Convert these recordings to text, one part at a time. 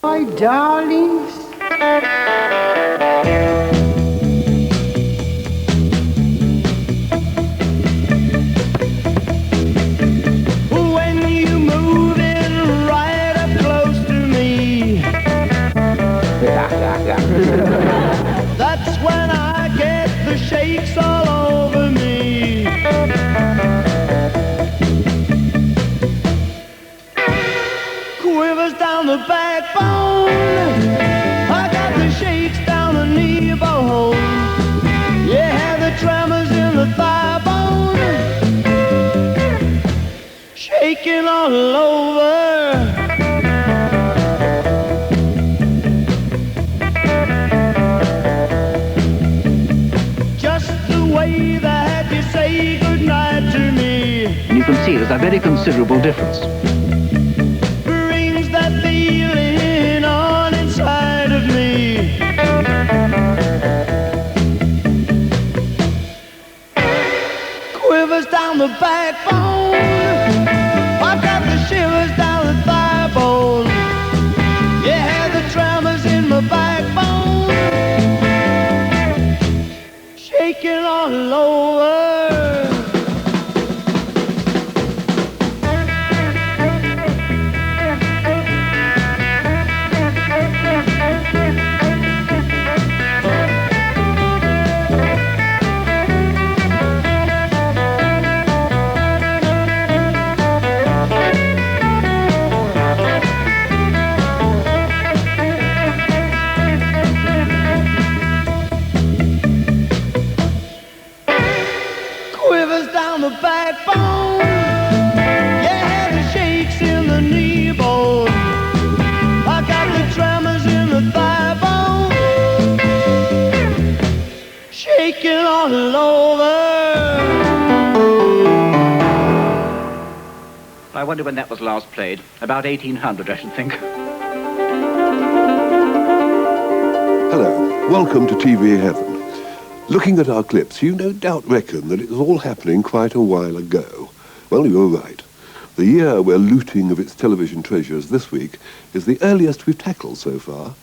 My darlings. When you move in right up close to me, that's when I get the shakes all over me. Quivers down the backbone, I got the shakes down the knee bone. Yeah, the tremors in the thigh bone, shaking all over. Just the way that you say goodnight to me. And you can see there's a very considerable difference. Brings that feeling on inside of me. Quivers down the backbone, I've got the shivers down the thigh bone. Yeah, the tremors in my backbone, shaking all over. Quivers down the backbone, yeah, the shakes in the knee bone. I got the tremors in the thigh bone, shaking all over. I wonder when that was last played. About 1800, I should think. Hello, welcome to TV Heaven. Looking at our clips, you no doubt reckon that it was all happening quite a while ago. Well, you're right. The year we're looting of its television treasures this week is the earliest we've tackled so far.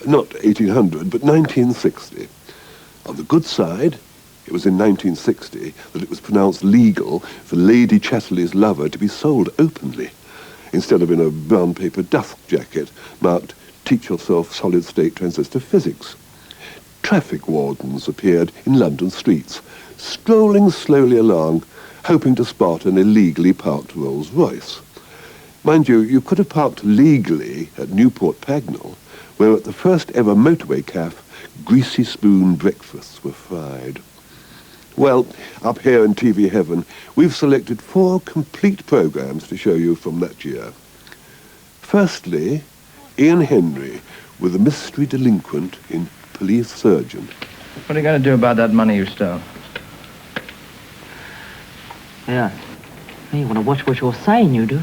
Not 1800, but 1960. On the good side, it was in 1960 that it was pronounced legal for Lady Chatterley's lover to be sold openly, instead of in a brown paper dust jacket marked "Teach yourself solid-state transistor physics." Traffic wardens appeared in London streets, strolling slowly along, hoping to spot an illegally parked Rolls-Royce. Mind you, you could have parked legally at Newport Pagnell, where at the first ever motorway cafe, greasy spoon breakfasts were fried. Well, up here in TV Heaven, we've selected 4 complete programmes to show you from that year. Firstly, Ian Henry with a mystery delinquent in Police Surgeon. What are you going to do about that money you stole? Yeah. You want to watch what you're saying, you do.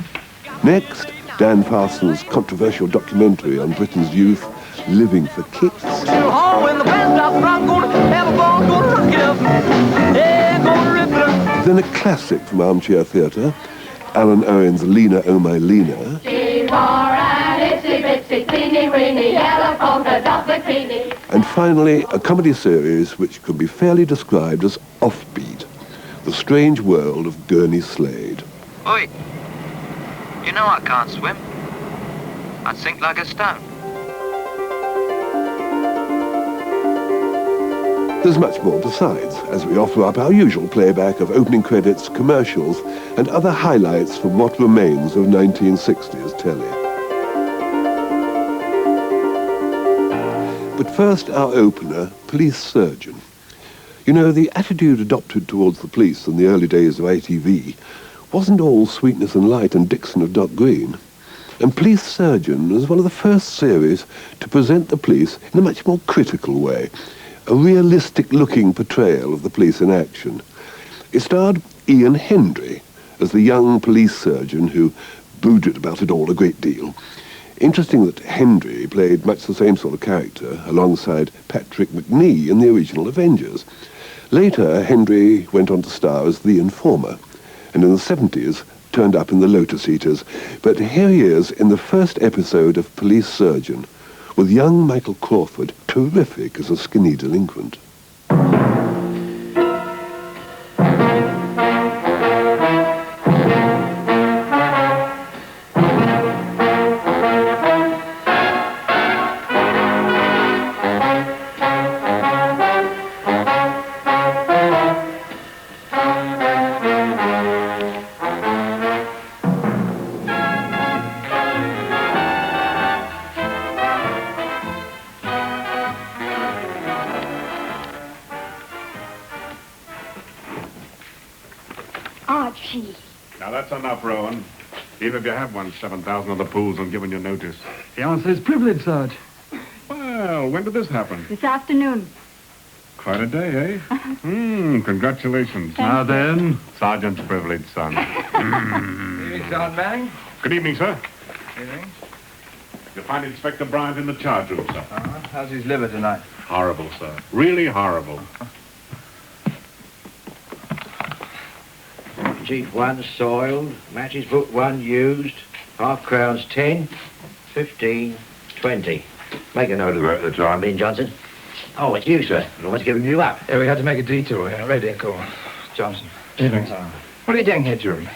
Next, Dan Parsons' controversial documentary on Britain's youth, Living for Kicks. Then a classic from Armchair Theatre, Alan Owen's Lena Oh My Lena. And finally, a comedy series which can be fairly described as offbeat, The Strange World of Gurney Slade. Oi, you know I can't swim. I'd sink like a stone. There's much more besides, as we offer up our usual playback of opening credits, commercials, and other highlights from what remains of 1960s telly. But first, our opener, Police Surgeon. You know, the attitude adopted towards the police in the early days of ITV wasn't all sweetness and light and Dixon of Dock Green. And Police Surgeon was one of the first series to present the police in a much more critical way, a realistic-looking portrayal of the police in action. It starred Ian Henry as the young police surgeon who brooded about it all a great deal. Interesting that Henry played much the same sort of character alongside Patrick Macnee in the original Avengers. Later, Henry went on to star as The Informer, and in the 70s, turned up in the Lotus Eaters. But here he is in the first episode of Police Surgeon, with young Michael Crawford, terrific as a skinny delinquent. Archie. Now that's enough, Rowan. Even if you have won 7,000 of the pools and given you notice. Fiancé's privilege, Sarge. Well, when did this happen? This afternoon. Quite a day, eh? Congratulations. Now then, Sergeant's privilege, son. Evening, Sergeant Manning. Good evening, sir. Evening. You'll find Inspector Bryant in the charge room, sir. How's his liver tonight? Horrible, sir. Really horrible. Chief 1 soiled, matches book 1 used, half crowns 10, 15, 20. Make a note of it at the time being, Johnson. Oh, it's you, sir. I was giving you up. Yeah, we had to make a detour here. Radio call. Johnson. Evening. What are you doing here, Jeremy?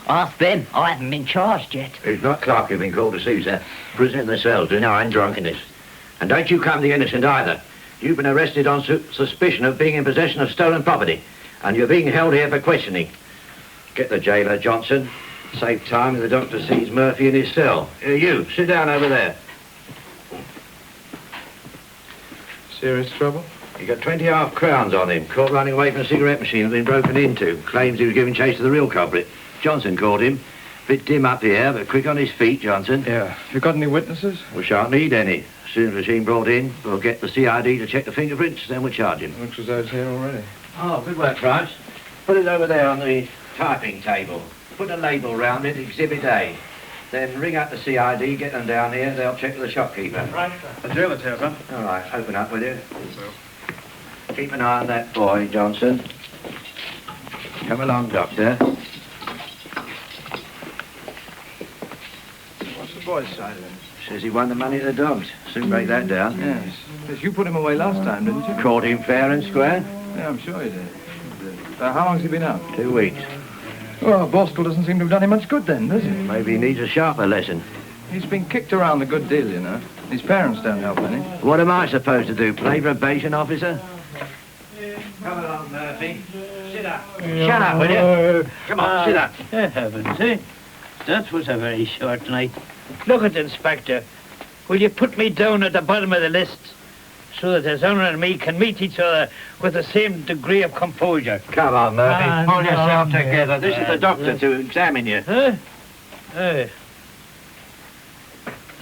Ask them. I haven't been charged yet. It's not Clark you've been called to see, sir. Prisoner in the cells, denying drunkenness. And don't you come the innocent either. You've been arrested on suspicion of being in possession of stolen property. And you're being held here for questioning. Get the jailer, Johnson. Save time when the doctor sees Murphy in his cell. Here, you, sit down over there. Serious trouble? You got 20 half crowns on him. Caught running away from a cigarette machine and been broken into. Claims he was giving chase to the real culprit. Johnson caught him. Bit dim up here, but quick on his feet, Johnson. Yeah. Have you got any witnesses? We shan't need any. As soon as the machine brought in, we'll get the CID to check the fingerprints, then we'll charge him. Looks as though it's here already. Oh, good work, Price. Put it over there on the typing table. Put a label round it, Exhibit A. Then ring up the CID, get them down here, they'll check with the shopkeeper. Right, sir. The jailer's here, sir. All right, open up with you. Keep an eye on that boy, Johnson. Come along, Doctor. What's the boy's side of him? Says he won the money of the dogs. Soon break that down. Yes. Yes, you put him away last time, didn't you? Caught him fair and square. Yeah, I'm sure you did. How long's he been out? 2 weeks. Well, Borstal doesn't seem to have done him much good then, does he? Maybe he needs a sharper lesson. He's been kicked around a good deal, you know. His parents don't help any. What am I supposed to do, play probation officer? Come along, Murphy. Sit up. Shut up, will you? Come on, sit up. Heavens, eh? That was a very short night. Look at the Inspector. Will you put me down at the bottom of the list so that his honour and me can meet each other with the same degree of composure? Come on, Murphy. Pull yourself no, together. This is the doctor to examine you. Huh?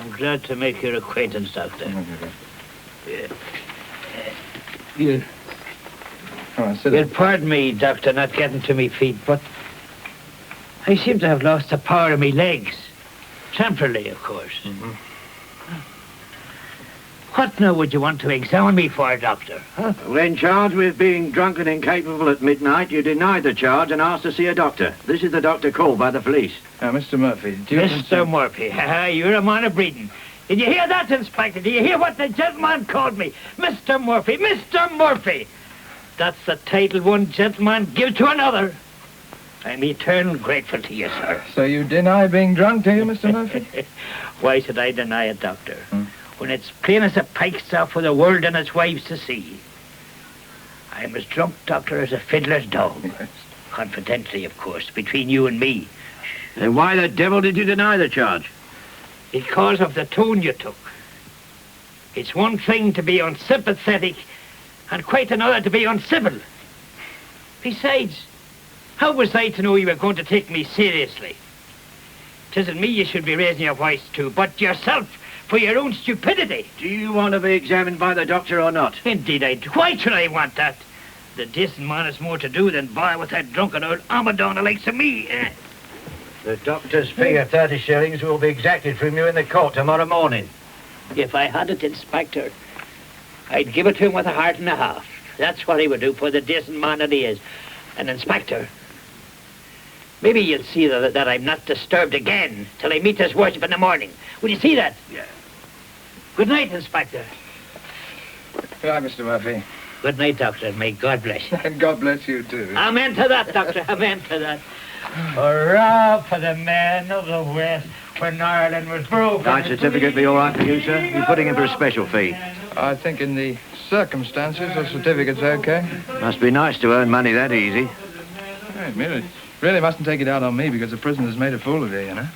I'm glad to make your acquaintance, Doctor. You'll pardon me, Doctor, not getting to me feet, but I seem to have lost the power of me legs. Temporarily, of course. Mm-hmm. What now would you want to examine me for, Doctor? Huh? When charged with being drunk and incapable at midnight, you denied the charge and asked to see a doctor. This is the doctor called by the police. Now, Mr. Murphy, do you... Mr. Murphy, you're a man of breeding. Did you hear that, Inspector? Did you hear what the gentleman called me? Mr. Murphy, Mr. Murphy! That's the title one gentleman gives to another. I'm eternally grateful to you, sir. So you deny being drunk, do you, Mr. Murphy? Why should I deny it, Doctor? When it's plain as a pikestaff for the world and its wives to see. I'm as drunk, Doctor, as a fiddler's dog. Yes. Confidentially, of course, between you and me. Then why the devil did you deny the charge? Because of the tone you took. It's one thing to be unsympathetic and quite another to be uncivil. Besides, how was I to know you were going to take me seriously? 'Tisn't me you should be raising your voice to, but yourself, for your own stupidity. Do you want to be examined by the doctor or not? Indeed I do. Why should I want that? The decent man has more to do than bar with that drunken old Amadon the likes of me. The doctor's fee of 30 shillings will be exacted from you in the court tomorrow morning. If I had it, Inspector, I'd give it to him with a heart and a half. That's what he would do for the decent man that he is. And, Inspector, Maybe you'll see that I'm not disturbed again till I meet his worship in the morning. Will you see that? Yeah. Good night, Inspector. Good night, Mr. Murphy. Good night, Doctor. May God bless you. And God bless you, too. Amen to that, Doctor. Amen to that. Hurrah for the men of the West when Ireland was broken. Night certificate be all right for you, sir? You're putting in for a special fee. I think in the circumstances, a certificate's okay. Must be nice to earn money that easy. Hey, really mustn't take it out on me because the prisoner's made a fool of you, you know?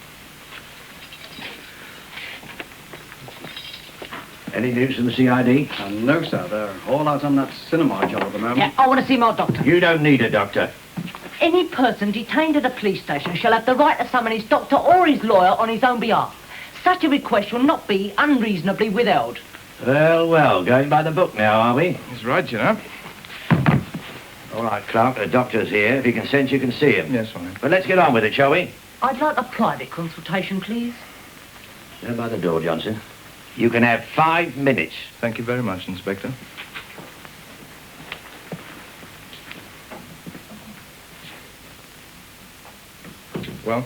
Any news from the CID? No, sir. They're all out on that cinema job at the moment. Yeah, I want to see my doctor. You don't need a doctor. Any person detained at a police station shall have the right to summon his doctor or his lawyer on his own behalf. Such a request shall not be unreasonably withheld. Well, going by the book now, are we? He's right, you know. All right, Clark, the doctor's here. If he consents, you can see him. Yes, all right. But let's get on with it, shall we? I'd like a private consultation, please. Stand by the door, Johnson. You can have 5 minutes. Thank you very much, Inspector. Well?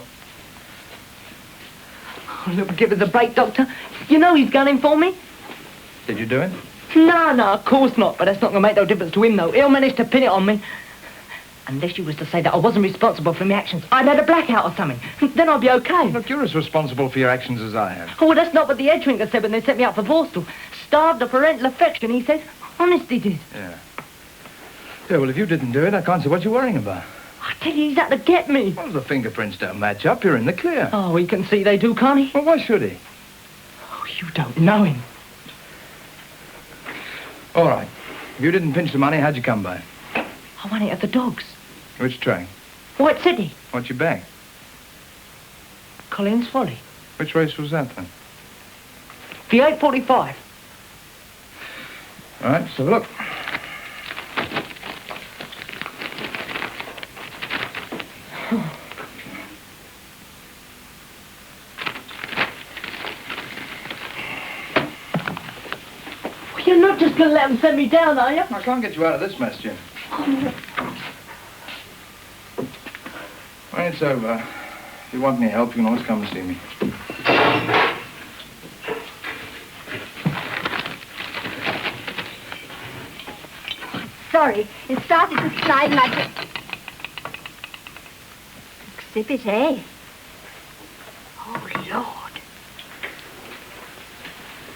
Oh, look, give us a break, Doctor. You know he's gunning for me. Did you do it? No, of course not. But that's not going to make no difference to him, though. He'll manage to pin it on me. Unless you was to say that I wasn't responsible for my actions. I'd had a blackout or something. Then I'd be okay. Look, you're as responsible for your actions as I am. Oh, well, that's not what the head-drinker said when they sent me out for Borstal. Starved of parental affection, he says. Honest, he did. Yeah. Yeah, well, if you didn't do it, I can't see what you're worrying about. I tell you, he's out to get me. Well, the fingerprints don't match up. You're in the clear. Oh, he can see they do, can't he? Well, why should he? Oh, you don't know him. All right. If you didn't pinch the money, how'd you come by? I won it at the Dogs. Which train? White City. What's your bag? Collins Folly. Which race was that, then? The 8:45. All right, let's have a look. You're not just going to let them send me down, are you? I can't get you out of this mess, Jim. When it's over, if you want any help, you can always come and see me. Sorry, it started to slide and I... Exhibit A. Oh, Lord.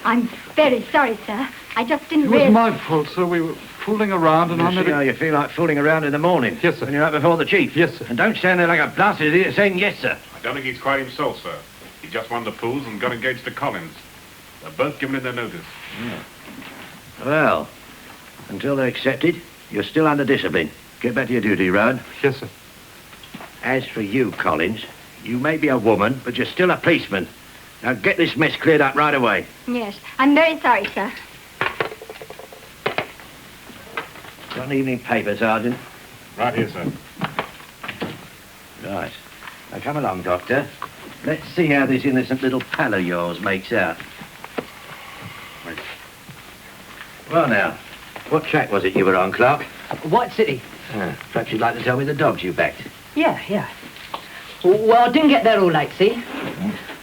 I'm very sorry, sir. I just didn't It was my fault, sir. We were fooling around and I You made see how you feel like fooling around in the morning? Yes, sir. When you're out before the chief? Yes, sir. And don't stand there like a blasted idiot saying yes, sir. I don't think he's quite himself, sir. He just won the pools and got engaged to Collins. They're both given in their notice. Well, until they're accepted, you're still under discipline. Get back to your duty, Rowan. Yes, sir. As for you, Collins, you may be a woman, but you're still a policeman. Now get this mess cleared up right away. Yes, I'm very sorry, sir. Got an evening paper, Sergeant? Right here, sir. Right. Now come along, Doctor. Let's see how this innocent little pal of yours makes out. Well, now, what track was it you were on, Clark? White City. Perhaps you'd like to tell me the dogs you backed. Yeah. Well, I didn't get there all late, see?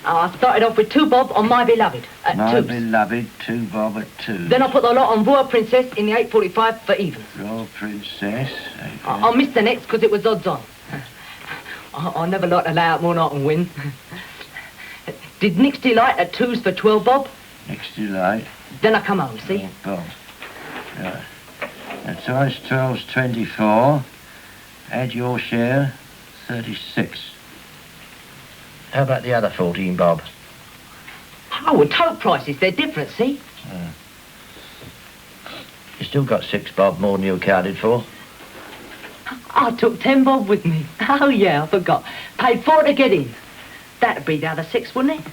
I started off with 2 bob on My Beloved at My 2. Beloved, 2 bob at 2. Then I put the lot on Royal Princess in the 8:45 for even. Royal Princess. I missed the next because it was odds on. I never like to lay out more than I can win. Did Nick's Delight at 2s for 12 bob. Next Delight. Then I come home, see? 12 bob. Right. Now, twice 12's 24. Add your share, 36. How about the other 14 bob? Oh, well, tote prices, they're different, see? You still got 6 bob more than you accounted for. I took 10 bob with me. Oh, yeah, I forgot. Paid 4 to get in. That'd be the other 6, wouldn't it?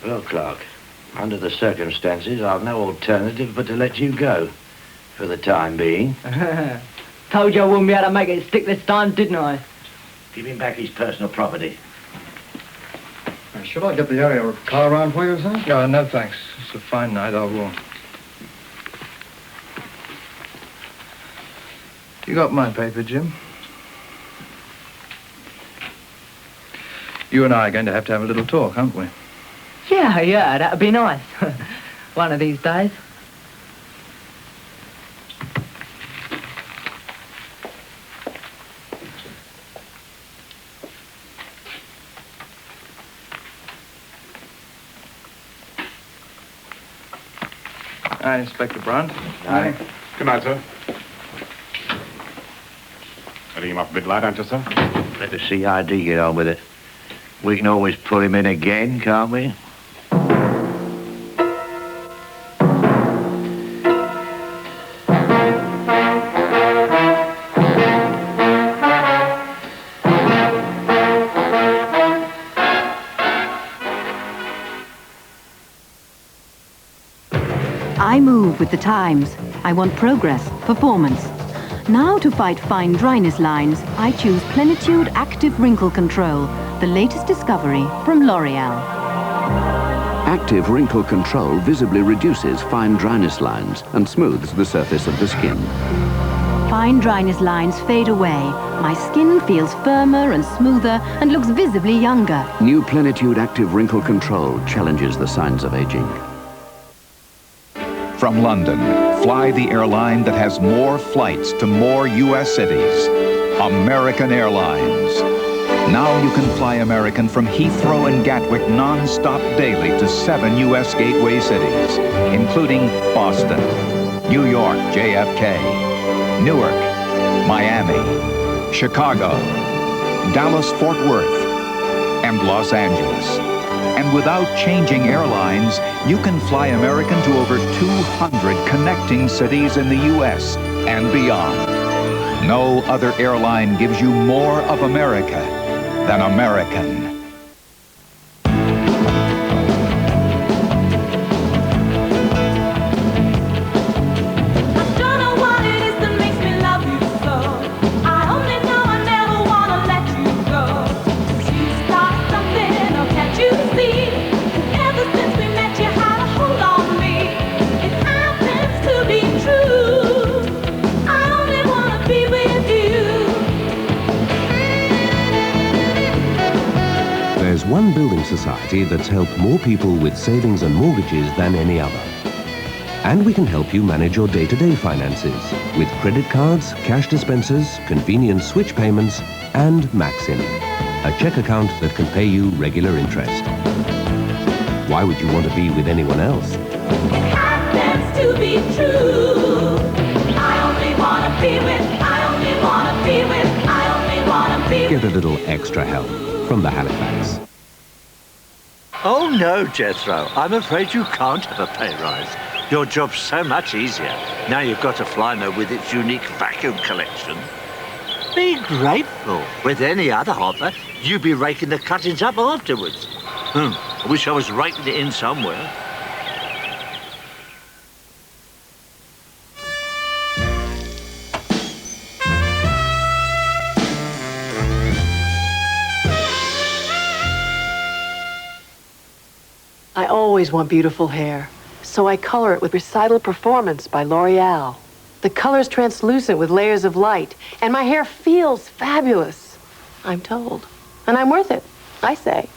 Well, Clark, under the circumstances, I've no alternative but to let you go. For the time being. Told you I wouldn't be able to make it stick this time, didn't I? Give him back his personal property. Should I get the area car around for you, sir? No, thanks. It's a fine night. I will. You got my paper, Jim? You and I are going to have a little talk, aren't we? Yeah, that'd be nice. One of these days. Hi, Inspector Brunt. Hi. Good night, sir. Letting him off a bit light, aren't you, sir? Let the CID get on with it. We can always pull him in again, can't we? I move with the times. I want progress, performance. Now to fight fine dryness lines, I choose Plenitude Active Wrinkle Control, the latest discovery from L'Oreal. Active Wrinkle Control visibly reduces fine dryness lines and smooths the surface of the skin. Fine dryness lines fade away. My skin feels firmer and smoother and looks visibly younger. New Plenitude Active Wrinkle Control challenges the signs of aging. From London, fly the airline that has more flights to more U.S. cities. American Airlines. Now you can fly American from Heathrow and Gatwick non-stop daily to 7 U.S. gateway cities, including Boston, New York JFK, Newark, Miami, Chicago, Dallas-Fort Worth, and Los Angeles. And without changing airlines, you can fly American to over 200 connecting cities in the U.S. and beyond. No other airline gives you more of America than American. There's one building society that's helped more people with savings and mortgages than any other. And we can help you manage your day-to-day finances with credit cards, cash dispensers, convenient switch payments, and Maxim, a check account that can pay you regular interest. Why would you want to be with anyone else? It happens to be true. I only want to be with, I only want to be with, I only want to be with. Get a little extra help from the Halifax. Oh no, Jethro. I'm afraid you can't have a pay rise. Your job's so much easier. Now you've got a Flymo with its unique vacuum collection. Be grateful. With any other offer, you'd be raking the cuttings up afterwards. I wish I was raking it in somewhere. I always want beautiful hair, so I color it with Recital Performance by L'Oreal. The color's translucent with layers of light, and my hair feels fabulous, I'm told. And I'm worth it, I say.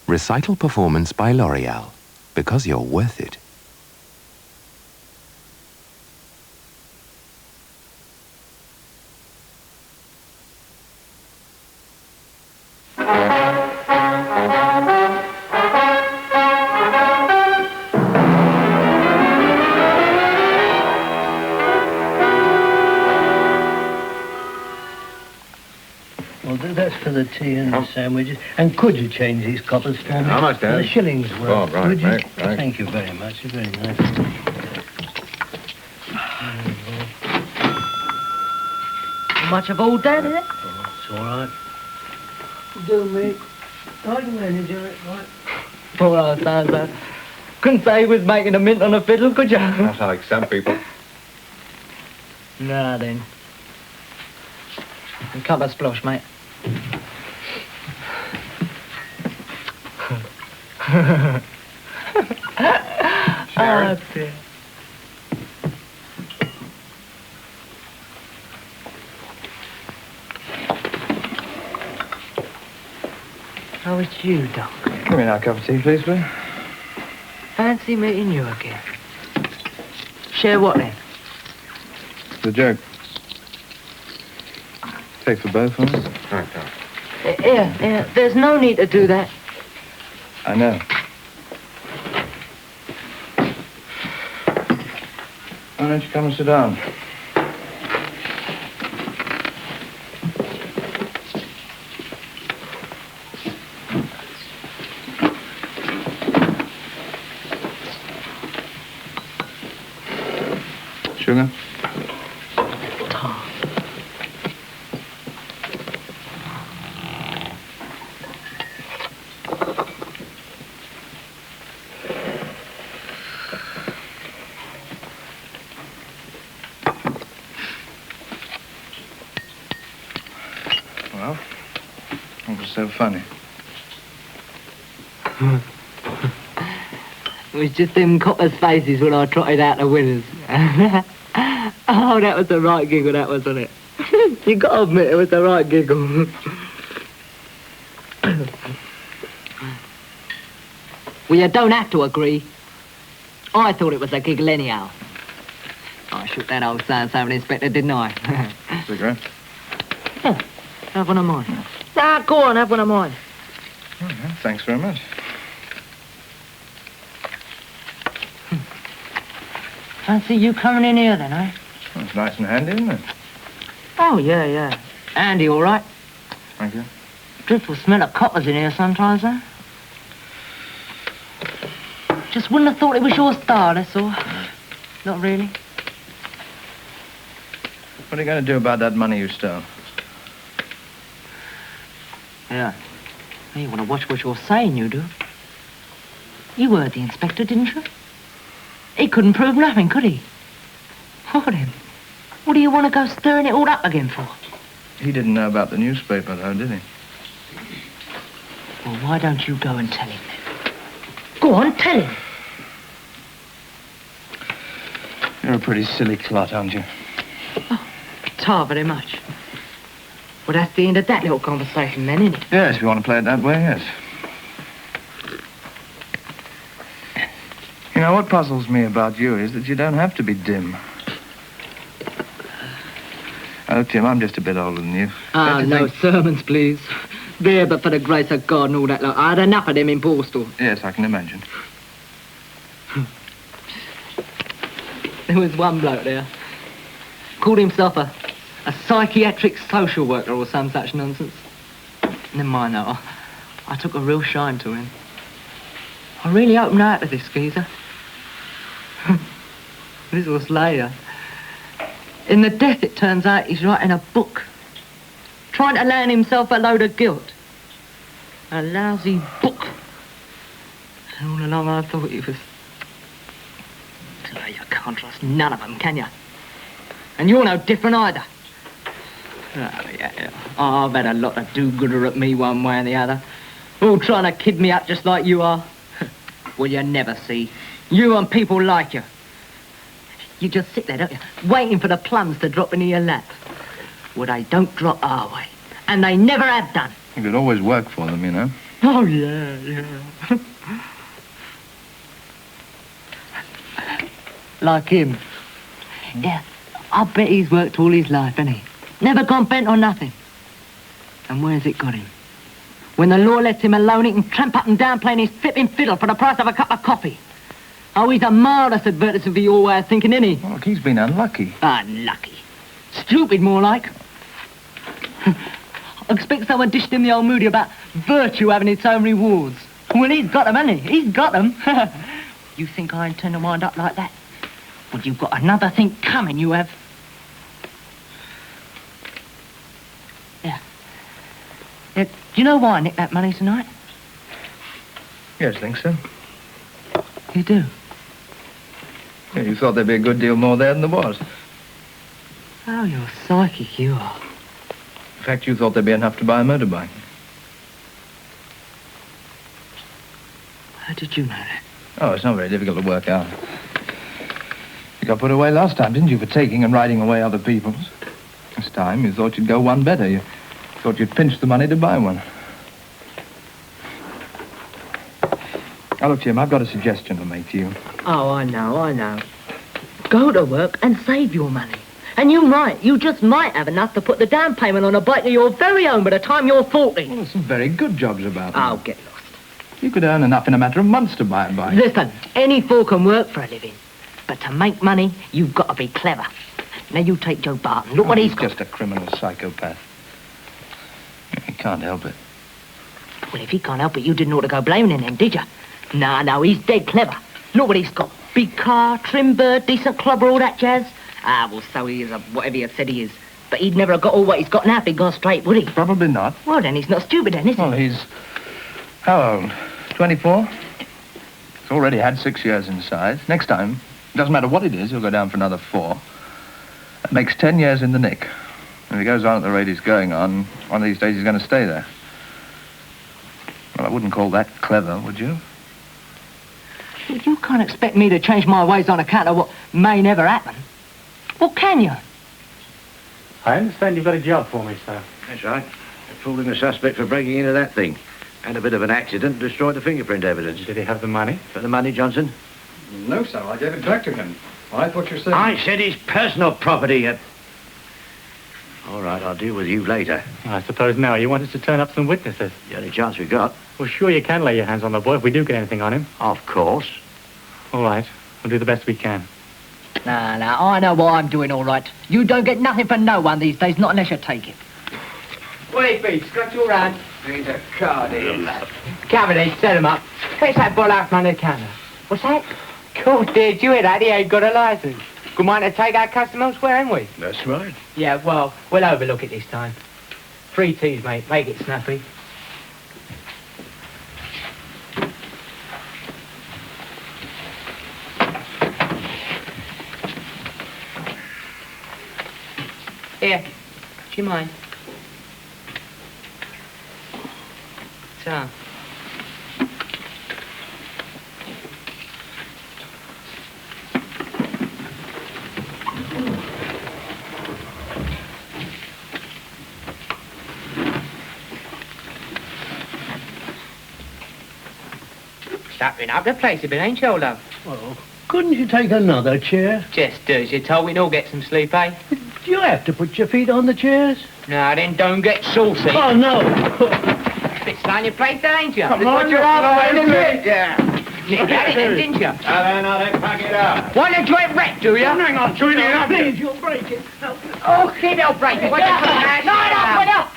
Recital Performance by L'Oreal, because you're worth it. That's for the tea and the sandwiches. And could you change these coppers for me? How much, Dad? The shillings worth. Oh, right, Would you? right. Thank you very much. You're very nice. Much of all that, is it? It's all right. Do me. I can manage it, right? Poor old Santa. Couldn't say he was making a mint on a fiddle, could you? That's like some people. Nah, then. A cup of splosh, mate. Sharon. Oh, dear. Oh, it's you, Doc. Give me another cup of tea, please, please. Fancy meeting you again. Share what, then? The joke. Take for both of us. Right, Doc. Here. There's no need to do that. I know. Why don't you come and sit down? Sugar? Well, what was so funny? It was just them coppers' faces when I trotted out the winners. Oh, that was the right giggle, that was, wasn't it? You got to admit it was the right giggle. Well, you don't have to agree. I thought it was a giggle anyhow. I shook that old so-and-so inspector, didn't I? Cigarette? Yeah, have one of mine. Ah, go on, have one of mine. Oh, yeah, thanks very much. Fancy you coming in here then, eh? Well, it's nice and handy, isn't it? Oh, yeah. Andy, all right. Thank you. Dreadful smell of coppers in here sometimes, eh? Just wouldn't have thought it was your style, that's all. Not really. What are you going to do about that money you stole? Yeah. Well, you want to watch what you're saying, you do. You heard the inspector, didn't you? He couldn't prove nothing, could he? What then? What do you want to go stirring it all up again for? He didn't know about the newspaper, though, did he? Well, why don't you go and tell him then? Go on, tell him. You're a pretty silly clot, aren't you? Tar very much. Well, that's the end of that little conversation then, isn't it? Yes, if you want to play it that way, yes. You know, what puzzles me about you is that you don't have to be dim. Oh, Tim, I'm just a bit older than you. Ah, no sermons, please. There, but for the grace of God and all that lot. I had enough of them in Borstal. Yes, I can imagine. There was one bloke there. Called himself a psychiatric social worker or some such nonsense. Never mind that. I took a real shine to him. I really opened out to this geezer. This was later. In the death, it turns out he's writing a book. Trying to land himself a load of guilt. A lousy book. And all along I thought he was... Oh, you can't trust none of them, can you? And you're no different either. Oh, yeah. I've had a lot of do-gooder at me one way and the other. All trying to kid me up just like you are. Well, you never see. You and people like you. You just sit there, don't you? Waiting for the plums to drop into your lap. Well, they don't drop our way. And they never have done. You could always work for them, you know. Oh, yeah. Like him. Yeah, I bet he's worked all his life, hasn't he? Never gone bent on nothing. And where's it got him? When the law lets him alone, he can tramp up and down playing his flipping fiddle for the price of a cup of coffee. Oh, he's a marvellous advertisement for your way of thinking, isn't he? Well, look, he's been unlucky. Unlucky. Stupid, more like. I expect someone dished him the old moody about virtue having its own rewards. Well, he's got them, hasn't he? He's got them. You think I intend to wind up like that? Well, you've got another thing coming, you have. Yeah. Do you know why I nicked that money tonight? Yes, I think so. You do? Yeah, you thought there'd be a good deal more there than there was. Oh, you're psychic, you are. In fact, you thought there'd be enough to buy a motorbike. How did you know that? Oh, it's not very difficult to work out. You got put away last time, didn't you, for taking and riding away other people's? This time, you thought you'd go one better. You thought you'd pinch the money to buy one. Now, look, Jim, I've got a suggestion to make to you. Oh, I know. Go to work and save your money. And you just might have enough to put the down payment on a bike of your very own by the time you're 40. Well, there's some very good jobs about them. Oh, get lost. You could earn enough in a matter of months to buy a bike. Listen, any fool can work for a living. But to make money, you've got to be clever. Now, you take Joe Barton. Look what he's got. Just a criminal psychopath. He can't help it. Well, if he can't help it, you didn't ought to go blaming him then, did you? No, he's dead clever. Look what he's got. Big car, trim bird, decent clubber, all that jazz. Ah, well, so he is, whatever you said he is. But he'd never have got all what he's got now if he'd gone straight, would he? Probably not. Well, then he's not stupid then, is he? Well, he's... how old? 24? He's already had 6 years inside. Next time, doesn't matter what it is, he'll go down for another 4. That makes 10 years in the nick. If he goes on at the rate he's going on, one of these days he's going to stay there. Well, I wouldn't call that clever, would you? You can't expect me to change my ways on account of what may never happen. Well, can you? I understand you've got a job for me, sir. That's right. You're fooling the suspect for breaking into that thing. Had a bit of an accident, destroyed the fingerprint evidence. Did he have the money? For the money, Johnson? No, sir. I gave it back to him. I thought you said... I said his personal property. All right, I'll deal with you later. I suppose now you want us to turn up some witnesses. The only chance we've got. Well, sure you can lay your hands on the boy if we do get anything on him. Of course. All right. We'll do the best we can. No, I know what I'm doing all right. You don't get nothing for no one these days, not unless you take it. What it be? Scratch your hand. Need a card in. Come on, set him up. Fetch that ball out from under the counter. What's that? Cool, did you hear that? He ain't got a license. Good mind to take our custom elsewhere, haven't we? That's right. Yeah, well, we'll overlook it this time. 3 teas, mate. Make it snappy. Here. Do you mind? So. Stopping up the place a bit, ain't you, love? Well, couldn't you take another chair? Just do as you're told. We can all get some sleep, eh? Do you have to put your feet on the chairs? No, then don't get saucy. Oh, no. Bit slow on your plate, there, ain't you? Come Look on, what you're you're after, all isn't right, it? Yeah. You got it then, didn't you? Now then, pack it up. Want a joint wreck, do you? Hang on, Join it up. please, you'll break it. Oh, keep it, break it. Wait up.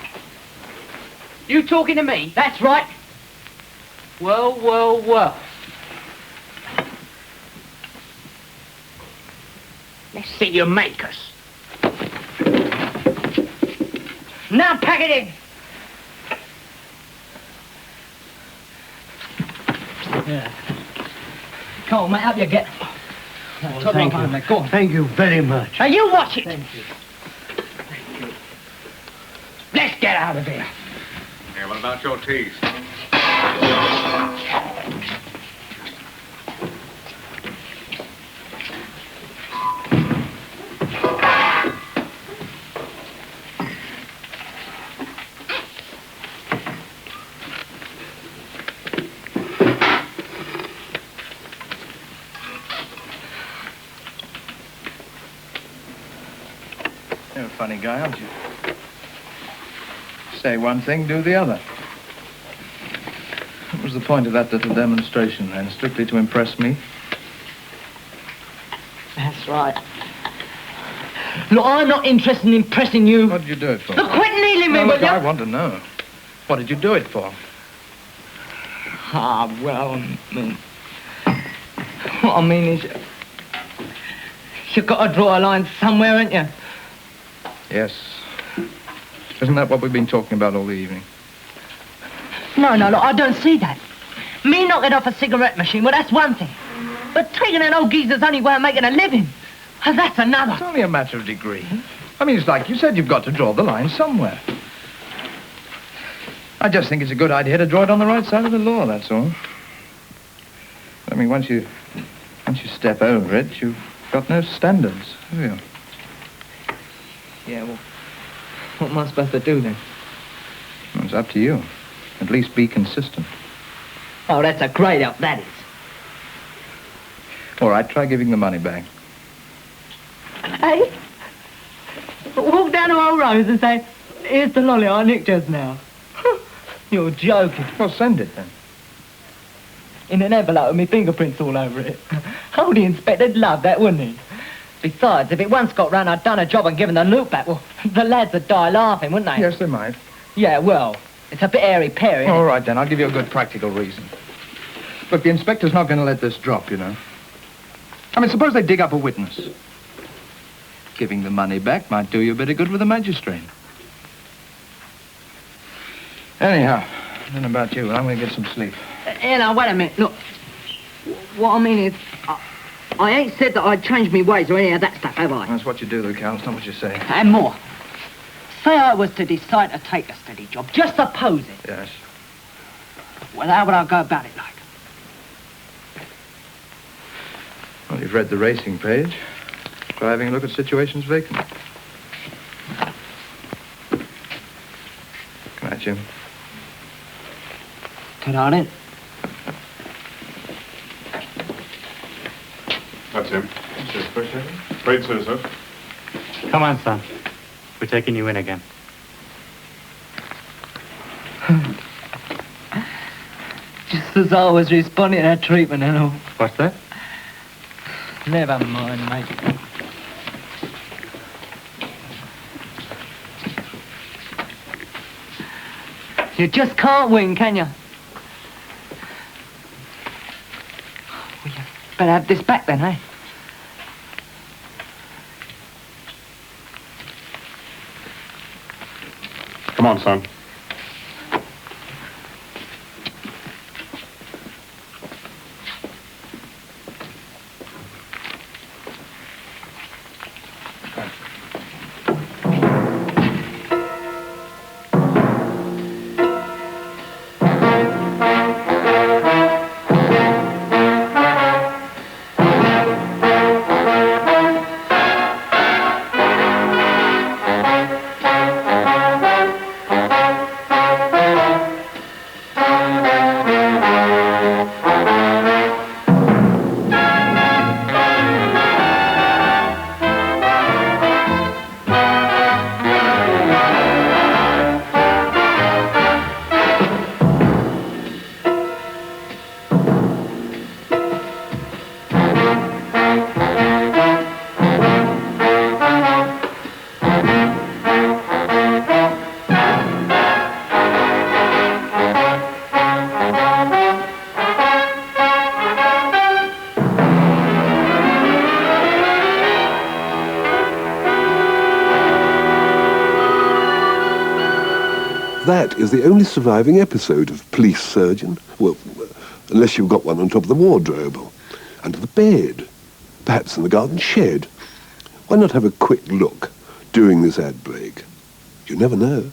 You talking to me? That's right. Well. Let's see you make us. Now pack it in. Yeah. Come on, mate, up you get. Oh, thank you. Mate. Go on. Thank you very much. Now, you watch it. Thank you. Let's get out of here. Hey, what about your teas? You're a funny guy, aren't you? Say one thing, do the other. What was the point of that little demonstration, then? Strictly to impress me? That's right. Look, I'm not interested in impressing you. What did you do it for? Look, quit needling me, No, will look, you? I want to know. What did you do it for? Well, what I mean is, you've got to draw a line somewhere, ain't you? Yes. Isn't that what we've been talking about all the evening? No, look, I don't see that. Me knocking off a cigarette machine, well, that's one thing. But taking an old geezer's only way of making a living, that's another. It's only a matter of degree. I mean, it's like you said, you've got to draw the line somewhere. I just think it's a good idea to draw it on the right side of the law, that's all. I mean, once you step over it, you've got no standards, have you? Yeah, well, what am I supposed to do then? Well, it's up to you. At least be consistent. Oh, that's a great help, that is. All right, try giving the money back. Hey? Walk down to Old Rose and say, here's the lolly I nicked just now. You're joking. Well, send it then. In an envelope with my fingerprints all over it. Oh, the inspector'd love that, wouldn't he? Besides, if it once got round I'd done a job and given the loot back, well, the lads would die laughing, wouldn't they? Yes, they might. Yeah, well, it's a bit airy-pairy. All right, then, I'll give you a good practical reason. Look, the inspector's not going to let this drop, you know. I mean, suppose they dig up a witness. Giving the money back might do you a bit of good with the magistrate. Anyhow, I don't know about you, but I'm going to get some sleep. Now, wait a minute. Look, what I mean is, I ain't said that I'd changed my ways or any of that stuff, have I? That's what you do, though, Cal. It's not what you say. And more. Say I was to decide to take a steady job. Just suppose it. Yes. Well, how would I go about it, like? Well, you've read the racing page. Try having a look at situations vacant. Come on, Jim. Get on in. That's him. Just push it. Afraid so, sir. Come on, son. We're taking you in again. Just as I was responding to that treatment and all. What's that? Never mind, mate. You just can't win, can you? Well, you better have this back then, eh? Come on, son. That is the only surviving episode of Police Surgeon. Well, unless you've got one on top of the wardrobe or under the bed, perhaps in the garden shed. Why not have a quick look during this ad break? You never know.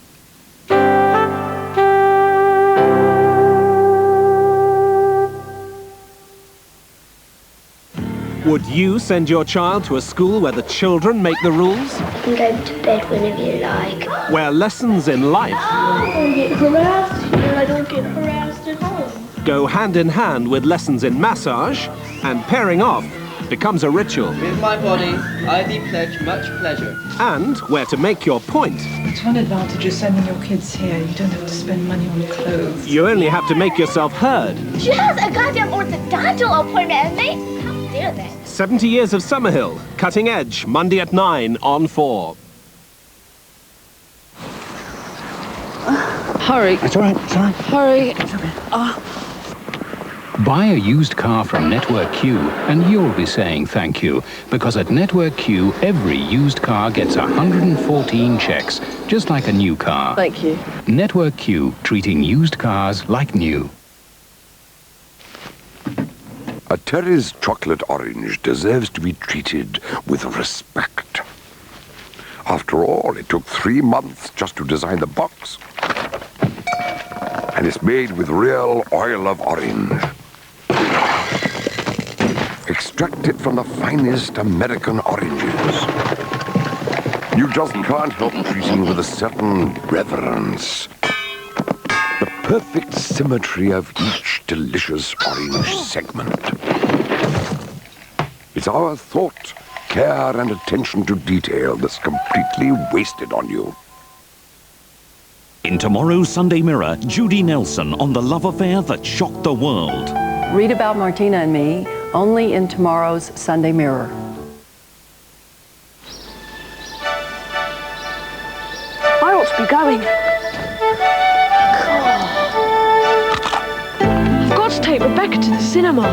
Would you send your child to a school where the children make the rules? You can go to bed whenever you like. Where lessons in life I don't get harassed here. I don't get harassed at home. go hand in hand with lessons in massage, and pairing off becomes a ritual. With my body, I thee pledge much pleasure. And where to make your point. It's one advantage of sending your kids here. You don't have to spend money on clothes. You only have to make yourself heard. She has a goddamn orthodontal appointment, and they... How dare they? 70 Years of Summerhill, Cutting Edge, Monday at 9 on 4. Hurry. That's all right, it's all right. Hurry. Buy a used car from Network Q and you'll be saying thank you, because at Network Q, every used car gets 114 checks, just like a new car. Thank you. Network Q, treating used cars like new. A Terry's chocolate orange deserves to be treated with respect. After all, it took 3 months just to design the box. And it's made with real oil of orange. Extracted from the finest American oranges. You just can't help treating with a certain reverence the perfect symmetry of each delicious orange segment. It's our thought, care and attention to detail that's completely wasted on you. In tomorrow's Sunday Mirror, Judy Nelson on the love affair that shocked the world. Read about Martina and me only in tomorrow's Sunday Mirror. I ought to be going. I've got to take Rebecca to the cinema.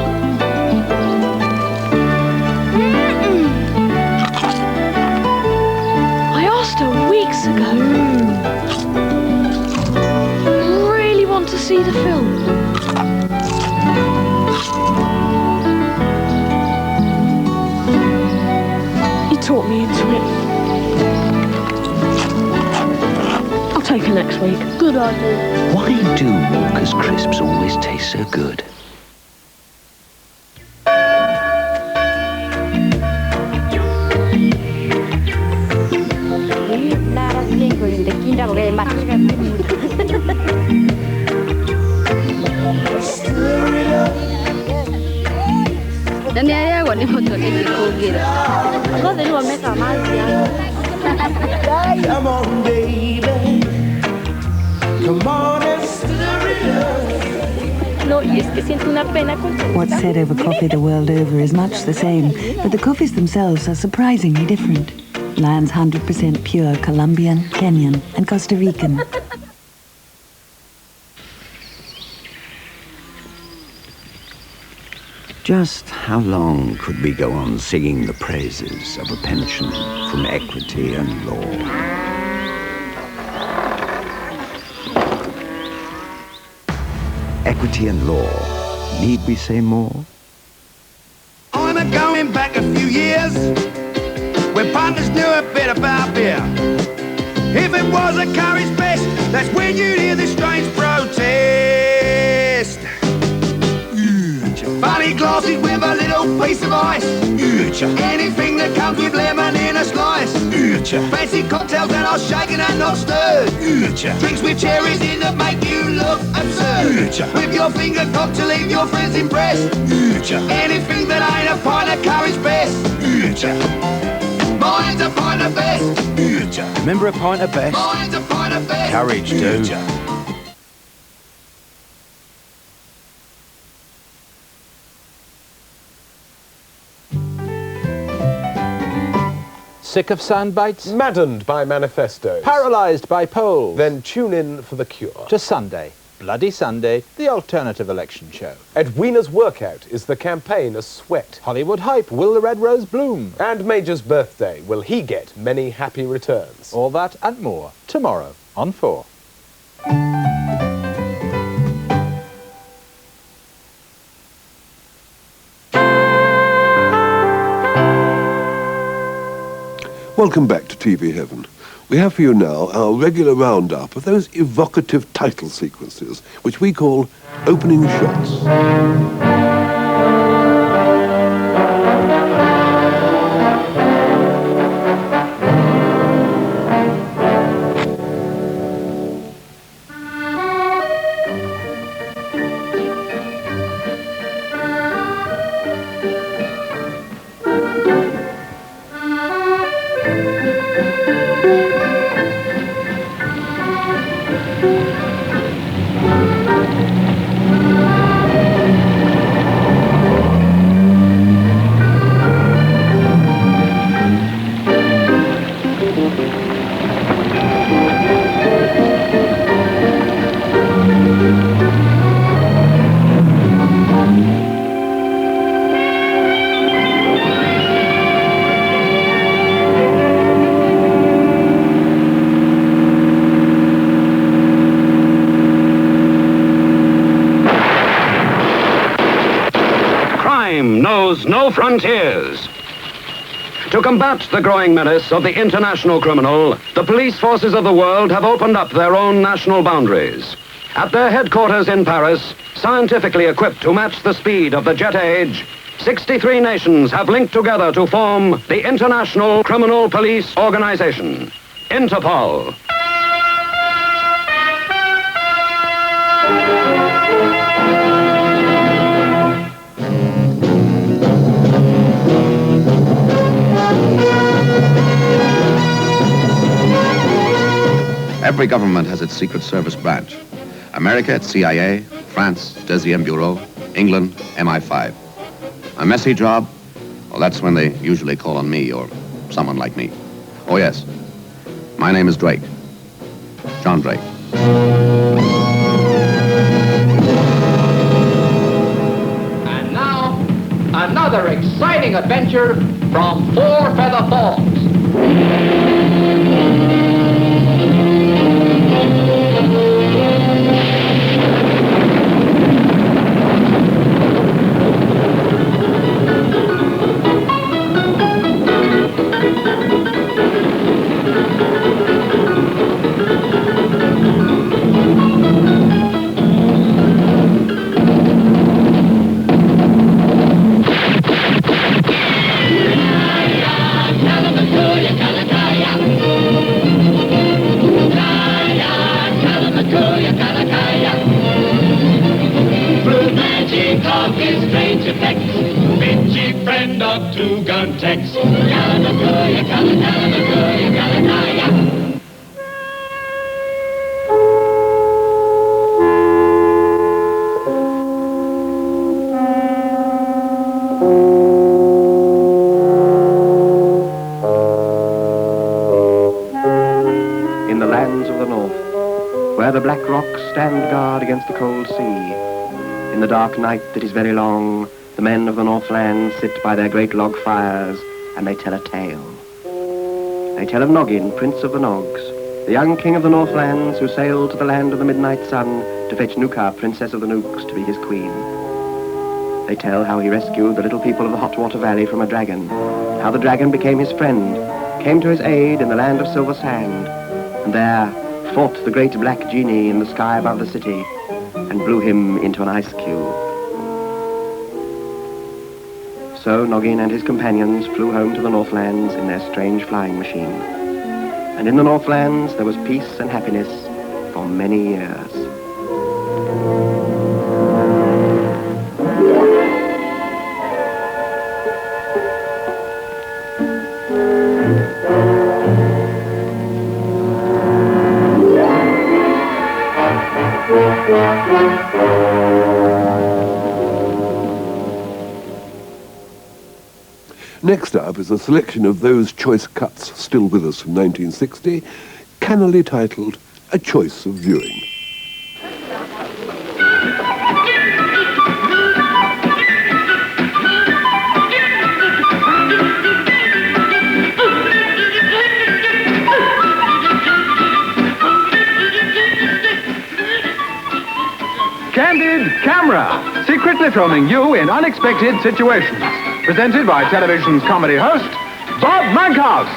I asked her weeks ago. Really want to see the film. You talked me into it. I'll take her next week. Good idea. Why do Walker's crisps always taste so good? Come on, baby. Come on and stir it up. No, y es que siento una pena con... What's said over coffee the world over is much the same, but the coffees themselves are surprisingly different. Lion's 100% pure Colombian, Kenyan, and Costa Rican. Just how long could we go on singing the praises of a pension from equity and law? Equity and law. Need we say more? I'm going back a few years when partners knew a bit about beer. If it was a Curry's Best, that's when you'd hear the strange protest. Funny glasses with a little piece of ice. Anything that comes with lemon in a slice. Fancy cocktails that are shaken and not stirred. Drinks with cherries in that make you look absurd. With your finger cocked to leave your friends impressed. Anything that ain't a pint of Curry's Best. Mine's a pint of best. Remember a pint of best? Mine's a pint of best. Courage, do. Sick of sound bites? Maddened by manifestos? Paralysed by polls? Then tune in for The Cure. To Sunday, Bloody Sunday, the alternative election show. Edwina's Workout is the campaign a sweat. Hollywood Hype, will the red rose bloom? And Major's birthday, will he get many happy returns? All that and more, tomorrow on 4. Welcome back to TV Heaven. We have for you now our regular roundup of those evocative title sequences, which we call opening shots. Knows no frontiers. To combat the growing menace of the international criminal, the police forces of the world have opened up their own national boundaries. At their headquarters in Paris, scientifically equipped to match the speed of the jet age, 63 nations have linked together to form the International Criminal Police Organization, Interpol. Every government has its Secret Service branch. America, it's CIA, France, Deuxième Bureau, England, MI5. A messy job? Well, that's when they usually call on me or someone like me. Oh, yes. My name is Drake. John Drake. And now, another exciting adventure from Four Feather Falls. Two-gun Tex. Galamakuya, Galamakuya, Galanaya. In the lands of the north, where the black rocks stand guard against the cold sea, in the dark night that is very long, the men of the Northland sit by their great log fires, and they tell a tale. They tell of Noggin, Prince of the Nogs, the young king of the Northlands who sailed to the land of the midnight sun to fetch Nuka, Princess of the Nooks, to be his queen. They tell how he rescued the little people of the Hot Water Valley from a dragon, how the dragon became his friend, came to his aid in the land of Silver Sand, and there fought the great black genie in the sky above the city, and blew him into an ice cube. So Noggin and his companions flew home to the Northlands in their strange flying machine. And in the Northlands there was peace and happiness for many years. Next up is a selection of those choice cuts still with us from 1960, cannily titled A Choice of Viewing. Candid Camera, secretly filming you in unexpected situations. Presented by television's comedy host, Bob Monkhouse.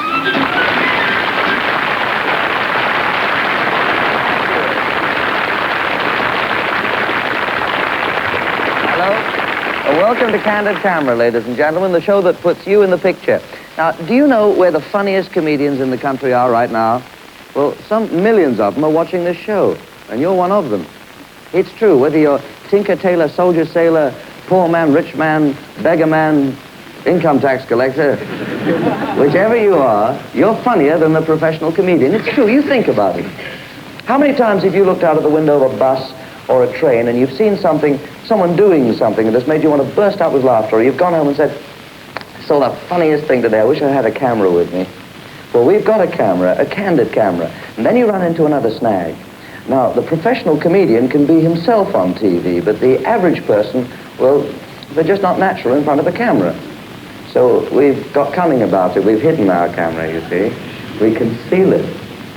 Hello. Welcome to Candid Camera, ladies and gentlemen, the show that puts you in the picture. Now, do you know where the funniest comedians in the country are right now? Well, some millions of them are watching this show, and you're one of them. It's true, whether you're tinker, tailor, soldier, sailor, poor man, rich man, beggar man, income tax collector, whichever you are, you're funnier than the professional comedian. It's true, you think about it. How many times have you looked out of the window of a bus or a train and you've seen something, someone doing something that has made you want to burst out with laughter, or you've gone home and said, I saw the funniest thing today, I wish I had a camera with me. Well, we've got a camera, a candid camera, and then you run into another snag. Now, the professional comedian can be himself on TV, but the average person, well, they're just not natural in front of a camera. So we've got cunning about it. We've hidden our camera, you see. We conceal it.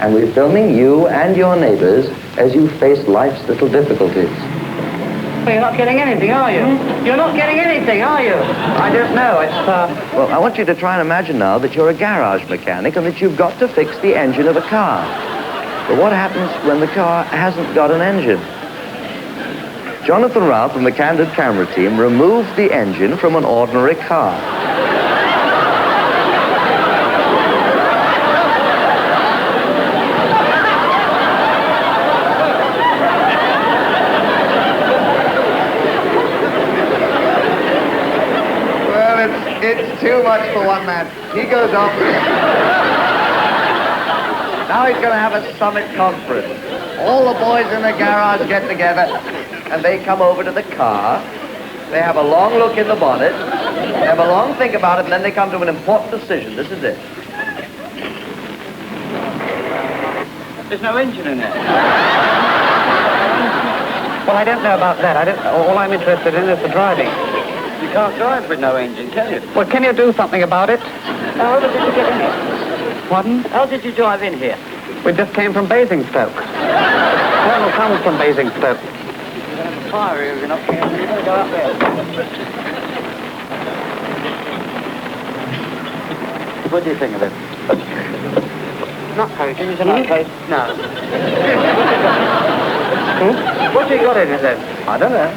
And we're filming you and your neighbors as you face life's little difficulties. Well, you're not getting anything, are you? You're not getting anything, are you? I don't know. It's, Well, I want you to try and imagine now that you're a garage mechanic and that you've got to fix the engine of a car. But what happens when the car hasn't got an engine? Jonathan Ralph from the Candid Camera team removed the engine from an ordinary car. Well, it's too much for one man. He goes off. Now he's going to have a summit conference. All the boys in the garage get together, and they come over to the car. They have a long look in the bonnet. They have a long think about it, and then they come to an important decision. This is it. There's no engine in it. Well, I don't know about that. All I'm interested in is the driving. You can't drive with no engine, can you? Well, can you do something about it? How did you get in here? Pardon? How did you drive in here? We just came from Basingstoke. Colonel comes from Basingstoke. There's a fire here, you know. We've got to go up there. What do you think of it? Not crazy, is it not crazy? No. What have you got in it then? I don't know.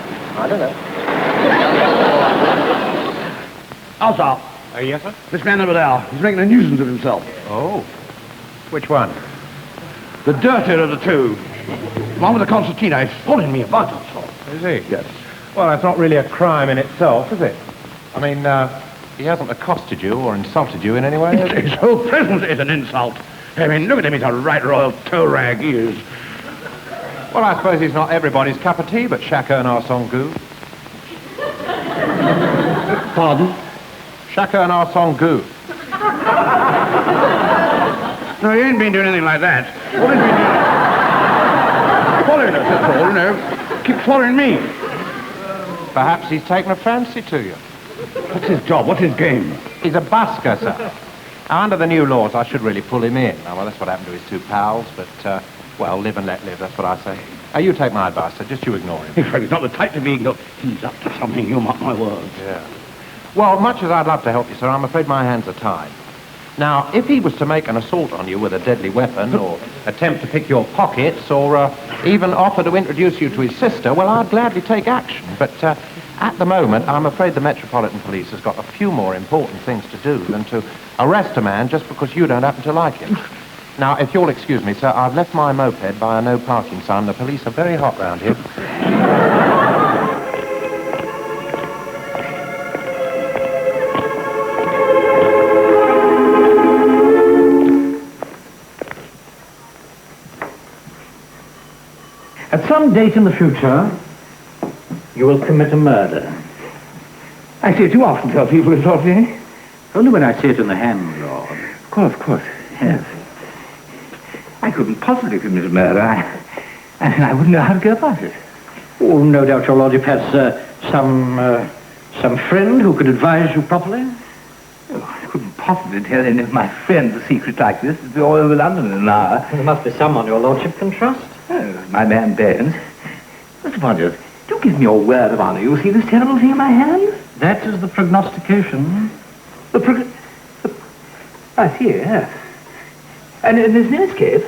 Also, yes, sir? this man over there, he's making a nuisance of himself. Oh. Which one? The dirtier of the two. The one with the concertina. He's pulling me about also. Is he? Yes. Well, that's not really a crime in itself, is it? I mean, he hasn't accosted you or insulted you in any way, has he? His whole presence is an insult. I mean, look at him, he's a right royal toe rag, he is. Well, I suppose he's not everybody's cup of tea, but chacun a son goût. Pardon? Chacun a son goût. No, he ain't been doing anything like that. What has he been doing? Following us, that's all, you know. Keep following me. Perhaps he's taken a fancy to you. What's his job? What's his game? He's a busker, sir. Now, under the new laws, I should really pull him in. Now, well, that's what happened to his two pals, but, well, live and let live, that's what I say. You take my advice, sir. Just you ignore him. He's not the type to be ignored. He's up to something, you mark my words. Yeah. Well, much as I'd love to help you, sir, I'm afraid my hands are tied. Now, if he was to make an assault on you with a deadly weapon, or attempt to pick your pockets, or even offer to introduce you to his sister, well, I'd gladly take action. But at the moment, I'm afraid the Metropolitan Police has got a few more important things to do than to arrest a man just because you don't happen to like him. Now, if you'll excuse me, sir, I've left my moped by a no parking sign. The police are very hot round here. At some date in the future, you will commit a murder. I see it too often, tell people it's awfully. Only when I see it in the hand, Lord. Of course. Yes. I couldn't possibly commit a murder. I wouldn't know how to go about it. Oh, no doubt your lordship has some friend who could advise you properly. Oh, I couldn't possibly tell any of my friends a secret like this. It'd be all over London in an hour. There must be someone your lordship can trust. Oh, my man Baines. Mr. Podgers, do give me your word of honor. You see this terrible thing in my hand? That is the prognostication. I see, yes. And there's no escape?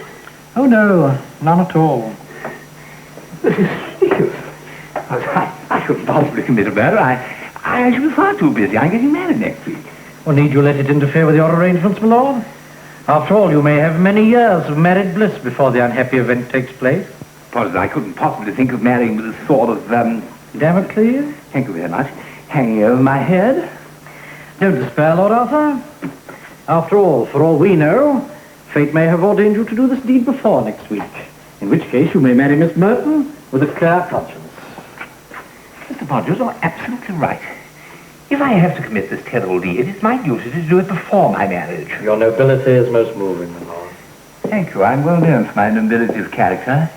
Oh, no, none at all. This is ridiculous. I shouldn't possibly commit a murder. I should be far too busy. I'm getting married next week. Well, need you let it interfere with your arrangements, my lord? After all, you may have many years of married bliss before the unhappy event takes place. Potter, I couldn't possibly think of marrying with a sort of, Damocles? Thank you very much. Hanging over my head. Don't despair, Lord Arthur. After all, for all we know, fate may have ordained you to do this deed before next week. In which case, you may marry Miss Merton with a clear conscience. Mr. Podgers, you're absolutely right. If I have to commit this terrible deed, it's my duty to do it before my marriage. Your nobility is most moving, my lord. Thank you. I'm well known for my nobility of character.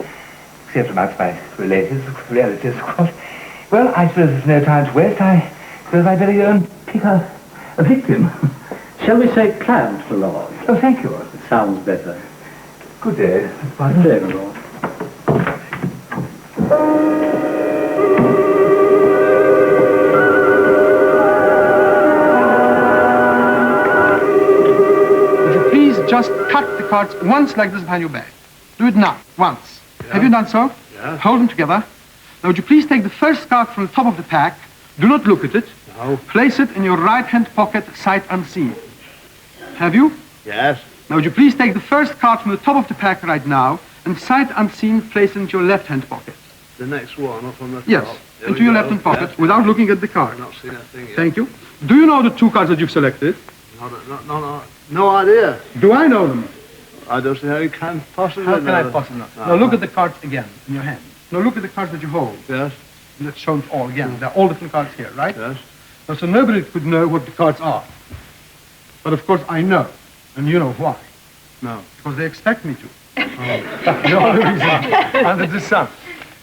Except amongst my relatives, of course. Well, I suppose there's no time to waste. I suppose I'd better go and pick a victim. Shall we say client, my lord? Oh, thank you. It sounds better. Good day. Good day, my lord. Just cut the cards once like this behind your back. Do it now, once. Yeah. Have you done so? Yeah. Hold them together. Now would you please take the first card from the top of the pack. Do not look at it. No. Place it in your right-hand pocket, sight unseen. Have you? Yes. Now would you please take the first card from the top of the pack right now and sight unseen place it into your left-hand pocket. The next one, up on the top. Yes, into your left-hand pocket, yes. Without looking at the card. I've not seen that thing yet. Thank you. Do you know the two cards that you've selected? No idea. Do I know them? I don't see how you can possibly How can I know. possibly know? Now look at the cards again in your hand. Now look at the cards that you hold. Yes. Let's show them all again. They're all different cards here, right? Yes. Now, so nobody could know what the cards are. But of course I know. And you know why. No. Because they expect me to. No other reason under the sun.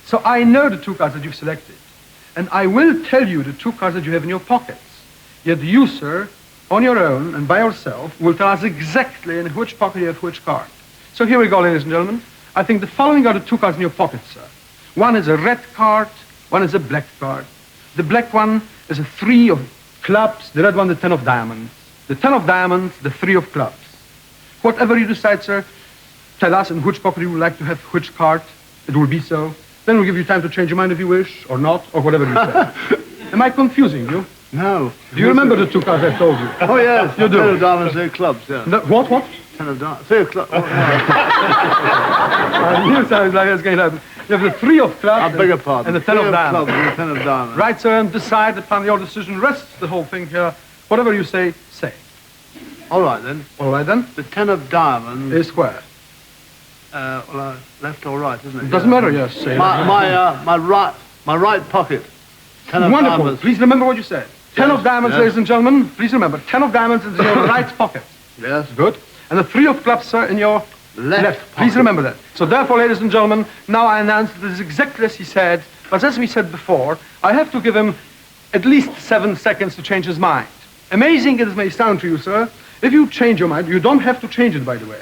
So I know the two cards that you've selected. And I will tell you the two cards that you have in your pockets. Yet you, sir, on your own and by yourself, will tell us exactly in which pocket you have which card. So here we go, ladies and gentlemen. I think the following are the two cards in your pockets, sir. One is a red card, one is a black card. The black one is a 3 of clubs, the red one the 10 of diamonds. The 10 of diamonds, the 3 of clubs. Whatever you decide, sir, tell us in which pocket you would like to have which card. It will be so. Then we'll give you time to change your mind if you wish, or not, or whatever you say. Am I confusing you? No. Do you remember the two cards I told you? Oh, yes. You do? 10 of diamonds, 3 clubs, yeah. No, what? 10 of diamonds, 3 of clubs. Oh, no. I knew something like that's going to happen. You have the 3 of clubs I beg your pardon. and the 10 of 3 diamonds. clubs and the 10 of diamonds. Right, sir, and decide upon your decision. Rests the whole thing here. Whatever you say, say. All right, then. All right, then. The 10 of diamonds... is square. Left or right, isn't it? It doesn't matter, yes. Say my right pocket. 10 of Wonderful. diamonds. Please remember what you said. 10 Yes, of diamonds, yes. ladies and gentlemen. Please remember. 10 of diamonds is in your right pocket. Yes. Good. And the 3 of clubs, sir, in your left Please pocket. remember that. So therefore, ladies and gentlemen, now I announce that this is exactly as he said. But as we said before, I have to give him at least 7 seconds to change his mind. Amazing as it may sound to you, sir, if you change your mind, you don't have to change it, by the way.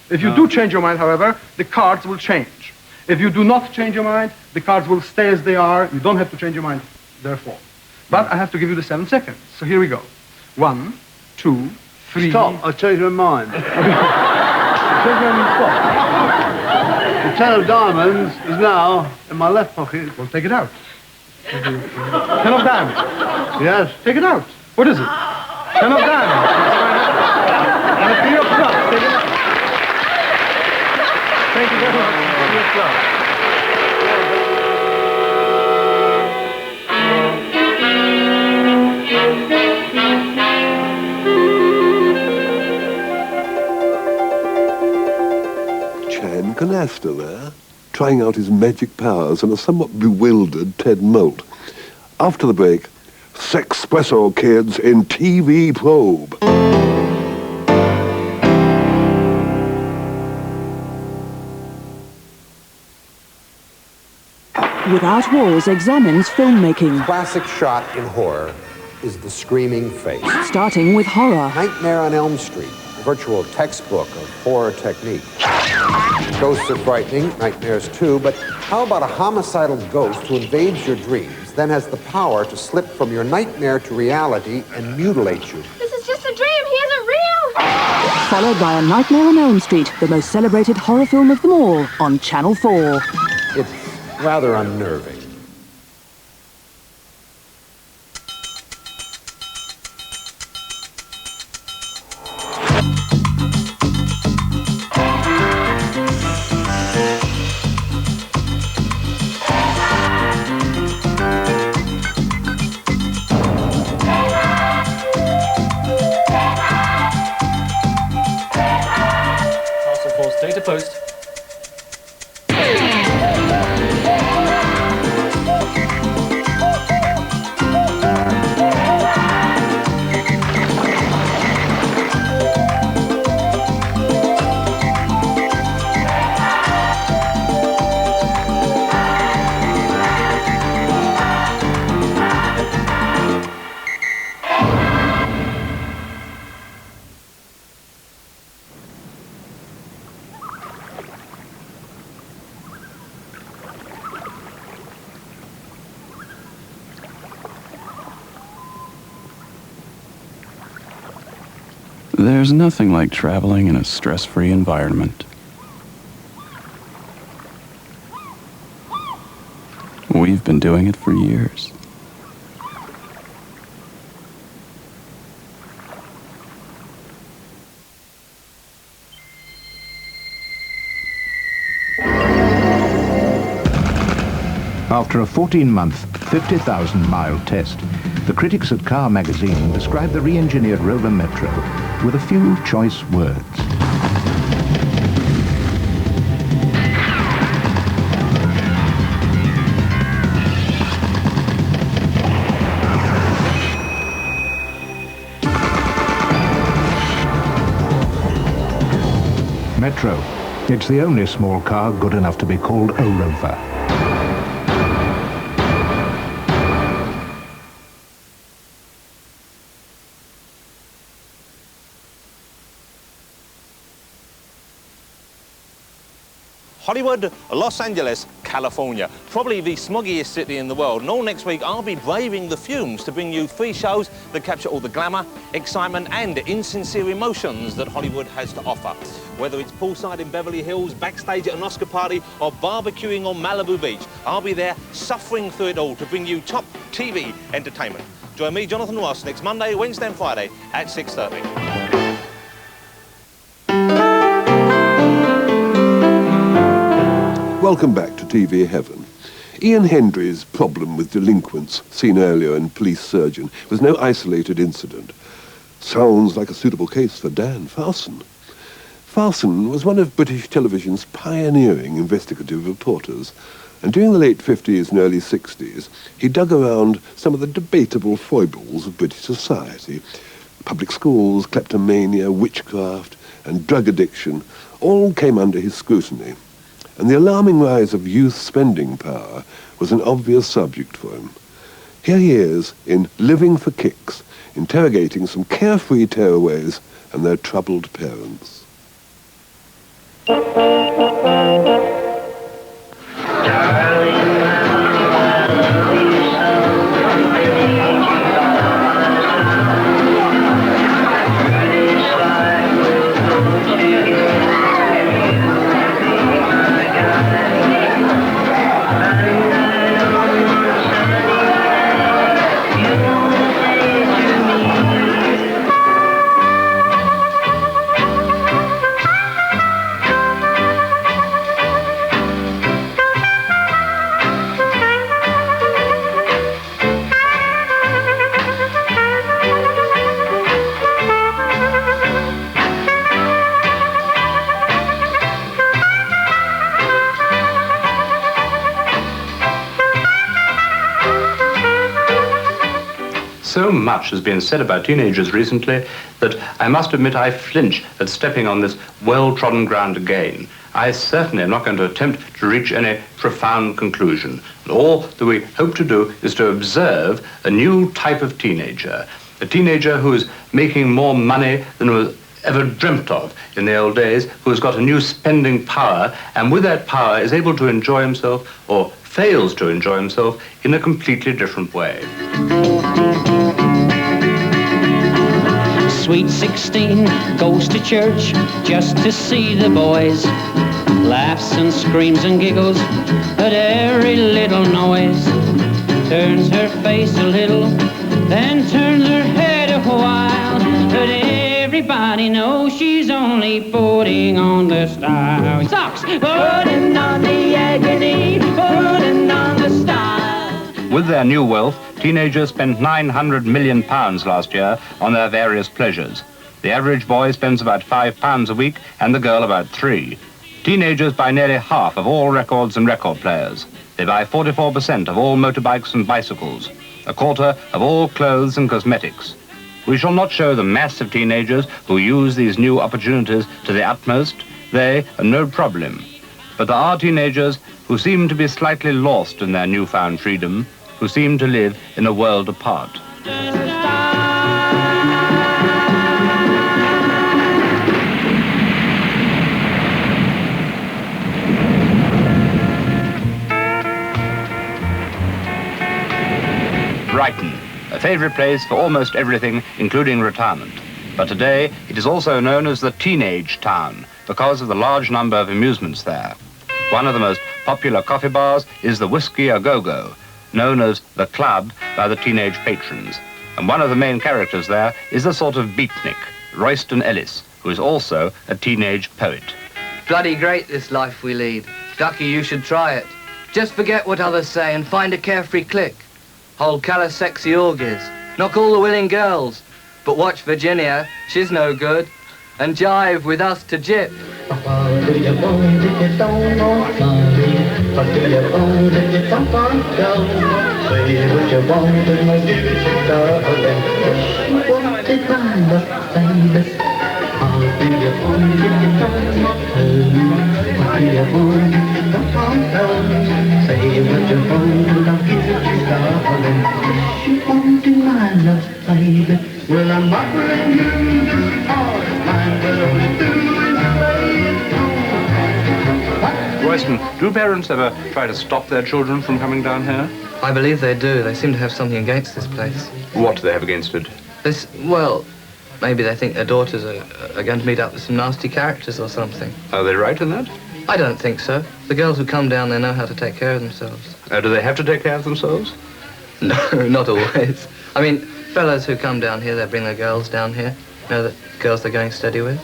If you do change your mind, however, the cards will change. If you do not change your mind, the cards will stay as they are. You don't have to change your mind, therefore. But I have to give you the 7 seconds. So here we go. 1, 2, 3... Stop, I changed my mind. Change your mind, stop. The 10 of diamonds is now in my left pocket. Well, take it out. 10 of diamonds. Yes. Take it out. What is it? 10 of diamonds. And a 3 of clubs. Take it out. Thank you very much. 3 of clubs. Chan Canasta there, trying out his magic powers on a somewhat bewildered Ted Moult. After the break, Sexpresso Kids in TV Probe. Without Walls examines filmmaking. Classic shot in horror is the screaming face. Starting with horror. Nightmare on Elm Street, a virtual textbook of horror technique. Ghosts are frightening, nightmares too, but how about a homicidal ghost who invades your dreams, then has the power to slip from your nightmare to reality and mutilate you? This is just a dream. He isn't real. Followed by A Nightmare on Elm Street, the most celebrated horror film of them all, on Channel 4. It's rather unnerving. Castle Force data post. There's nothing like traveling in a stress-free environment. We've been doing it for years. After a 14-month, 50,000-mile test, the critics at Car Magazine described the re-engineered Rover Metro with a few choice words. Metro. It's the only small car good enough to be called a Rover. Hollywood, Los Angeles, California. Probably the smoggiest city in the world. And all next week, I'll be braving the fumes to bring you 3 shows that capture all the glamour, excitement and insincere emotions that Hollywood has to offer. Whether it's poolside in Beverly Hills, backstage at an Oscar party or barbecuing on Malibu Beach, I'll be there suffering through it all to bring you top TV entertainment. Join me, Jonathan Ross, next Monday, Wednesday and Friday at 6:30. Welcome back to TV Heaven. Ian Hendry's problem with delinquents, seen earlier in Police Surgeon, was no isolated incident. Sounds like a suitable case for Dan Farson. Farson was one of British television's pioneering investigative reporters, and during the late 50s and early 60s, he dug around some of the debatable foibles of British society. Public schools, kleptomania, witchcraft, and drug addiction all came under his scrutiny. And the alarming rise of youth spending power was an obvious subject for him. Here he is in Living for Kicks, interrogating some carefree tearaways and their troubled parents. So much has been said about teenagers recently that I must admit I flinch at stepping on this well-trodden ground again. I certainly am not going to attempt to reach any profound conclusion. All that we hope to do is to observe a new type of teenager, a teenager who is making more money than was ever dreamt of in the old days, who has got a new spending power, and with that power is able to enjoy himself, or fails to enjoy himself, in a completely different way. Sweet 16 goes to church just to see the boys. Laughs and screams and giggles at every little noise. Turns her face a little, then turns her head a while. But everybody knows she's only putting on the style. Socks, putting on the agony, putting on the style. With their new wealth, teenagers spent £900 million last year on their various pleasures. The average boy spends about £5 a week and the girl about £3. Teenagers buy nearly half of all records and record players. They buy 44% of all motorbikes and bicycles, a quarter of all clothes and cosmetics. We shall not show the mass of teenagers who use these new opportunities to the utmost. They are no problem. But there are teenagers who seem to be slightly lost in their newfound freedom, who seem to live in a world apart. Brighton, a favourite place for almost everything, including retirement. But today, it is also known as the teenage town because of the large number of amusements there. One of the most popular coffee bars is the Whiskey A Go-Go, known as the Club by the teenage patrons. And one of the main characters there is a sort of beatnik, Royston Ellis, who is also a teenage poet. Bloody great, this life we lead. Ducky, you should try it. Just forget what others say and find a carefree clique. Hold callous sexy orgies. Knock all the willing girls. But watch Virginia, she's no good. And jive with us to jip. Say what you want, I'll give you darling. You won't deny love, baby. Well, I'm offering you this heart of mine. Well, all we do is play it. Royston, do parents ever try to stop their children from coming down here? I believe they do. They seem to have something against this place. What do they have against it? Well, maybe they think their daughters are going to meet up with some nasty characters or something. Are they right in that? I don't think so. The girls who come down there know how to take care of themselves. Do they have to take care of themselves? No, not always. I mean, fellows who come down here, they bring their girls down here. Know that girls they're going steady with.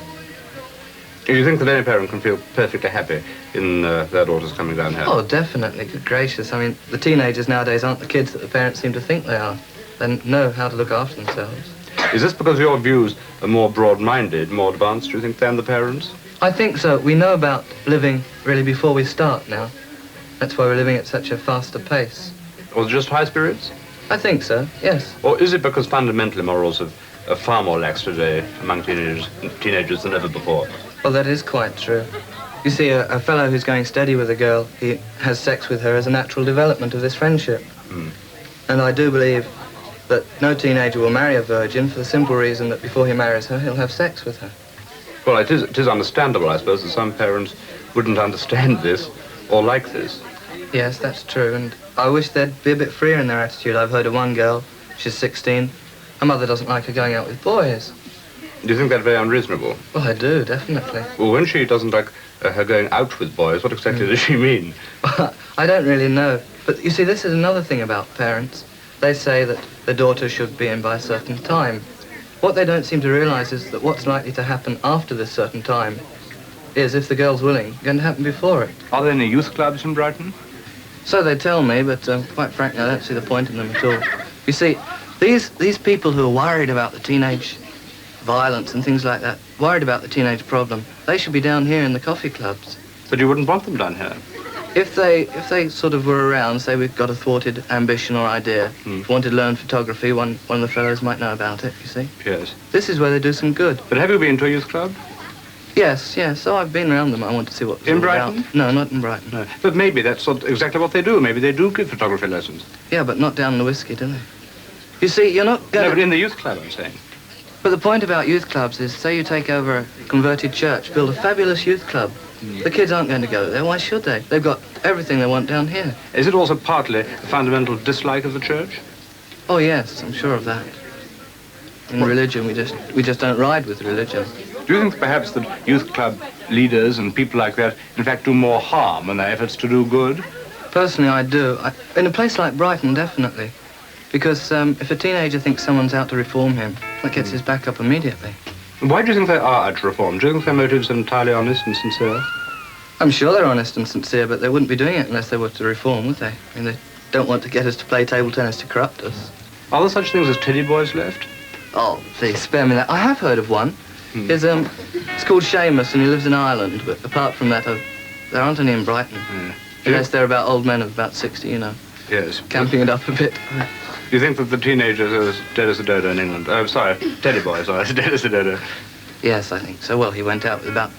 Do you think that any parent can feel perfectly happy in their daughters coming down here? Oh, definitely. Good gracious. I mean, the teenagers nowadays aren't the kids that the parents seem to think they are. They know how to look after themselves. Is this because your views are more broad-minded, more advanced, do you think, than the parents? I think so. We know about living really before we start now. That's why we're living at such a faster pace. Or just high spirits? I think so, yes. Or is it because fundamentally morals are far more lax today among teenagers than ever before? Well, that is quite true. You see, a fellow who's going steady with a girl, he has sex with her as a natural development of this friendship. And I do believe that no teenager will marry a virgin for the simple reason that before he marries her, he'll have sex with her. Well, it is understandable, I suppose, that some parents wouldn't understand this or like this. Yes, that's true, and I wish they'd be a bit freer in their attitude. I've heard of one girl, she's 16, her mother doesn't like her going out with boys. Do you think that very unreasonable? Well, I do, definitely. Well, when she doesn't like her going out with boys, what exactly does she mean? I don't really know. But you see, this is another thing about parents. They say that their daughter should be in by a certain time. What they don't seem to realise is that what's likely to happen after this certain time is, if the girl's willing, going to happen before it. Are there any youth clubs in Brighton? So they tell me, but quite frankly, I don't see the point in them at all. You see, these people who are worried about the teenage violence and things like that, worried about the teenage problem, they should be down here in the coffee clubs. But you wouldn't want them down here? If they sort of were around, say we've got a thwarted ambition or idea, wanted to learn photography, one of the fellows might know about it, you see. Yes. This is where they do some good. But have you been to a youth club? Yes. So I've been around them. I want to see what it's in all Brighton? About. No, not in Brighton. No. But maybe that's exactly what they do. Maybe they do give photography lessons. Yeah, but not down in the whiskey, do they? You see, you're not going No, but in the youth club, I'm saying. But the point about youth clubs is, say you take over a converted church, build a fabulous youth club. The kids aren't going to go there. Why should they? They've got everything they want down here. Is it also partly a fundamental dislike of the church? Oh, yes, I'm sure of that. In religion, we just don't ride with religion. Do you think perhaps that youth club leaders and people like that, in fact, do more harm in their efforts to do good? Personally, I do. In a place like Brighton, definitely. Because if a teenager thinks someone's out to reform him, that gets his back up immediately. Why do you think they are out to reform? Do you think their motives are entirely honest and sincere? I'm sure they're honest and sincere, but they wouldn't be doing it unless they were to reform, would they? I mean, they don't want to get us to play table tennis to corrupt us. Are there such things as teddy boys left? Oh, please, spare me that. I have heard of one. It's called Seamus, and he lives in Ireland, but apart from that, there aren't any in Brighton. Unless they're about old men of about 60, you know. Yes. Camping it up a bit. Do you think that the teenagers are as dead as a dodo in England? Oh, sorry, teddy boys are as dead as a dodo. Yes, I think so. Well, he went out about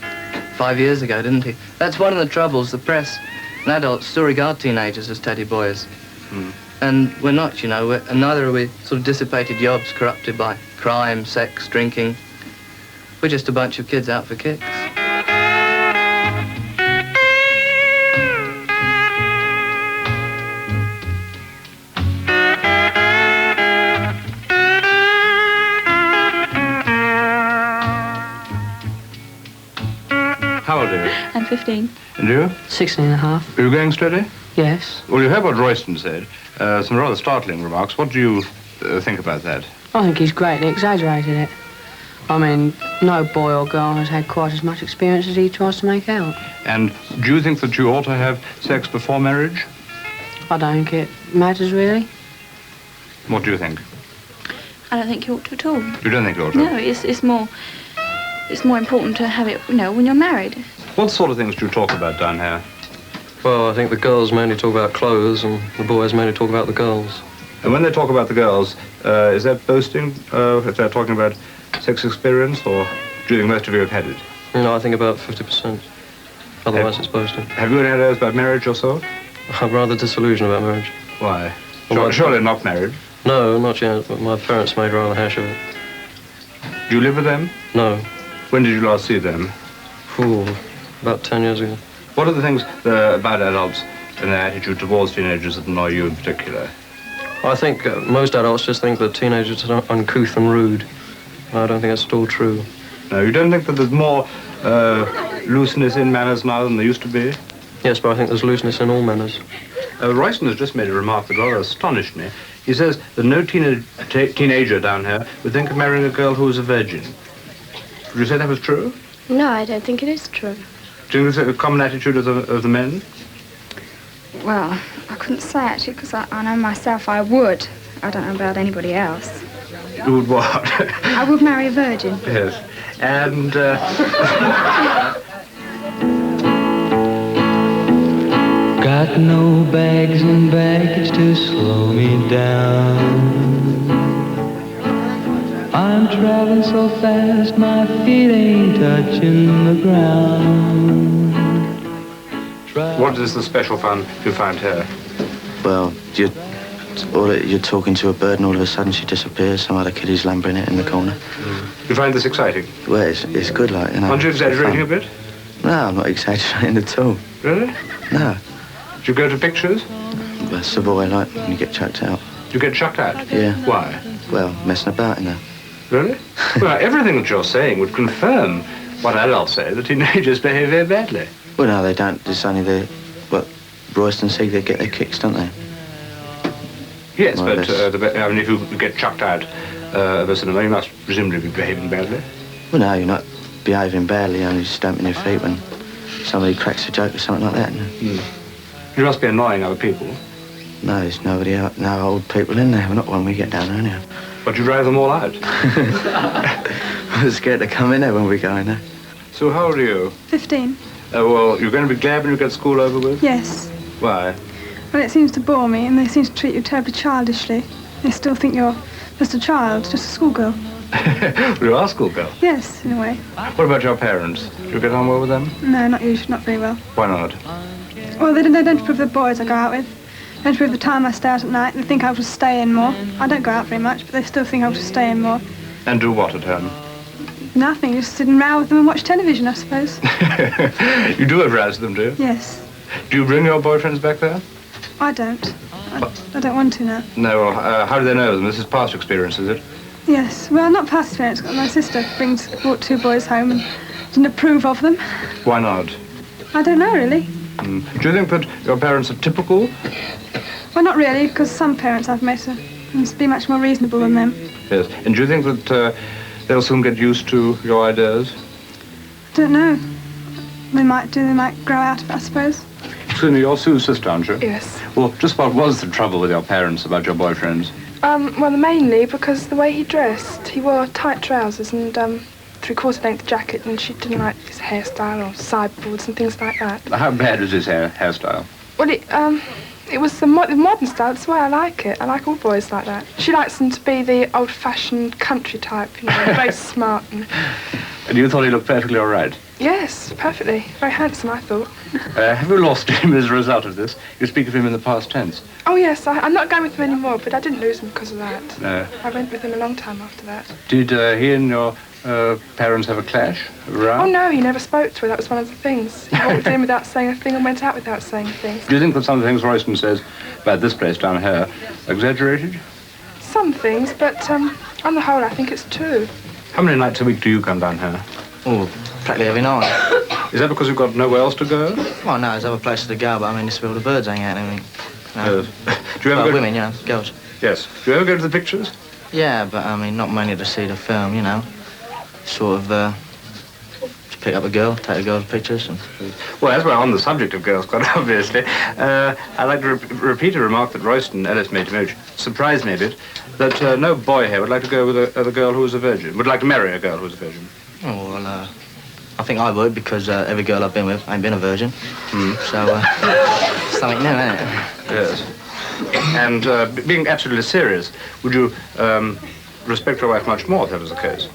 5 years ago, didn't he? That's one of the troubles. The press and adults still regard teenagers as teddy boys. And we're not, you know. And neither are we sort of dissipated yobs corrupted by crime, sex, drinking. We're just a bunch of kids out for kicks. How old are you? I'm 15. And you? 16 and a half. Are you going steady? Yes. Well, you heard what Royston said. Some rather startling remarks. What do you think about that? I think he's greatly exaggerated it. I mean, no boy or girl has had quite as much experience as he tries to make out. And do you think that you ought to have sex before marriage? I don't think it matters, really. What do you think? I don't think you ought to at all. You don't think you ought to? No, it's more important to have it, you know, when you're married. What sort of things do you talk about down here? Well, I think the girls mainly talk about clothes and the boys mainly talk about the girls. And when they talk about the girls, is that boasting? If they're talking about sex experience or Do you think most of you have had it? No, I think about 50%. Otherwise, it's supposed to. Have you any ideas about marriage yourself? I'm rather disillusioned about marriage. Why? Well, Surely not married. No, not yet, but my parents made rather a hash of it. Do you live with them? No. When did you last see them? Ooh, about 10 years ago. What are the things about adults and their attitude towards teenagers that annoy you in particular? I think most adults just think that teenagers are uncouth and rude. I don't think that's at all true. No, you don't think that there's more looseness in manners now than there used to be? Yes, but I think there's looseness in all manners. Royston has just made a remark that rather astonished me. He says that no teenager down here would think of marrying a girl who was a virgin. Would you say that was true? No, I don't think it is true. Do you think it's a common attitude of the men? Well, I couldn't say actually, because I know myself I would. I don't know about anybody else. You would what? I would marry a virgin. Yes. And, Got no bags and baggage to slow me down. I'm traveling so fast, my feet ain't touching the ground. what is the special fun you find here? Well, you're talking to a bird and all of a sudden she disappears. Some other kid is lumbering it in the corner. You find this exciting? Well, it's good, like, you know. Aren't you exaggerating a bit? No, I'm not exaggerating at all. Really? No. Do you go to pictures? Well, Savoy, like, when you get chucked out. You get chucked out? Yeah. Why? Well, messing about in there. Really? Well, everything that you're saying would confirm what adults say, that teenagers behave very badly. Well, no, they don't. It's only Royston see they get their kicks, don't they? Yes, More or but if you get chucked out of a cinema, you must presumably be behaving badly. Well, no, you're not behaving badly, only stamping your feet when somebody cracks a joke or something like that. You must be annoying other people. No, there's nobody out, no old people in there. We're not when we get down there, anyhow. But you drive them all out. We're scared to come in there when we go in there. So how old are you? 15. Well, you're going to be glad when you get school over with? Yes. Why? Well, it seems to bore me, and they seem to treat you terribly childishly. They still think you're just a child, just a schoolgirl. You are a schoolgirl? Yes, in a way. What about your parents? Do you get on well with them? No, not usually, not very well. Why not? Well, they don't approve of the boys I go out with. They don't approve of the time I stay out at night. They think I ought to stay in more. I don't go out very much, but they still think I ought to stay in more. And do what at home? Nothing, just sit and row with them and watch television, I suppose. You do have rows with them, do you? Yes. Do you bring your boyfriends back there? I don't. I don't want to now. No, well, how do they know them? This is past experience, is it? Yes, well, not past experience. My sister brought 2 boys home and didn't approve of them. Why not? I don't know, really. Do you think that your parents are typical? Well, not really, because some parents I've met must be much more reasonable than them. Yes. And do you think that they'll soon get used to your ideas? I don't know. They might grow out of it, I suppose. Excuse me, you're Sue's sister, aren't you? Yes. Well, just what was the trouble with your parents about your boyfriends? Well, mainly because the way he dressed. He wore tight trousers and 3/4 length jacket, and she didn't like his hairstyle or sideboards and things like that. How bad is his hairstyle? Well, it was the modern style. That's the way I like it. I like all boys like that. She likes them to be the old-fashioned country type, you know, very smart. And you thought he looked perfectly all right? Yes, perfectly. Very handsome, I thought. Have you lost him as a result of this? You speak of him in the past tense. Oh, yes, I'm not going with him anymore, but I didn't lose him because of that. No. I went with him a long time after that. Did he and your parents have a clash? A row? Oh, no, he never spoke to her. That was one of the things. He walked in without saying a thing and went out without saying a thing. Do you think that some of the things Royston says about this place down here are exaggerated? Some things, but on the whole, I think it's true. How many nights a week do you come down here? Oh, practically every night. Is that because you've got nowhere else to go? Well, no, there's other places to go, but I mean, this is where all the birds hang out and everything. No. Do you ever well, go women, you know, girls. Yes. Do you ever go to the pictures? Yeah, but I mean, not mainly to see the film, you know. Sort of, to pick up a girl, take a girl's pictures. And... Well, as we're on the subject of girls, quite obviously, I'd like to repeat a remark that Royston Ellis made to me, which surprised me a bit, that no boy here would like to go with a girl who was a virgin, would like to marry a girl who was a virgin. Oh, well, I think I would, because every girl I've been with ain't been a virgin. So, something new, isn't it? Yes. And being absolutely serious, would you respect your wife much more if that was the case?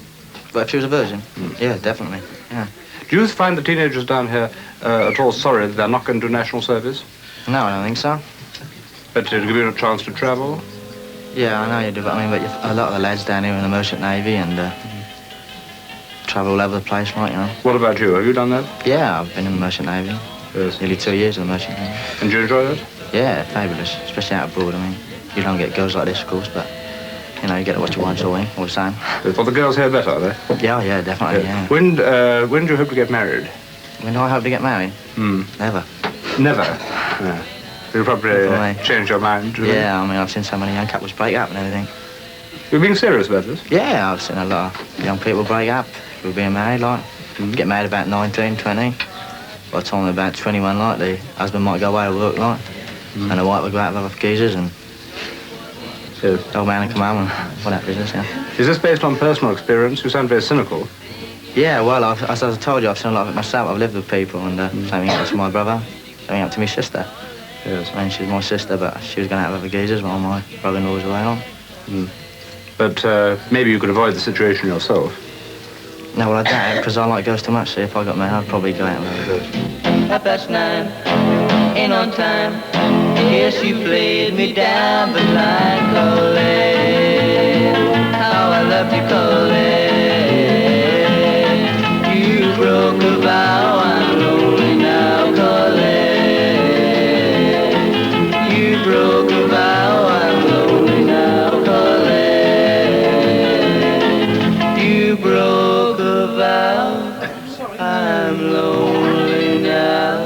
But if she was a virgin? Yeah, definitely. Yeah. Do you find the teenagers down here at all sorry that they're not going to do national service? No, I don't think so. But to give you a chance to travel? Yeah, I know you do, but I mean, a lot of the lads down here in the Merchant Navy and travel all over the place, right, you know. What about you? Have you done that? Yeah, I've been in the Merchant Navy. Yes. Nearly 2 years in the Merchant Navy. And do you enjoy that? Yeah, fabulous, especially out abroad. I mean, you don't get girls like this, of course, but, you know, you get to watch your wives all the same. Well, the girls here better, are they? Yeah, definitely, yeah. When do you hope to get married? When do I hope to get married? Never. Never? Yeah. You'll probably change your mind, do you think? Yeah, I mean, I've seen so many young couples break up and everything. You're being serious about this? Yeah, I've seen a lot of young people break up who are being married, like, get married about 19, 20. By the time they're about 21, like, the husband might go away to work, like, and the wife will go out with other geezers, and the old man will come home and all that business, yeah. Is this based on personal experience? You sound very cynical. Yeah, well, as I told you, I've seen a lot of it myself. I've lived with people, and something happened to my brother, something happened to my sister. Yes. I mean, she's my sister, but she was going out with other geezers while my brother-in-law was away on. But maybe you could avoid the situation yourself. No, well, I don't, because I like girls too much, so if I got married, I'd probably go out with other girls. 9:30, ain't on time. Yes, you played me down, but like Colette, how I loved you, Colette. You broke a vow, I'm lonely now, Colette. You broke a vow, I'm lonely now, Colette. You broke a vow, I'm lonely now,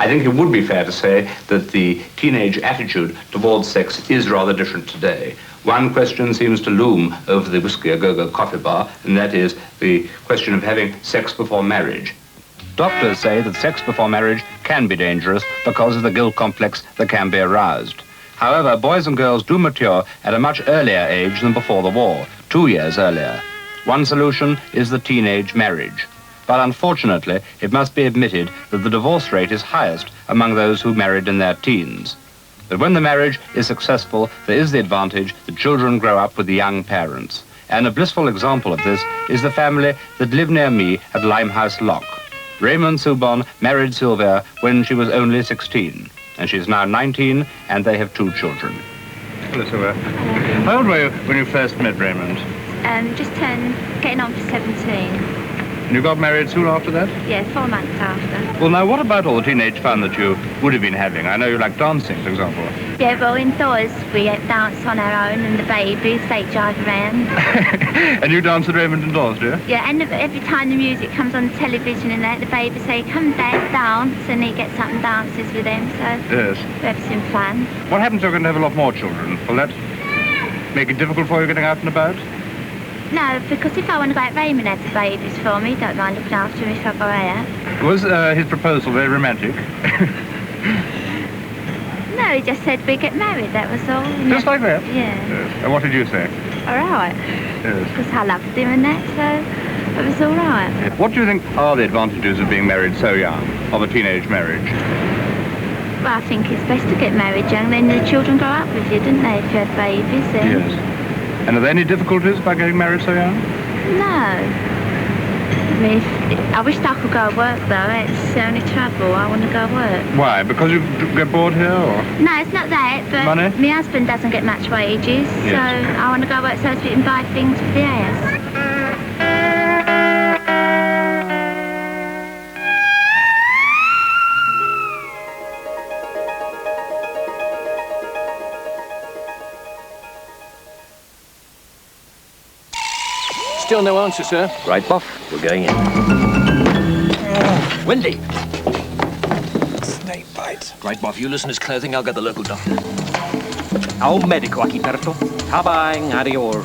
I think it would be fair to say that the teenage attitude towards sex is rather different today. One question seems to loom over the Whiskey A Go-Go coffee bar, and that is the question of having sex before marriage. Doctors say that sex before marriage can be dangerous because of the guilt complex that can be aroused. However, boys and girls do mature at a much earlier age than before the war, 2 years earlier. One solution is the teenage marriage. But unfortunately, it must be admitted that the divorce rate is highest among those who married in their teens. But when the marriage is successful, there is the advantage that children grow up with the young parents. And a blissful example of this is the family that live near me at Limehouse Lock. Raymond Subon married Sylvia when she was only 16, and she's now 19, and they have 2 children. Hello, Sylvia. How old were you when you first met Raymond? Just getting on for 17. And you got married soon after that? Yeah, 4 months after. Well, now, what about all the teenage fun that you would have been having? I know you like dancing, for example. Yeah, well, indoors we dance on our own, and the babies, they drive around. And you dance with Raymond indoors, do you? Yeah, and every time the music comes on the television and that, the babies say, come Dad, dance, and he gets up and dances with them, so Yes. we have some fun. What happens if you're going to have a lot more children? Will that make it difficult for you getting out and about? No, because if I want to go out, Raymond has the babies for me, don't mind looking after him if I go out. Was his proposal very romantic? No, he just said we get married, that was all. Just like that? Yeah. Yes. And what did you say? All right. Yes. Because I loved him and that, so it was all right. What do you think are the advantages of being married so young, of a teenage marriage? Well, I think it's best to get married young, then the children grow up with you, don't they, if you have babies then? Yes. And are there any difficulties by getting married so young? No. I mean, I wish I could go work, though. It's the only trouble. I want to go work. Why? Because you get bored here, or? No, it's not that, but Money? my husband doesn't get much wages, Yes. so I want to go work so we can buy things for the house. Still no answer, sir. Right, Buff. We're going in. Wendy! Snake bite. Right, Buff. You listen to his clothing. I'll get the local doctor. Al medico aquí, Perto. Tabang adior.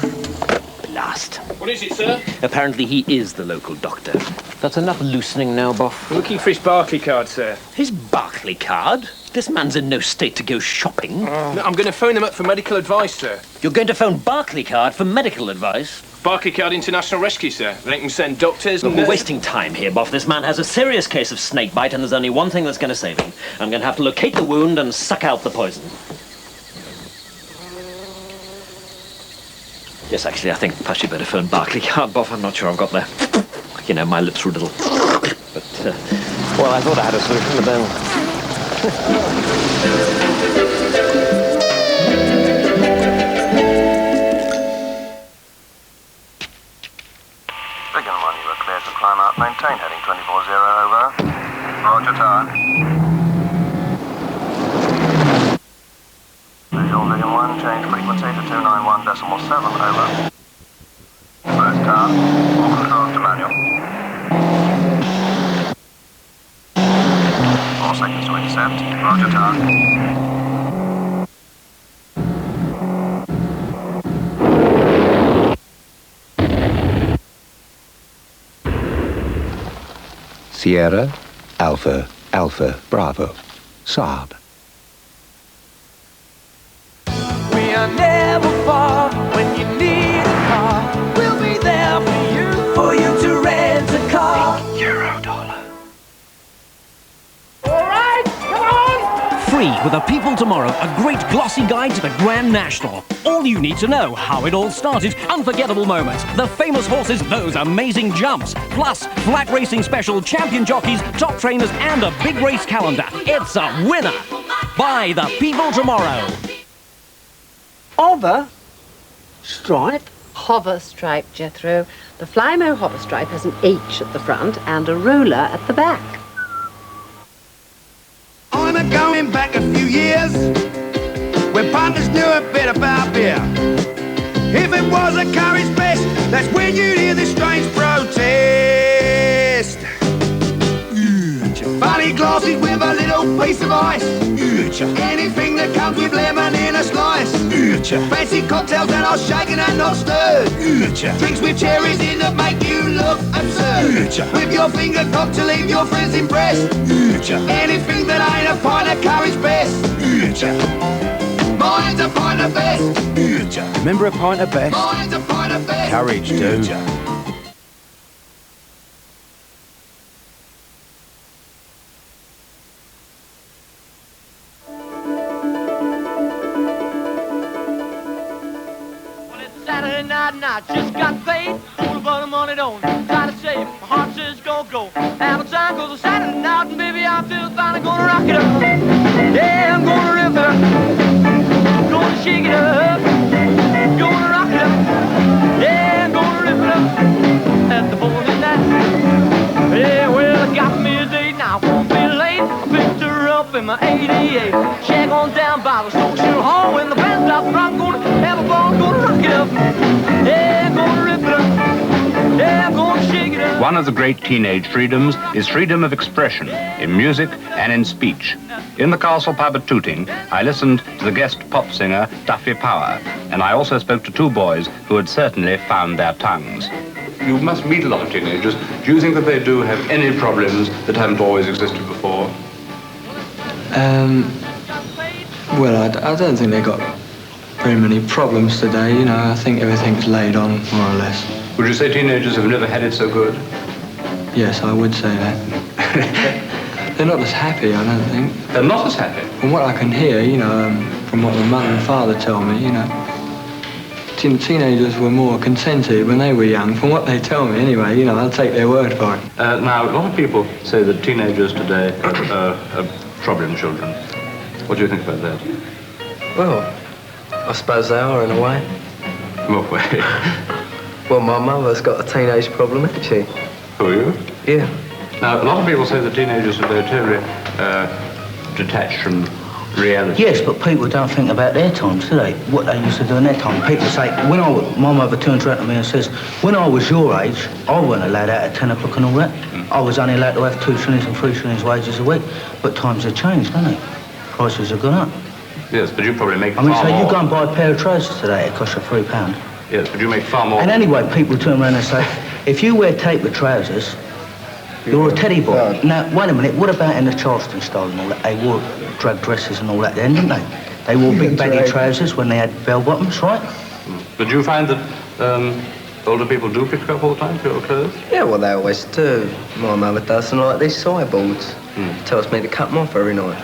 Last. What is it, sir? Apparently he is the local doctor. That's enough loosening now, Buff. We're looking for his Barclay card, sir. His Barclay card? This man's in no state to go shopping. No, I'm going to phone them up for medical advice, sir. You're going to phone Barclay card for medical advice? Barclaycard International Rescue, sir. They can send doctors and... Look, we're wasting time here, Boff. This man has a serious case of snake bite, and there's only one thing that's going to save him. I'm going to have to locate the wound and suck out the poison. Yes, actually, I think perhaps you better phone Barclaycard, Boff. I'm not sure I've got there. You know, my lips were a little... But, well, I thought I had a solution, but then... Big and one, you are clear to climb up. Maintain heading 24-0, over. Roger, tower. Visual, Big and one, change frequency to 291.7, over. First tower, all controls to manual. 4 seconds to intercept. Roger, tower. Sierra, Alpha, Alpha, Bravo, Saab. We are never far when you need a car. We'll be there for you to rent a car. Eurodollar. All right, come on! Free with A People Tomorrow, a great glossy guide to the Grand National. All you need to know, how it all started, unforgettable moments, the famous horses, those amazing jumps, plus flat racing special, champion jockeys, top trainers, and a big race calendar. It's a winner. Buy The People Tomorrow. Hover stripe? Hover stripe, Jethro. The Flymo hover stripe has an H at the front and a roller at the back. I'm going back a few years, where partners knew a bit about beer. If it was a carriage fest, that's when you'd hear this strange protest. Funny glasses with a little piece of ice. Anything that comes with lemon in a slice. Fancy cocktails that are shaken and not stirred. Drinks with cherries in that make you look absurd. With your finger cocked to leave your friends impressed. Anything that ain't a pint of courage best. Mine's a pint of best. Remember a pint of best? Mine's a pint of best. Courage, dude. Saturday night and I just got paid. Fool but the money don't try to save. My heart says go, go. And the time goes a Saturday night and baby I feel fine. I'm gonna rock it up. Yeah, I'm gonna rip it up. Gonna shake it up. Gonna rock it up. Yeah, I'm gonna rip it up. At the ball tonight. Yeah, well I got me a date now. Won't be late. I picked her up in my 88. Shack on down by the social hall. When the band stops, I'm gonna have a ball. Gonna rock it up. Yeah, I'm gonna rip it up. Yeah, I'm gonna shake it up. One of the great teenage freedoms is freedom of expression in music and in speech. In the Castle pub at Tooting, I listened to the guest pop singer Duffy Power, and I also spoke to two boys who had certainly found their tongues. You must meet a lot of teenagers. Do you think that they do have any problems that haven't always existed before? Well, I don't think they've got very many problems today, you know. I think everything's laid on, more or less. Would you say teenagers have never had it so good? Yes, I would say that. They're not as happy, I don't think. They're not as happy? From what I can hear, you know, from what my mother and father tell me, you know, teenagers were more contented when they were young, from what they tell me anyway, you know, I'll take their word for it. Now, a lot of people say that teenagers today are problem children. What do you think about that? Well, I suppose they are in a way. What way? Well, my mother's got a teenage problem, hasn't she? Who are you? Yeah. Now, a lot of people say that teenagers today are terribly detached from reality. Yes, but people don't think about their times, do they? What they used to do in their time. People say, my mother turns around to me and says, when I was your age, I wasn't allowed out at 10 o'clock and all that. I was only allowed to have 2 shillings and 3 shillings wages a week. But times have changed, haven't they? Prices have gone up. Yes, but you probably make far more. far So more. you go and buy a pair of trousers today, it costs you £3. Yes, but you make far more. And anyway, people turn around and say, if you wear tapered trousers, you're a teddy boy. Now, wait a minute, what about in the Charleston style and all that? They wore drag dresses and all that then, didn't they? They wore big baggy trousers when they had bell bottoms, right? But do you find that Older people do pick you up all the time for your clothes? Yeah, well, they always do. My mother doesn't like these sideboards. Tells me to cut them off every night.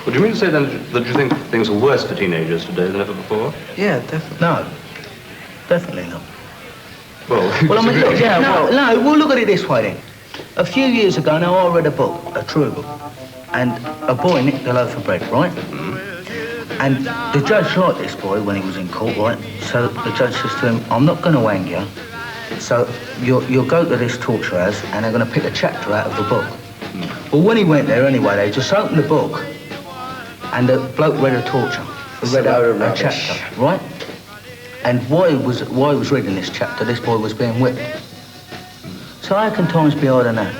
Well, do you mean to say then that you think things are worse for teenagers today than ever before? Yeah, definitely. No, definitely not. Well, Well, I mean, look, well, look at it this way then. A few years ago now, I read a book, a true book, and a boy nicked a loaf of bread, right? And the judge liked this boy when he was in court, right? So the judge says to him, I'm not going to hang you, so you'll go to this torture house and they're going to pick a chapter out of the book. Well, when he went there anyway, they just opened the book and the bloke read a torture. He read a chapter, right? And while he was reading this chapter, this boy was being whipped. So how can times be harder now?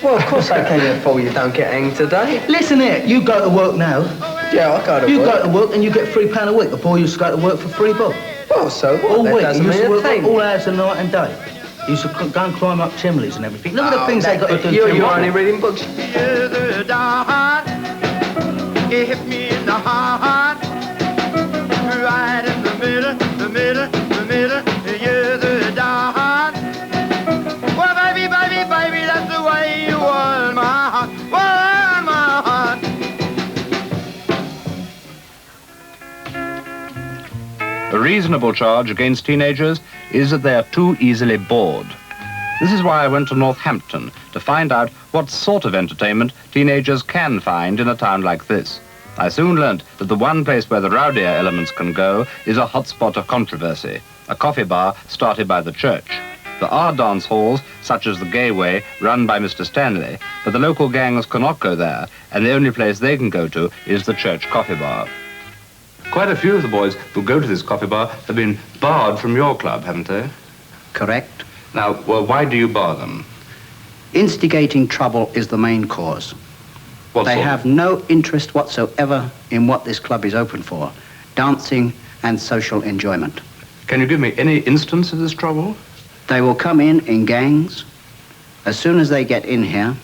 Well, of course I can for you don't get hanged today. Listen here, you go to work now. Yeah, I go to work. You go to work and you get £3 a week. The boy used to go to work for £3. Well, so what? All That week. doesn't He used mean to a work thing. all hours of night and day. He used to go and climb up chimneys and everything. Look at the things they got to do. You're only reading books. You're the heart, it hit me in the heart, right in the middle, the middle, the middle. You're the heart. Well, baby, baby, baby, that's the way you want my heart, want my heart. A reasonable charge against teenagers is that they are too easily bored. This is why I went to Northampton to find out what sort of entertainment teenagers can find in a town like this. I soon learnt that the one place where the rowdier elements can go is a hotspot of controversy, a coffee bar started by the church. There are dance halls, such as the Gay Way, run by Mr. Stanley, but the local gangs cannot go there, and the only place they can go to is the church coffee bar. Quite a few of the boys who go to this coffee bar have been barred from your club, haven't they? Correct. Now, well, why do you bar them? Instigating trouble is the main cause. What They sort? have no interest whatsoever in what this club is open for, dancing and social enjoyment. Can you give me any instance of this trouble? They will come in gangs. As soon as they get in here,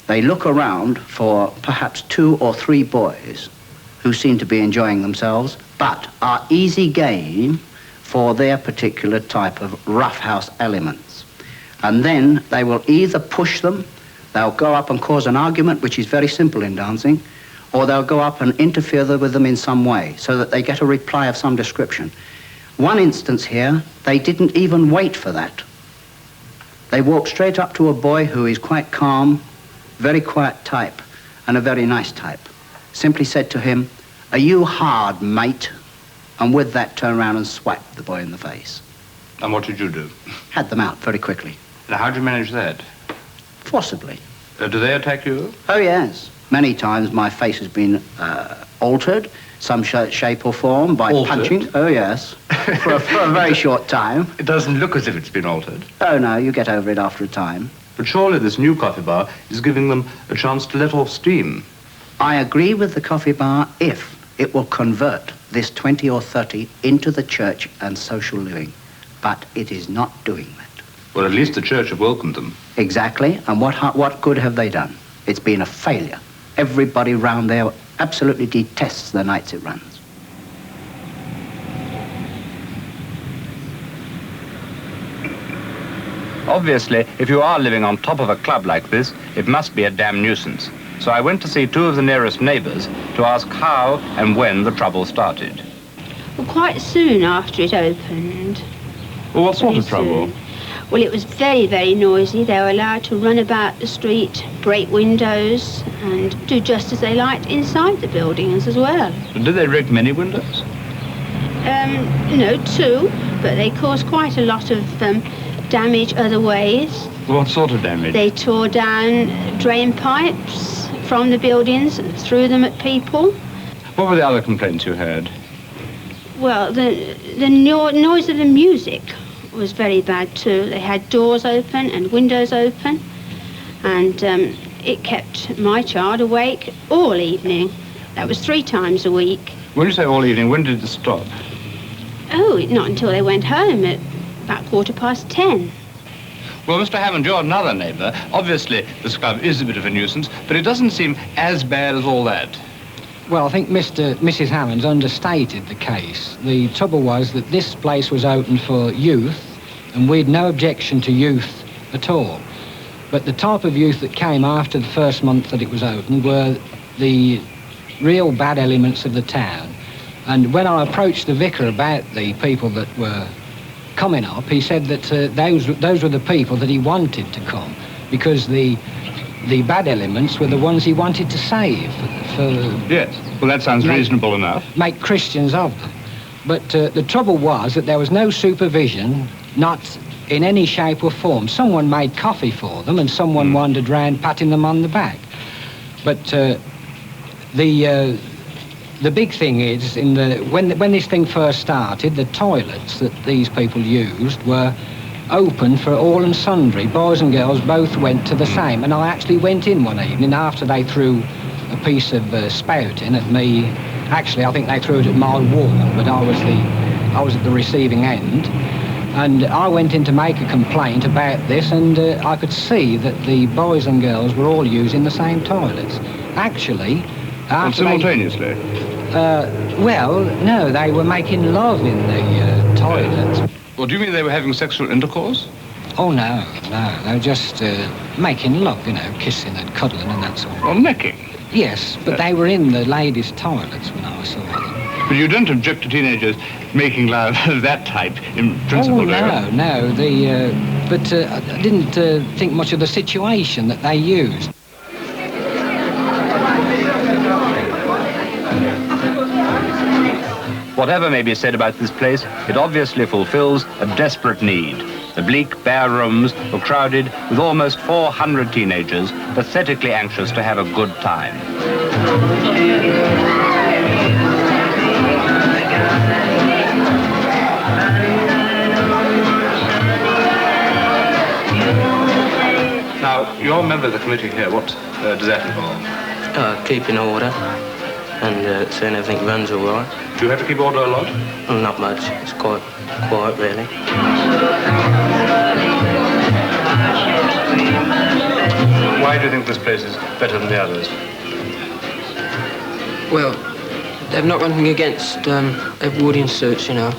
they look around for perhaps 2 or 3 boys who seem to be enjoying themselves, but are easy game for their particular type of roughhouse elements. And then they will either push them, they'll go up and cause an argument, which is very simple in dancing, or they'll go up and interfere with them in some way so that they get a reply of some description. One instance here, they didn't even wait for that. They walked straight up to a boy who is quite calm, very quiet type, and a very nice type. Simply said to him, "Are you hard, mate?" And with that, turned around and swiped the boy in the face. And what did you do? Had them out very quickly. Now, how did you manage that? Forcibly. Do they attack you? Oh, yes. Many times my face has been altered, some shape or form, by Altered? punching. Oh, yes. for a very short time. It doesn't look as if it's been altered. Oh, no, you get over it after a time. But surely this new coffee bar is giving them a chance to let off steam. I agree with the coffee bar if it will convert this 20 or 30 into the church and social living. But it is not doing that. Well, at least the church have welcomed them. Exactly. And what good have they done? It's been a failure. Everybody round there absolutely detests the nights it runs. Obviously, if you are living on top of a club like this, it must be a damn nuisance. So I went to see 2 of the nearest neighbours to ask how and when the trouble started. Well, quite soon after it opened. Well, what sort Pretty of trouble? soon. Well, it was very, very noisy. They were allowed to run about the street, break windows, and do just as they liked inside the buildings as well. Did they break many windows? No, 2, but they caused quite a lot of damage other ways. What sort of damage? They tore down drain pipes from the buildings and threw them at people. What were the other complaints you heard? Well, the noise of the music was very bad too. They had doors open and windows open, and it kept my child awake all evening. That was 3 times a week. When you say all evening, when did it stop? Oh, not until they went home at about 10:15. Well, Mr. Hammond, you're another neighbour. Obviously, this club is a bit of a nuisance, but it doesn't seem as bad as all that. Well, I think Mrs. Hammond's understated the case. The trouble was that this place was open for youth, and we'd no objection to youth at all. But the type of youth that came after the first month that it was opened were the real bad elements of the town. And when I approached the vicar about the people that were coming up, he said that those were the people that he wanted to come, because the bad elements were the ones he wanted to save. Yes, well, that sounds reasonable enough. Make Christians of them. But the trouble was that there was no supervision, not in any shape or form. Someone made coffee for them and someone wandered round patting them on the back. But the big thing is, when this thing first started, the toilets that these people used were open for all and sundry. Boys and girls both went to the same. And I actually went in one evening after they threw a piece of spout in at me. Actually, I think they threw it at my wall, but I was at the receiving end. And I went in to make a complaint about this, and I could see that the boys and girls were all using the same toilets. Actually, after simultaneously? Well, no, they were making love in the toilets. Well, do you mean they were having sexual intercourse? Oh, no, they were just making love, you know, kissing and cuddling and that sort of thing. Well, necking? Yes, but they were in the ladies' toilets when I saw them. But you don't object to teenagers making love of that type in principle, do you? No, but I didn't think much of the situation that they used. Whatever may be said about this place, it obviously fulfills a desperate need. The bleak, bare rooms were crowded with almost 400 teenagers, pathetically anxious to have a good time. Now, you're a member of the committee here. What does that involve? Keeping order and seeing everything runs all right. Do you have to keep order a lot? Not much. It's quite quiet, really. Why do you think this place is better than the others? Well, they've not got anything against Edwardian suits, you know.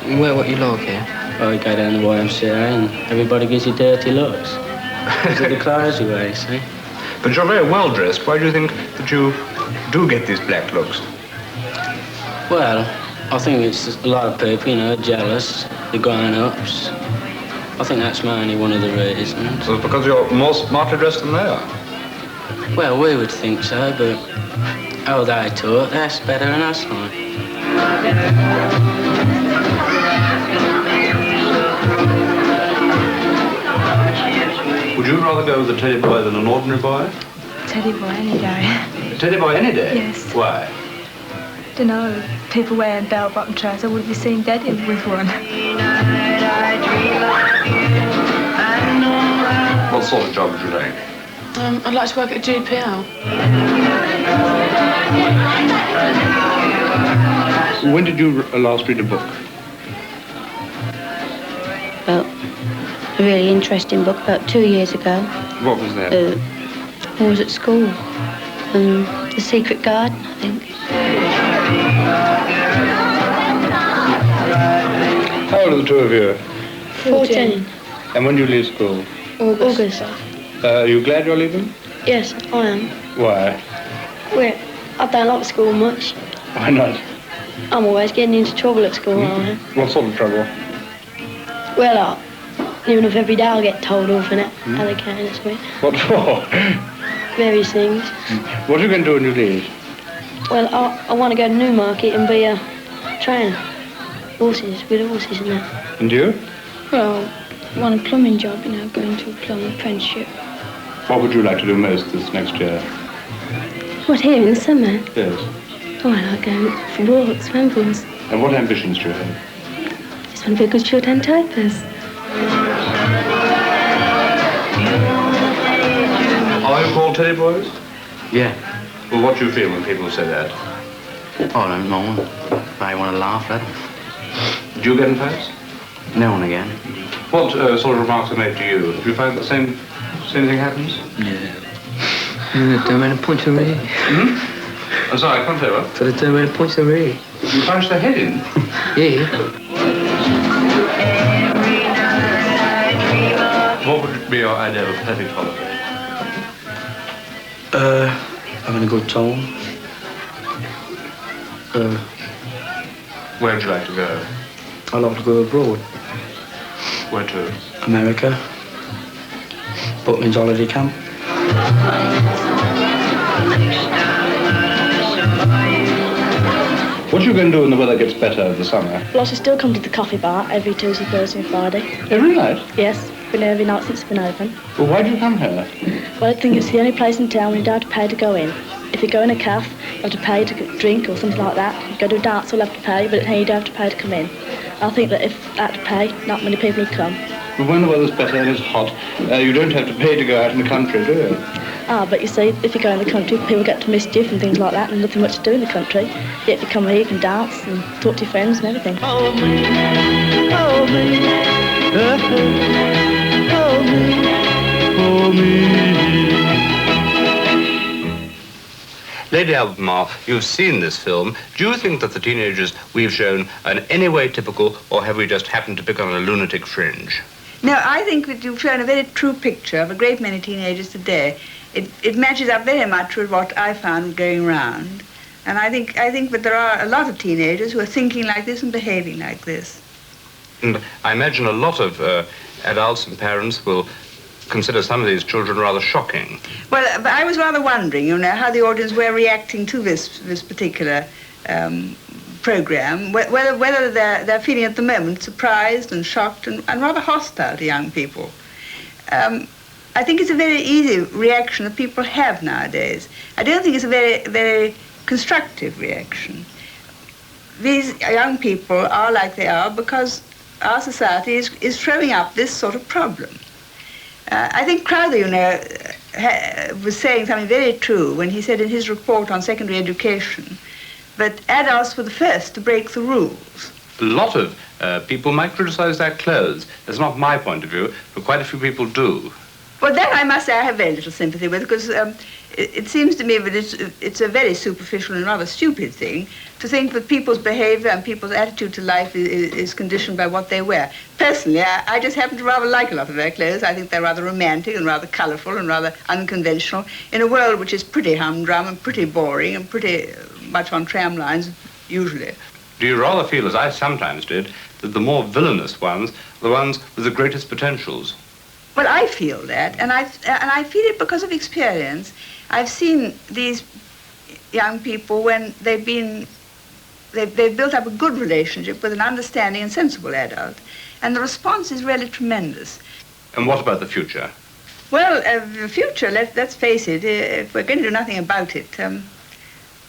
You wear what you like here. Well, we go down the YMCA and everybody gives you dirty looks. Because of the clothes you wear, you see. But you're very well dressed. Why do you think that you do get these black looks? Well, I think it's a lot of people, you know, jealous, the grown-ups. I think that's mainly one of the reasons. Well, because you're more smartly dressed than they are. Well, we would think so, but how they talk, that's better than us, like. Would you rather go with a teddy boy than an ordinary boy? Teddy boy any day. A teddy boy any day? Yes. Why? Don't know. People wearing bell-bottom trousers wouldn't be seen dead with one. What sort of job would you like? I'd like to work at a GPL. When did you last read a book? Well, a really interesting book about 2 years ago. What was that? I was at school. The Secret Garden, I think. How old are the two of you? 14. And when do you leave school? August. Are you glad you're leaving? Yes, I am. Why? Well, I don't like school much. Why not? I'm always getting into trouble at school, I am. What sort of trouble? Well, even if every day I'll get told off and other kind of stuff. What for? Various things. What are you going to do when you leave? Well, I want to go to Newmarket and be a trainer. Horses, with horses and that. And you? Well, I want a plumbing job, you know, going to a plumbing apprenticeship. What would you like to do most this next year? What, here in the summer? Yes. Oh, I like going for walks, rambles. And what ambitions do you have? Just want to be a good shorthand typist. Are you called teddy boys? Yeah. Well, what do you feel when people say that? I don't know. I want to laugh at them. Do you get in fights? Now and again. What sort of remarks are made to you? Do you find the same thing happens? Yeah. Don't make a punch the ray. I'm sorry, I can't say what? So they don't make a punch the ray. You punch the head in? Yeah. What would be your idea of a perfect holiday? Having a good time. Where would you like to go? I like to go abroad. Where to? America. Butlins holiday camp. What are you going to do when the weather gets better over the summer? Well, I should still come to the coffee bar every Tuesday, Thursday and Friday. Every night? Yes, been here every night since it's been open. Well, why do you come here? Well, I think it's the only place in town where you don't have to pay to go in. If you go in a cafe, you have to pay to drink or something like that. You go to a dance, you'll have to pay, but here you don't have to pay to come in. I think that if I had to pay, not many people would come. Well, when the weather's better and it's hot, you don't have to pay to go out in the country, do you? But you see, if you go in the country, people get to mischief and things like that, and nothing much to do in the country. Yet if you come here, you can dance and talk to your friends and everything. Hold me, hold me, hold me, hold me. Lady Albemarle, you've seen this film. Do you think that the teenagers we've shown are in any way typical, or have we just happened to pick on a lunatic fringe? No, I think that you've shown a very true picture of a great many teenagers today. It matches up very much with what I found going round. And I think that there are a lot of teenagers who are thinking like this and behaving like this. And I imagine a lot of adults and parents will consider some of these children rather shocking. Well, but I was rather wondering, you know, how the audience were reacting to this particular program, whether they're feeling at the moment surprised and shocked and rather hostile to young people. I think it's a very easy reaction that people have nowadays. I don't think it's a very, very constructive reaction. These young people are like they are because our society is throwing up this sort of problem. I think Crowther, you know, was saying something very true when he said in his report on secondary education that adults were the first to break the rules. A lot of people might criticize their clothes. That's not my point of view, but quite a few people do. Well, that I must say I have very little sympathy with, because it seems to me that it's a very superficial and rather stupid thing to think that people's behavior and people's attitude to life is conditioned by what they wear. Personally, I just happen to rather like a lot of their clothes. I think they're rather romantic and rather colorful and rather unconventional in a world which is pretty humdrum and pretty boring and pretty much on tram lines, usually. Do you rather feel, as I sometimes did, that the more villainous ones are the ones with the greatest potentials? Well, I feel that, and I feel it because of experience. I've seen these young people when they've built up a good relationship with an understanding and sensible adult, and the response is really tremendous. And what about the future? Well, the future, let's face it, if we're going to do nothing about it,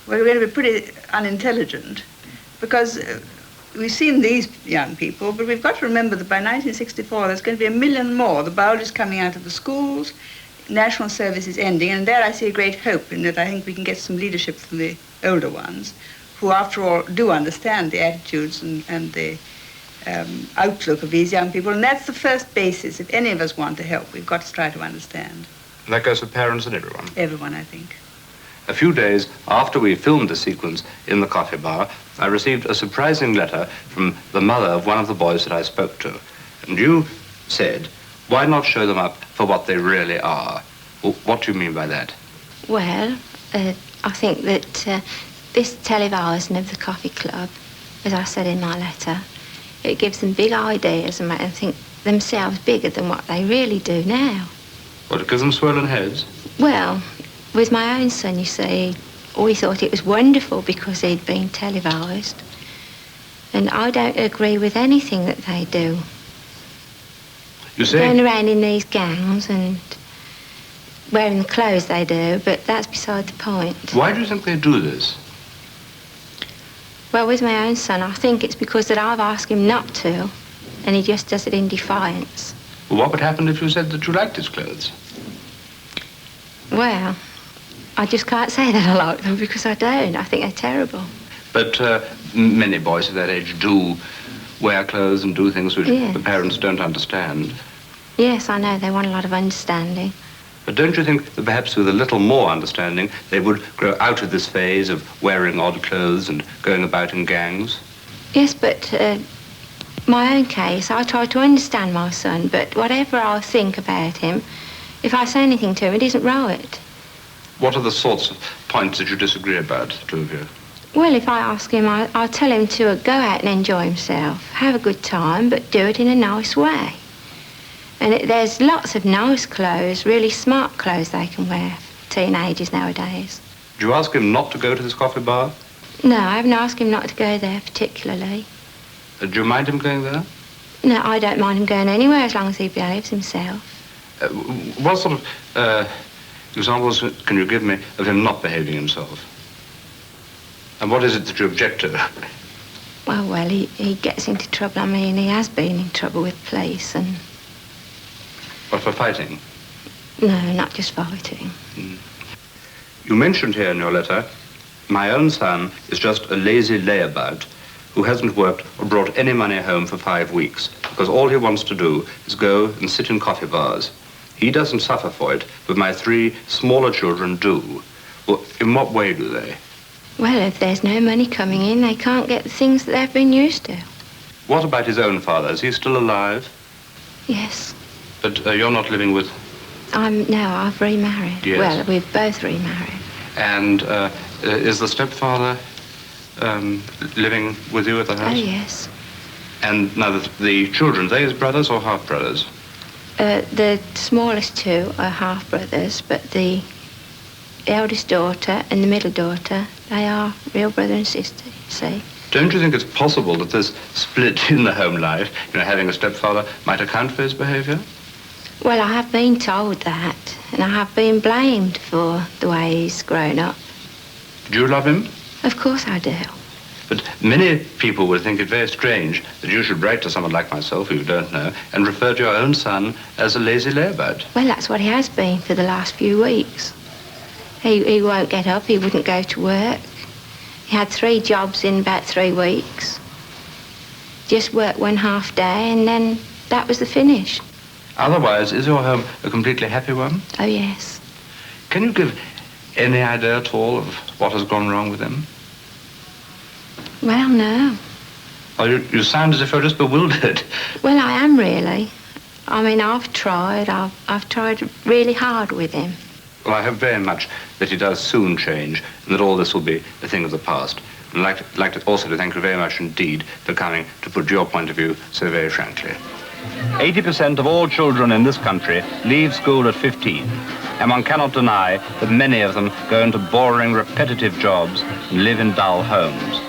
we're going to be pretty unintelligent, because we've seen these young people, but we've got to remember that by 1964 there's going to be 1 million more. The biologists coming out of the schools, national service is ending, and there I see a great hope in that I think we can get some leadership from the older ones, who after all do understand the attitudes and the outlook of these young people, and that's the first basis. If any of us want to help, we've got to try to understand. And that goes for parents and everyone? Everyone, I think. A few days after we filmed the sequence in the coffee bar, I received a surprising letter from the mother of one of the boys that I spoke to. And you said, why not show them up for what they really are? Well, what do you mean by that? Well, I think that this televising of the coffee club, as I said in my letter, it gives them big ideas and make them think themselves bigger than what they really do now. What, it gives them swollen heads? Well, with my own son, you see, we thought it was wonderful because he'd been televised. And I don't agree with anything that they do. You see? Going around in these gowns and wearing the clothes they do, but that's beside the point. Why do you think they do this? Well, with my own son, I think it's because that I've asked him not to, and he just does it in defiance. Well, what would happen if you said that you liked his clothes? Well, I just can't say that I like them because I don't. I think they're terrible. But many boys of that age do wear clothes and do things which Yes. the parents don't understand. Yes, I know. They want a lot of understanding. But don't you think that perhaps with a little more understanding, they would grow out of this phase of wearing odd clothes and going about in gangs? Yes, but my own case, I try to understand my son, but whatever I think about him, if I say anything to him, it isn't right. What are the sorts of points that you disagree about, the two of you? Well, if I ask him, I'll tell him to go out and enjoy himself, have a good time, but do it in a nice way. And there's lots of nice clothes, really smart clothes they can wear, teenagers nowadays. Do you ask him not to go to this coffee bar? No, I haven't asked him not to go there particularly. Do you mind him going there? No, I don't mind him going anywhere as long as he behaves himself. What sort of examples can you give me of him not behaving himself? And what is it that you object to? Well, he gets into trouble. I mean, he has been in trouble with police and... What, for fighting? No, not just fighting. You mentioned here in your letter, my own son is just a lazy layabout who hasn't worked or brought any money home for 5 weeks because all he wants to do is go and sit in coffee bars. He doesn't suffer for it, but my 3 smaller children do. Well, in what way do they? Well, if there's no money coming in, they can't get the things that they've been used to. What about his own father? Is he still alive? Yes. But you're not living with... I've remarried. Yes. Well, we've both remarried. And is the stepfather living with you at the house? Oh, yes. And now the children, they his brothers or half-brothers? The smallest 2 are half-brothers, but the eldest daughter and the middle daughter, they are real brother and sister, you see. Don't you think it's possible that this split in the home life, having a stepfather, might account for his behaviour? Well, I have been told that, and I have been blamed for the way he's grown up. Do you love him? Of course I do. But many people would think it very strange that you should write to someone like myself, who you don't know, and refer to your own son as a lazy layabout. Well, that's what he has been for the last few weeks. He won't get up, he wouldn't go to work. He had 3 jobs in about 3 weeks. Just worked 1 half day, and then that was the finish. Otherwise, is your home a completely happy one? Oh, yes. Can you give any idea at all of what has gone wrong with him? Well, no. Oh, you sound as if you're just bewildered. Well, I am really. I mean, I've tried really hard with him. Well, I hope very much that he does soon change and that all this will be a thing of the past. And I'd like to also to thank you very much indeed for coming to put your point of view so very frankly. 80% of all children in this country leave school at 15, and one cannot deny that many of them go into boring, repetitive jobs and live in dull homes.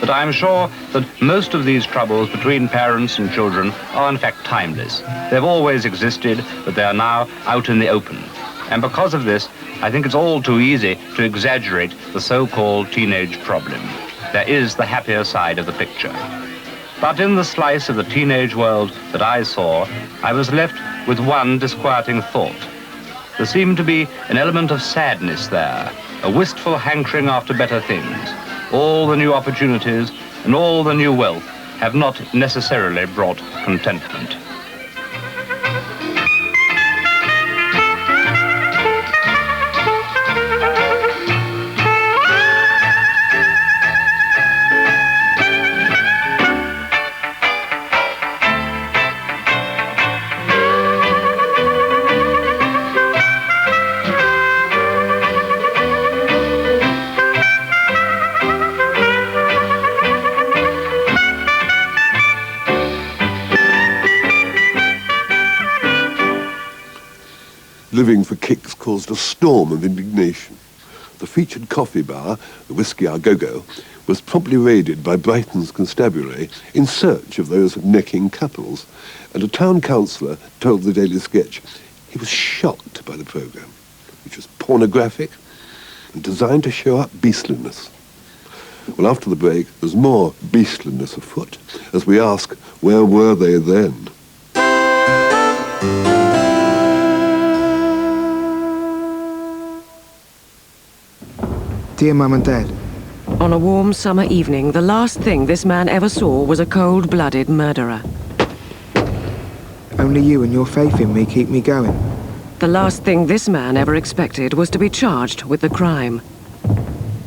But I am sure that most of these troubles between parents and children are in fact timeless. They've always existed, but they are now out in the open. And because of this, I think it's all too easy to exaggerate the so-called teenage problem. There is the happier side of the picture. But in the slice of the teenage world that I saw, I was left with one disquieting thought. There seemed to be an element of sadness there, a wistful hankering after better things. All the new opportunities and all the new wealth have not necessarily brought contentment. Living for kicks caused a storm of indignation. The featured coffee bar, the Whiskey A Go-Go, was promptly raided by Brighton's constabulary in search of those necking couples, and a town councillor told the Daily Sketch he was shocked by the programme, which was pornographic and designed to show up beastliness. Well, after the break, there's more beastliness afoot, as we ask, where were they then? Dear Mum and Dad. On a warm summer evening, the last thing this man ever saw was a cold-blooded murderer. Only you and your faith in me keep me going. The last thing this man ever expected was to be charged with the crime.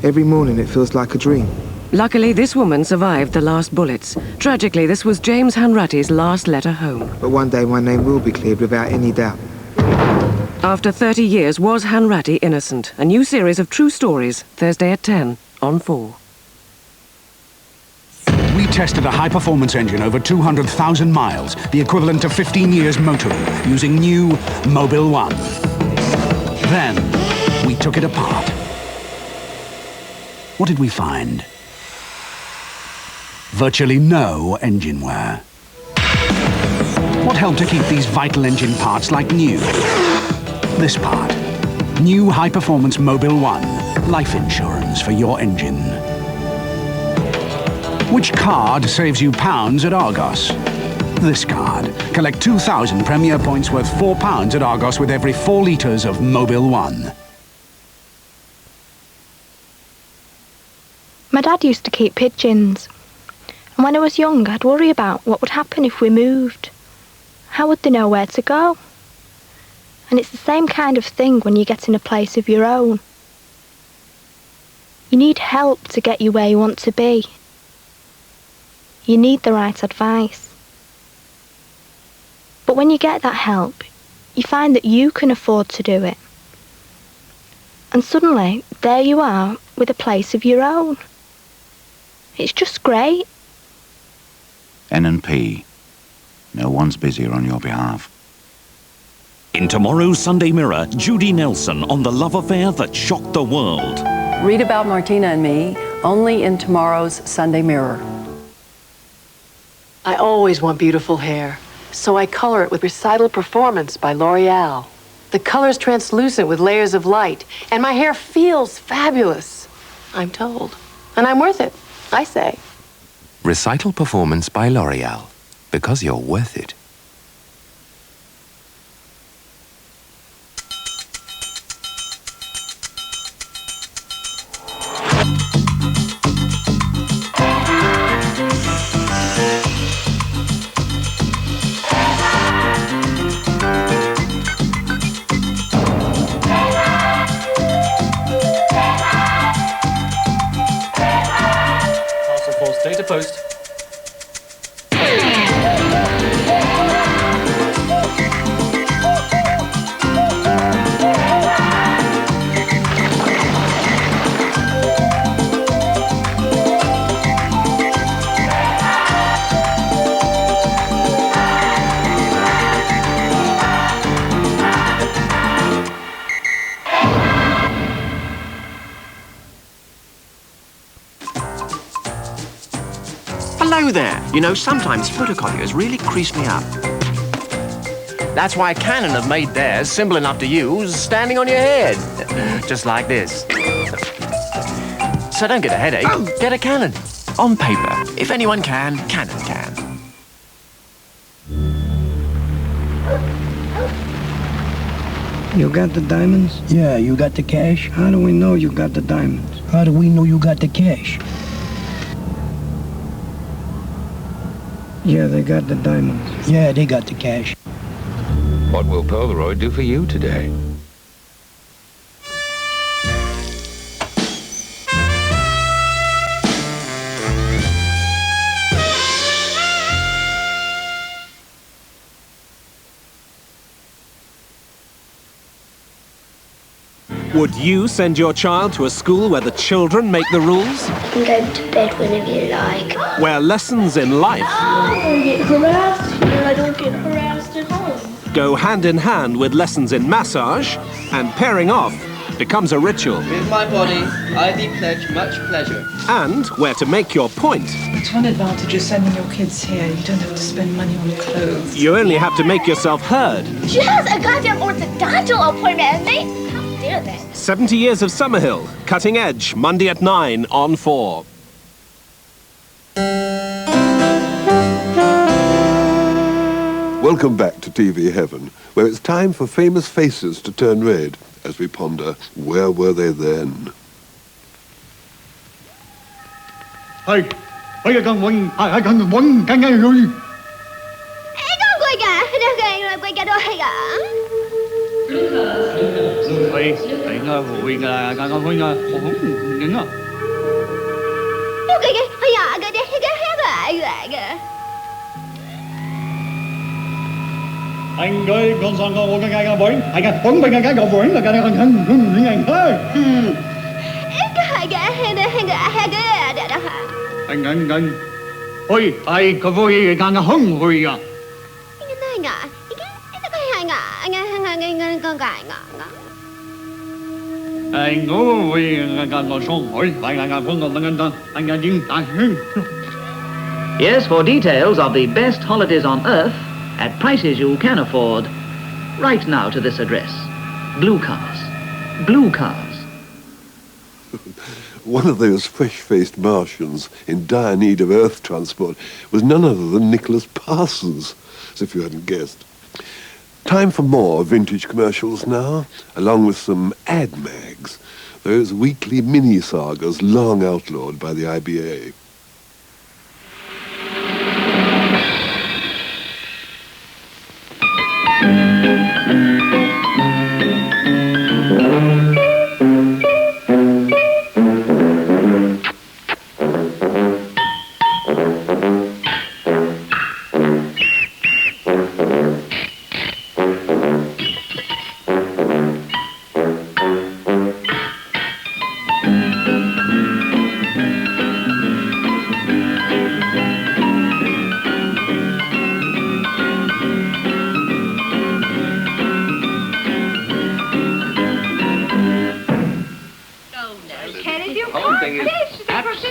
Every morning it feels like a dream. Luckily, this woman survived the last bullets. Tragically, this was James Hanratty's last letter home. But one day my name will be cleared without any doubt. After 30 years, was Hanratty innocent? A new series of true stories, Thursday at 10 on 4. We tested a high-performance engine over 200,000 miles, the equivalent of 15 years motoring, using new Mobil 1. Then, we took it apart. What did we find? Virtually no engine wear. What helped to keep these vital engine parts like new? This part. New high-performance Mobil 1. Life insurance for your engine. Which card saves you pounds at Argos? This card. Collect 2,000 Premier points worth £4 at Argos with every 4 litres of Mobil 1. My dad used to keep pigeons. And when I was young, I'd worry about what would happen if we moved. How would they know where to go? And it's the same kind of thing when you get in a place of your own. You need help to get you where you want to be. You need the right advice. But when you get that help, you find that you can afford to do it. And suddenly, there you are with a place of your own. It's just great. N&P. No one's busier on your behalf. In tomorrow's Sunday Mirror, Judy Nelson on the love affair that shocked the world. Read about Martina and me only in tomorrow's Sunday Mirror. I always want beautiful hair, so I color it with Recital Performance by L'Oreal. The color's translucent with layers of light, and my hair feels fabulous, I'm told. And I'm worth it, I say. Recital Performance by L'Oreal. Because you're worth it. Parcel Force Data Post. Hello there. You know, sometimes photocopiers really crease me up. That's why Canon have made theirs simple enough to use, standing on your head. Just like this. So don't get a headache, get a Canon. On paper. If anyone can, Canon can. You got the diamonds? Yeah, you got the cash? How do we know you got the diamonds? How do we know you got the cash? Yeah, they got the diamonds. Yeah, they got the cash. What will Polaroid do for you today? Would you send your child to a school where the children make the rules? You can go to bed whenever you like. Where lessons in life I don't get harassed here. I don't get harassed at home. go hand in hand with lessons in massage, and pairing off becomes a ritual. With my body, I thee pledge much pleasure. And where to make your point. It's one advantage of sending your kids here. You don't have to spend money on clothes. You only have to make yourself heard. She has a goddamn orthodontal appointment, mate. How dare they? 70 Years of Summerhill, Cutting Edge, Monday at 9 on 4. Welcome back to TV Heaven, where it's time for famous faces to turn red as we ponder, where were they then? Hey, I can win, I can win, can I do? Anh ơi, con son con cái cái bún, cái bún bên cái bún là cái anh ơi. Anh. Ôi, ai có vui cái hung vui à? Anh ngủ vui cái con son hỏi, phải cái phun anh dính ta. Yes, for details of the best holidays on Earth at prices you can afford, write now to this address. Blue Cars. Blue Cars. One of those fresh-faced Martians in dire need of Earth transport was none other than Nicholas Parsons, as if you hadn't guessed. Time for more vintage commercials now, along with some ad mags, those weekly mini-sagas long outlawed by the IBA.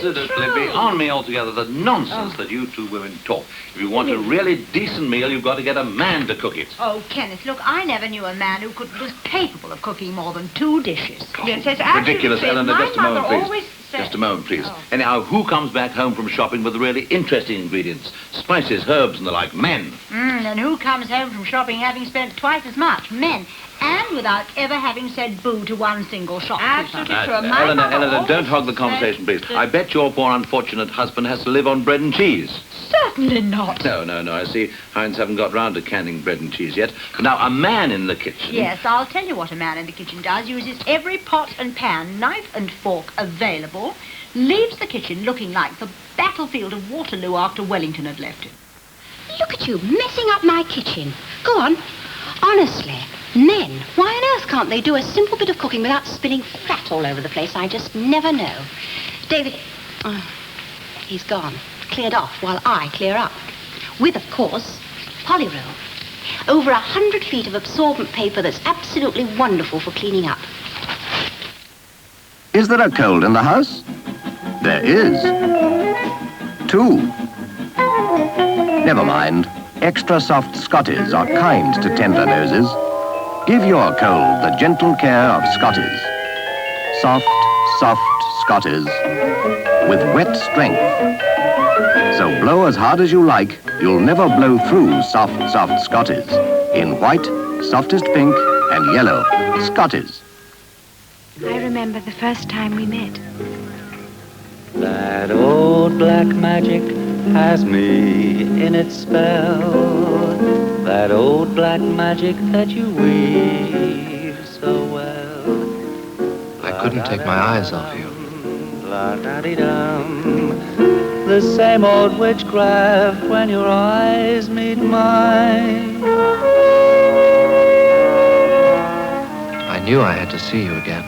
Absolutely beyond me altogether, the nonsense that you two women talk. If you want a really decent meal, you've got to get a man to cook it. Oh, Kenneth, look, I never knew a man who was capable of cooking more than 2 dishes. Yes, Ridiculous, Eleanor, just a moment, please. Said... Just a moment, please. Anyhow, who comes back home from shopping with really interesting ingredients? Spices, herbs, and the like. Men. And who comes home from shopping having spent twice as much? Men. And without ever having said boo to one single shopkeeper. Absolutely true. Eleanor, don't hog the conversation, please. I bet your poor unfortunate husband has to live on bread and cheese. Certainly not. No. I see Heinz haven't got round to canning bread and cheese yet. Now, a man in the kitchen... Yes, I'll tell you what a man in the kitchen does. Uses every pot and pan, knife and fork available. Leaves the kitchen looking like the battlefield of Waterloo after Wellington had left it. Look at you, messing up my kitchen. Go on. Honestly, men, why on earth can't they do a simple bit of cooking without spilling fat all over the place? I just never know. David, he's gone. Cleared off while I clear up. With, of course, Polyroll. Over 100 feet of absorbent paper that's absolutely wonderful for cleaning up. Is there a cold in the house? There is. 2. Never mind. Extra soft Scotties are kind to tender noses. Give your cold the gentle care of Scotties. Soft Scotties with wet strength. So blow as hard as you like, you'll never blow through soft Scotties. In white, softest pink, and yellow, Scotties. I remember the first time we met. That old black magic has me in its spell. That old black magic that you weave so well. I couldn't take my eyes off you. The same old witchcraft when your eyes meet mine. I knew I had to see you again.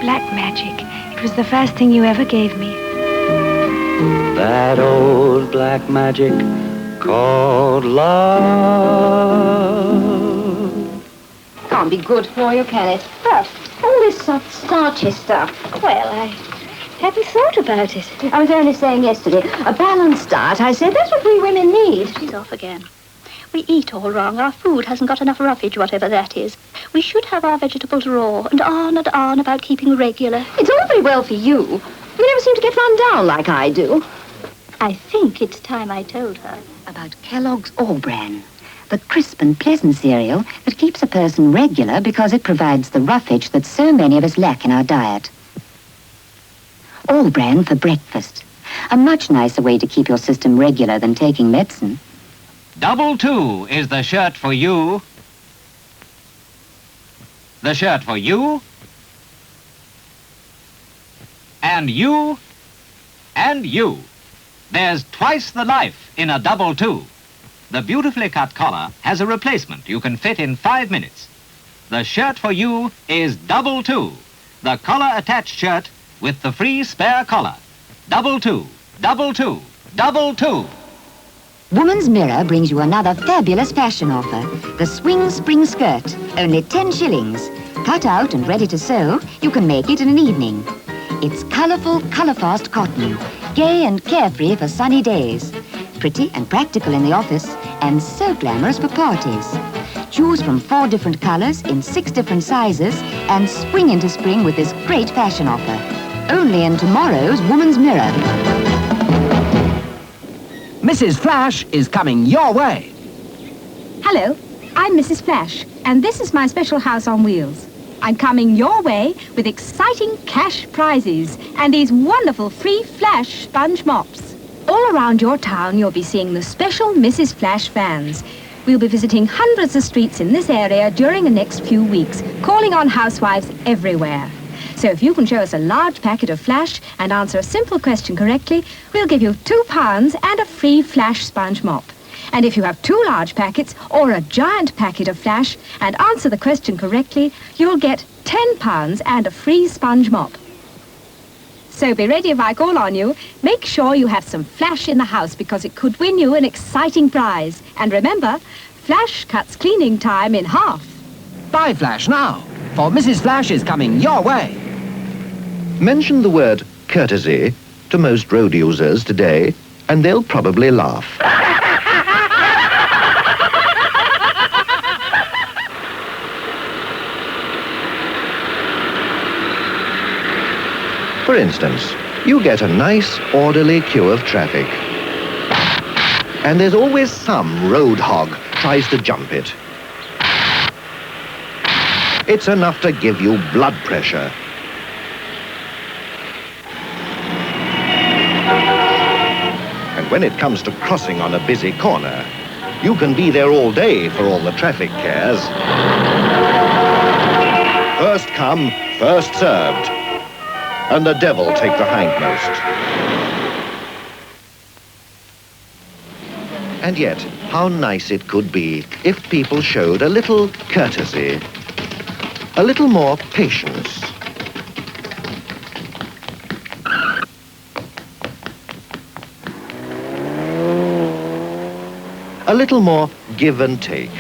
Black magic. It was the first thing you ever gave me. That old black magic called love. Can't be good for you, can it? Well, all this soft, starchy stuff. Well, I haven't thought about it. I was only saying yesterday, a balanced diet, I said, that's what we women need. She's off again. We eat all wrong. Our food hasn't got enough roughage, whatever that is. We should have our vegetables raw, and on about keeping regular. It's all very well for you. You never seem to get run down like I do. I think it's time I told her. About Kellogg's All-Bran, the crisp and pleasant cereal that keeps a person regular because it provides the roughage that so many of us lack in our diet. All-Bran for breakfast. A much nicer way to keep your system regular than taking medicine. Double 2 is the shirt for you. The shirt for you. and you, and you. There's twice the life in a double two. The beautifully cut collar has a replacement you can fit in 5 minutes. The shirt for you is double two. The collar attached shirt with the free spare collar. Double two, double two, double two. Woman's Mirror brings you another fabulous fashion offer. The Swing Spring Skirt, only 10 shillings. Cut out and ready to sew, you can make it in an evening. It's colourful, colour-fast cotton, gay and carefree for sunny days. Pretty and practical in the office, and so glamorous for parties. Choose from 4 different colours in 6 different sizes and spring into spring with this great fashion offer. Only in tomorrow's Woman's Mirror. Mrs. Flash is coming your way. Hello, I'm Mrs. Flash, and this is my special house on wheels. I'm coming your way with exciting cash prizes and these wonderful free Flash sponge mops. All around your town, you'll be seeing the special Mrs. Flash vans. We'll be visiting hundreds of streets in this area during the next few weeks, calling on housewives everywhere. So if you can show us a large packet of Flash and answer a simple question correctly, we'll give you £2 and a free Flash sponge mop. And if you have 2 large packets or a giant packet of Flash and answer the question correctly, you'll get £10 and a free sponge mop. So be ready if I call on you. Make sure you have some Flash in the house because it could win you an exciting prize. And remember, Flash cuts cleaning time in half. Buy Flash now, for Mrs. Flash is coming your way. Mention the word courtesy to most road users today, and they'll probably laugh. For instance, you get a nice, orderly queue of traffic. And there's always some road hog tries to jump it. It's enough to give you blood pressure. And when it comes to crossing on a busy corner, you can be there all day for all the traffic cares. First come, first served. And the devil take the hindmost. And yet, how nice it could be if people showed a little courtesy, a little more patience. A little more give and take.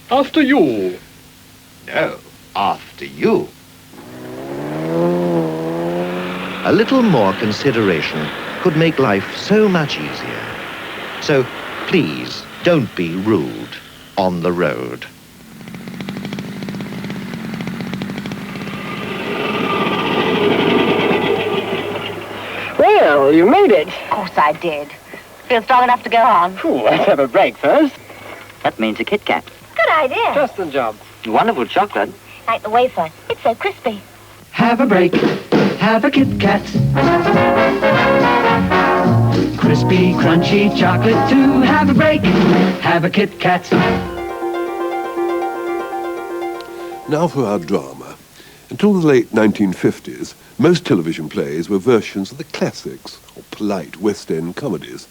After you. No, after you. A little more consideration could make life so much easier. So please don't be rude on the road. Well, you made it. Of course I did. Feel strong enough to go on? Ooh, let's have a break first. That means a Kit Kat. Good idea. Just the job. Wonderful chocolate. Like the wafer. It's so crispy. Have a break. Have a Kit Kat. Crispy, crunchy chocolate too. Have a break. Have a Kit Kat. Now for our drama. Until the late 1950s, most television plays were versions of the classics, or polite West End comedies.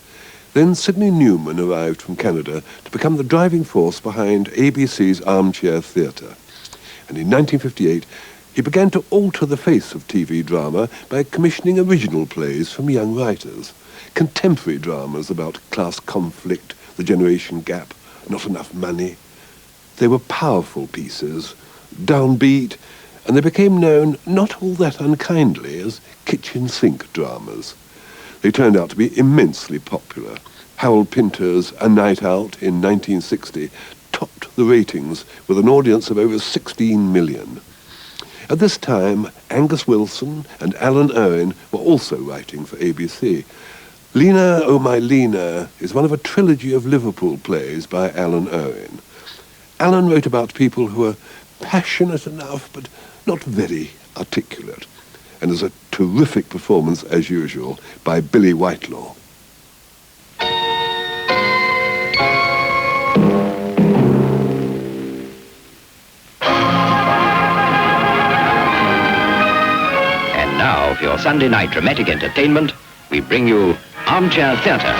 Then Sidney Newman arrived from Canada to become the driving force behind ABC's Armchair Theatre. And in 1958, he began to alter the face of TV drama by commissioning original plays from young writers, contemporary dramas about class conflict, the generation gap, not enough money. They were powerful pieces, downbeat, and they became known not all that unkindly as kitchen sink dramas. They turned out to be immensely popular. Harold Pinter's A Night Out in 1960 topped the ratings with an audience of over 16 million. At this time, Angus Wilson and Alan Owen were also writing for ABC. Lena, Oh My Lena is one of a trilogy of Liverpool plays by Alan Owen. Alan wrote about people who were passionate enough but not very articulate. And there's a terrific performance, as usual, by Billy Whitelaw. your Sunday night dramatic entertainment, we bring you Armchair Theatre.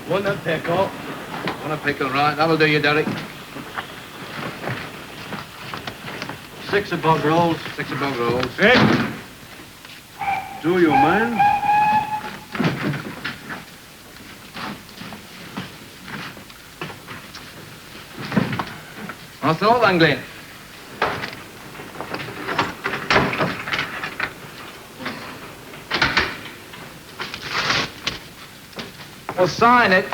One a pickle. One a pickle, right. That'll do you, Derek. 6 of bog rolls. 6 of bog rolls. 8. Do you, man? That's all, then, Glenn. Well, sign it.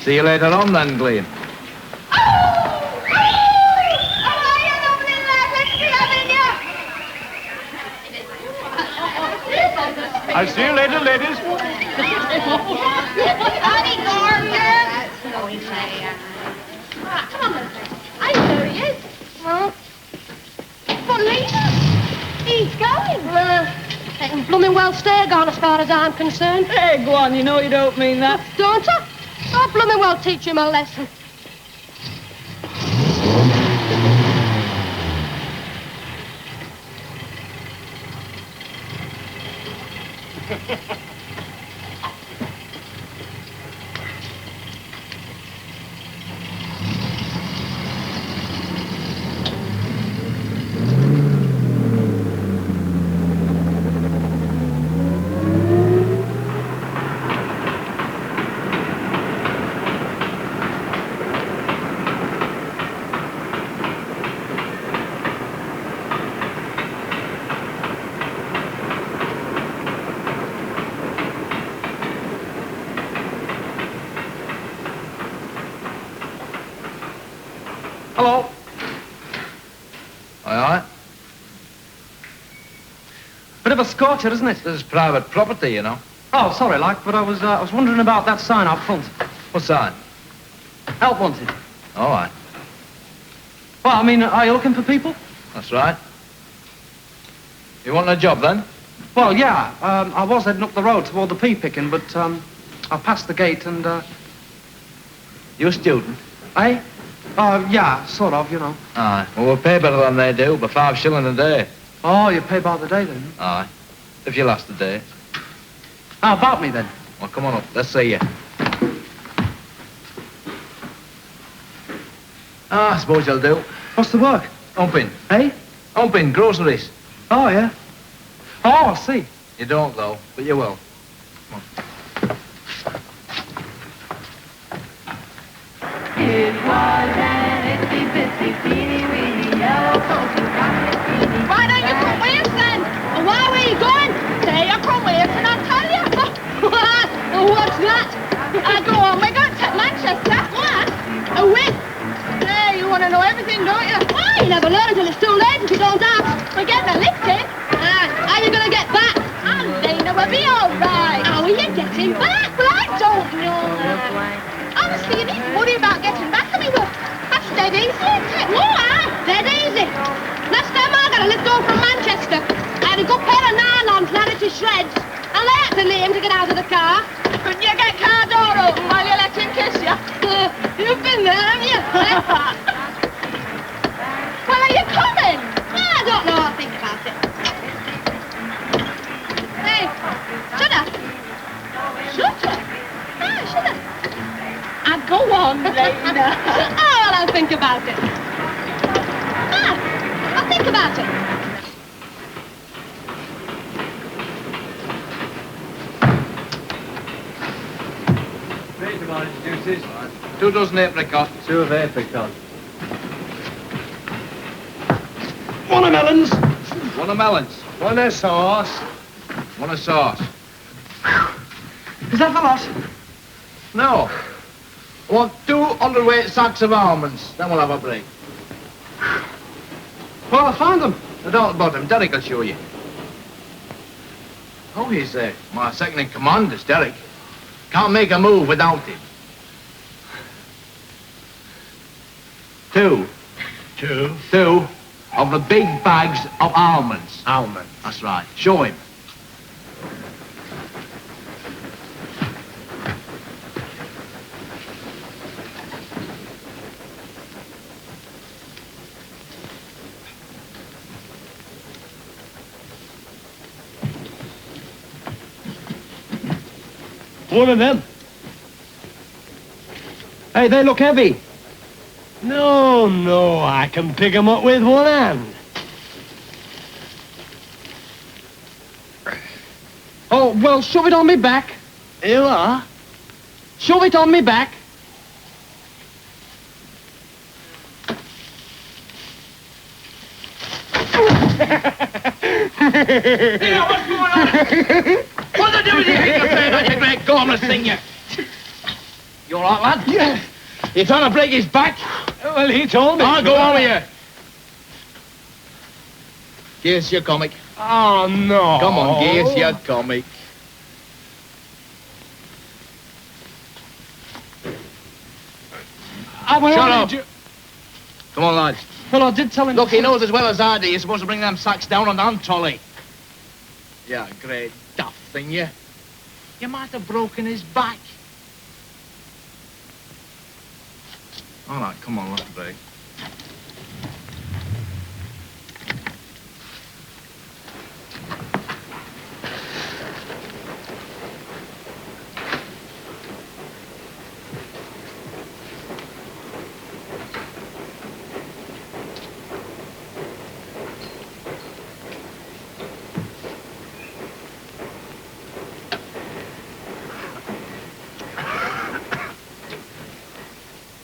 See you later on, then, Glenn. I'll see you later, ladies. Honey, Gordon. Come on, I know where he is. Well, Lena, he's going. They can blooming well stay gone as far as I'm concerned. Hey, go on, you know you don't mean that. Don't I? I'll blooming well teach him a lesson. Hello. Aye. Bit of a scorcher, isn't it? This is private property, you know. Oh, sorry, like, but I was wondering about that sign up front. What sign? Help wanted. All right. Well, I mean, are you looking for people? That's right. You want a job, then? Well, yeah. I was heading up the road toward the pea picking, but I passed the gate and... You a student? Eh? Yeah, sort of, you know. Aye. Well, we'll pay better than they do, but 5 shillings a day. Oh, you pay by the day, then? Aye. If you last the day. How about me, then? Well, come on up. Let's see you. I suppose you'll do. What's the work? Humping. Eh? Humping, groceries. Oh, yeah. Oh, I see. You don't, though, but you will. Come on. It was an itsy bitsy teeny weeny yellow coaster rocket teeny. Why don't you come with us then? Why were you going? Say you come with us and I'll tell you. What's that? Go on, we're going to Manchester. What? A whip? Hey, you want to know everything, don't you? Why? You never learn until it's too late if you don't ask. We're getting a lift in. How are you going to get back? Lena will be all right. How are you getting back? Well, I don't know. Honestly, you needn't worry about getting back to me, but that's dead easy, isn't it? No, dead easy. Last time I got a lift home from Manchester, I had a good pair of nylons knotted to shreds. And I had to Liam to get out of the car. Couldn't you get car door open while you let him kiss you? You've been there, haven't you? Well, are you coming? I don't know. I'll think about it. Hey, shut up. Shut up. on, Lena. Oh, well, I'll think about it. I'll think about it. Juices. 2 dozen apricot. 2 of apricot. One of melons. 1 of melons. 1 of sauce. 1 of sauce. Is that the lot? No. I want 2 underweight sacks of almonds. Then we'll have a break. Well, I found them. Now, don't about him. Derek will show you. Oh, he's my second in command, is Derek. Can't make a move without him. 2 of the big bags of almonds. Almonds. That's right. Show him. One of them. Hey, they look heavy. No, I can pick them up with one hand. Oh, well, shove it on me back. Here you are. Shove it on me back. Yeah, what's going on? What's the difference you hit your face on your great gormless thing, you? You all right, lad? Yeah. You trying to break his back? Well, he told me. I'll go on with you. Yes, you're comic. Oh, no. Come on, yes, you're comic. Shut up. Come on, lads. Well, I did tell him... Look, he knows as well as I do you're supposed to bring them sacks down on the hand trolley. Yeah, great daft thing, you. You might have broken his back. All right, come on, let's break.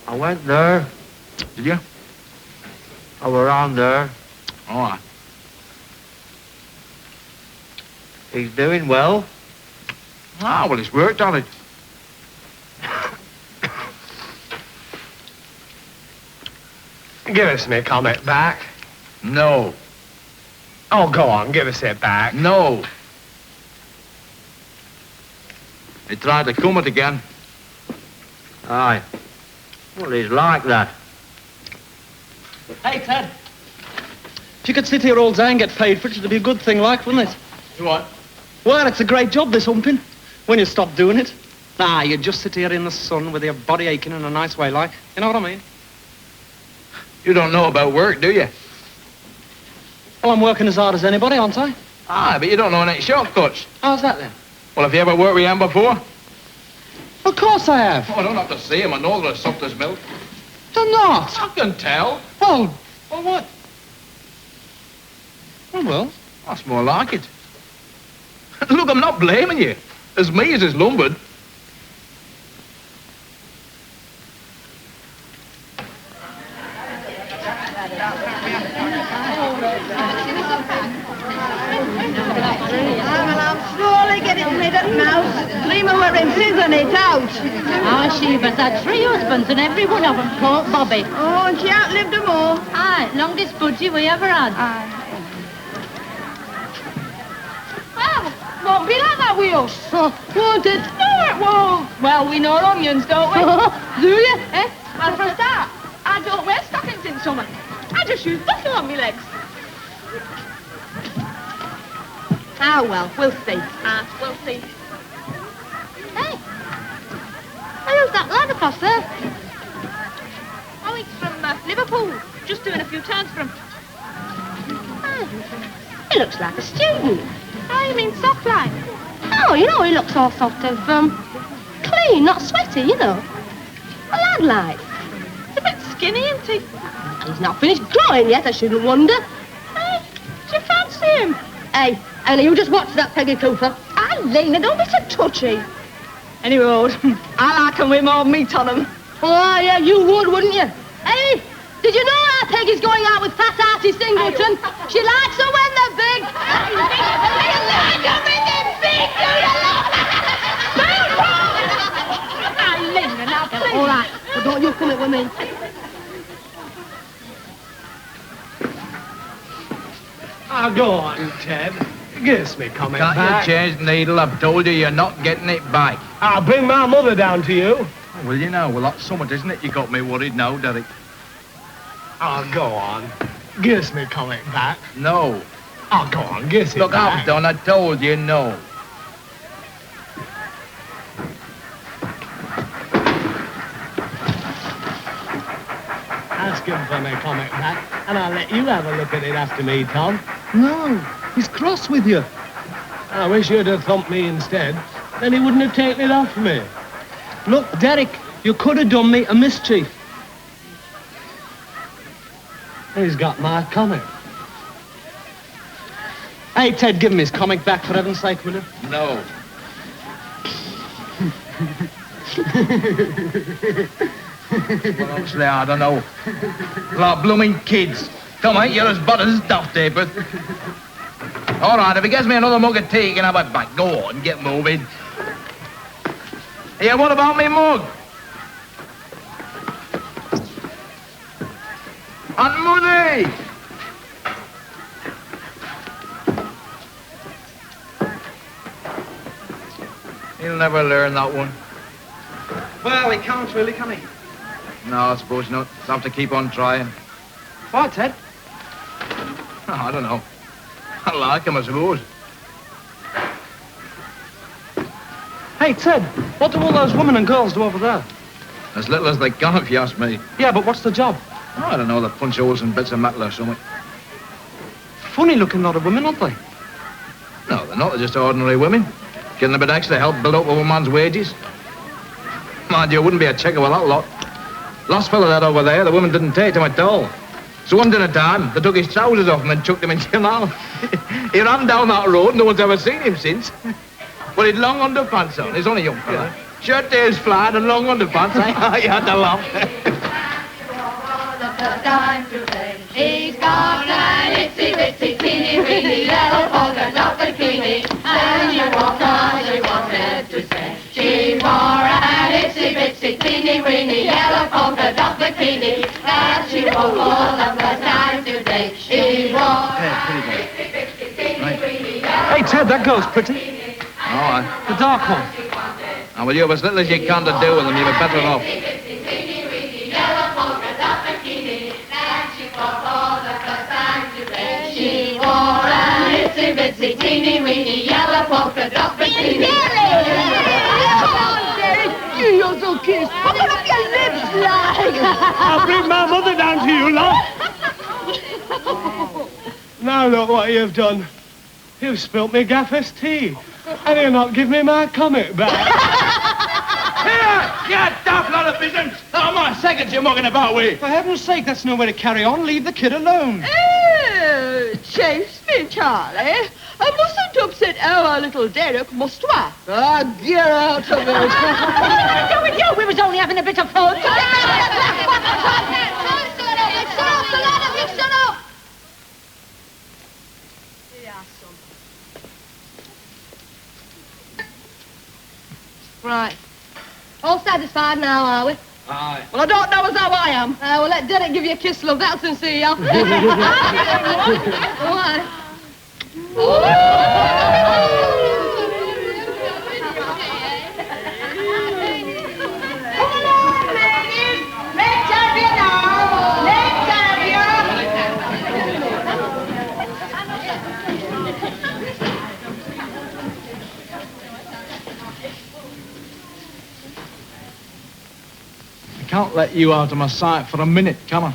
I went there. Did you? I was around there. All right. He's doing well. Ah, well, he's worked on it. Give us me comic back. No. Oh, go on, give us it back. No. He tried to comb it again. Aye. Well, he's like that. Hey, Ted. If you could sit here all day and get paid for it, it'd be a good thing, like, wouldn't it? What? Well, it's a great job, this humping. When you stop doing it. Nah, you just sit here in the sun with your body aching in a nice way, like. You know what I mean? You don't know about work, do you? Well, I'm working as hard as anybody, aren't I? Ah, but you don't know any shortcuts. How's that, then? Well, have you ever worked with him before? Of course I have. Oh, I don't have to see him. I know they're as soft as milk. They're not. I can tell. Well, Well, what? well. That's more like it. Look, I'm not blaming you. As me as is lumbered. I'm slowly getting rid of mouse. Dreamer were in prison, it out. Ah, Sheba's had 3 husbands and every one of them caught Bobby. Oh, and she outlived them all. Aye, longest budgie we ever had. Well, won't be like that with us. Won't it? No, it won't. Well, we know onions, don't we? Do you? Eh? Well, for a start, I don't wear stockings in summer. I just use buckle on my legs. Ah, well, we'll see. We'll see. Hey, who's that lad across there? Oh, he's from Liverpool. Just doing a few turns for him. He looks like a student. Oh, you mean soft line? Oh, you know, he looks all sort of, clean, not sweaty, you know. A lad like? He's a bit skinny, isn't he? He's not finished growing yet, I shouldn't wonder. Hey, do you fancy him? Hey, Anna, you just watch that Peggy Cooper. Ah, Lena, don't be so touchy. Any road, I like 'em with more meat on 'em. Oh, yeah, you would, wouldn't you? Hey, did you know our Peggy's going out with Fat Artie Singleton? She likes them when they're big. You like them when they're big, do you? Ah, Lena, now, please. All right, but don't you come it with me. Ah, go on, Ted. Give me comic Can't back. you change the needle? I've told you you're not getting it back. I'll bring my mother down to you. Will you now? Well, that's something, isn't it? You got me worried now, Derek. Oh, go on. Give me comic back. No. Oh, go on, give it Look, back. I've done. I told you no. Ask him for me comic back, and I'll let you have a look at it after me, Tom. No, he's cross with you. I wish you'd have thumped me instead. Then he wouldn't have taken it off me. Look, Derek, you could have done me a mischief. He's got my comic. Hey, Ted, give him his comic back, for heaven's sake, will you? No. Well, obviously, I don't know. Like blooming kids. Come on, you're as bad as duff tapers. All right, if he gets me another mug of tea, you can have it back. Go on, get moving. Yeah, what about me mug? And money! He'll never learn that one. Well, he can't really, can he? No, I suppose not. Just have to keep on trying. Why, Ted? Oh, I don't know. I like him, I suppose. Hey, Ted, what do all those women and girls do over there? As little as they can, if you ask me. Yeah, but what's the job? Oh, I don't know, they punch holes in bits of metal or something. Funny-looking lot of women, aren't they? No, they're not. They're just ordinary women. Getting a bit extra help build up a woman's wages. Mind you, it wouldn't be a checker with that lot. Last fella that over there, the woman didn't take him at all. So one dinner time, they took his trousers off him and chucked him in canal. He ran down that road, no one's ever seen him since. But he'd long underpants on. He's only a young fella. Shirt tails flat and long underpants. You had to laugh. He's got an itsy bitsy teeny weeny little polka dot bikini, and she walked on, she wanted to say she wore an itsy bitsy teeny weeny yellow polka dot bikini that she wore all of the time today. She wore an itsy bitsy teeny weeny yellow. Hey, Ted, that girl's pretty. All right. The dark one. And will you have as little as you can to do with them, you'll be better off. She wore an itsy bitsy teeny weeny yellow polka dot bikini. You're so cute. Open up your lips, like. I'll bring my mother down to you, love. Now look what you've done. You've spilt me gaffer's tea. And you'll not give me my comic back. Here! You daft lot of business! Oh, my seconds you're mugging about with. For heaven's sake, that's no way to carry on. Leave the kid alone. Chase me, Charlie. I mustn't upset our little Derek, must I? Ah, get out of it. What are we doing, you? We was only having a bit of fun. Right. All satisfied now, are we? Aye. Well, I don't know as how I am. Well, let Derek give you a kiss, love. That'll soon see you. Why? I can't let you out of my sight for a minute, can I?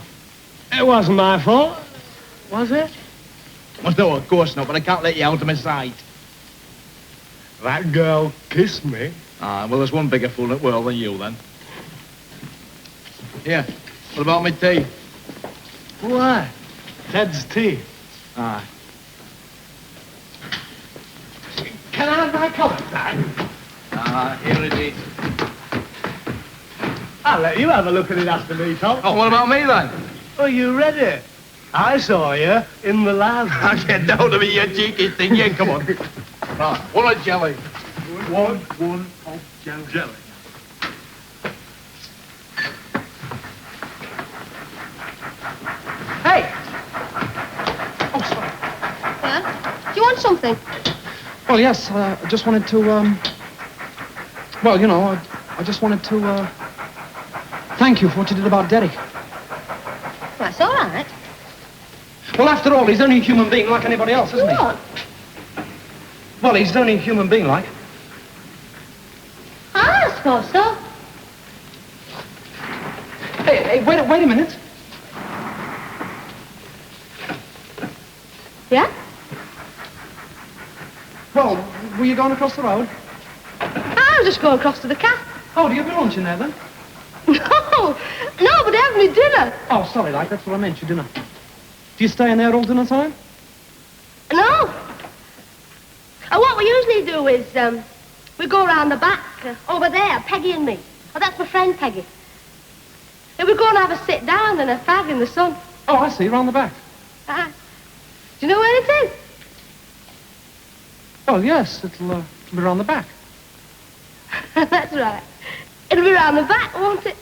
It wasn't my fault, was it? Well, no, of course not, but I can't let you out of my sight. That girl kissed me. Well, there's one bigger fool in the world than you, then. Here, what about my tea? Why? Ted's tea. Aye. Can I have my coat back? Here it is. I'll let you have a look at it after me, Tom. Oh, what about me then? Oh, you read it? I saw you in the lab. Get down to me, you cheeky thing. Yeah, come on. Right, one of jelly. One of jelly. Hey! Oh, sorry. Yeah? Do you want something? Well, yes, I just wanted to, well, you know, I just wanted to, thank you for what you did about Derek. Well, that's all right. Well, after all, he's only a human being like anybody else, isn't he? What? Well, he's only a human being like. I suppose so. Hey, wait a minute. Yeah? Well, were you going across the road? I was just going across to the cat. Oh, do you have your lunch in there, then? No, but I have my dinner. Oh, sorry, like, that's what I meant, your dinner. Do you stay in there all dinner time? No. What we usually do is, we go round the back, over there, Peggy and me. Oh, that's my friend Peggy. And we go and have a sit down and a fag in the sun. Oh, I see, round the back. Do you know where it is? Well, yes, it'll be round the back. That's right. It'll be round the back, won't it?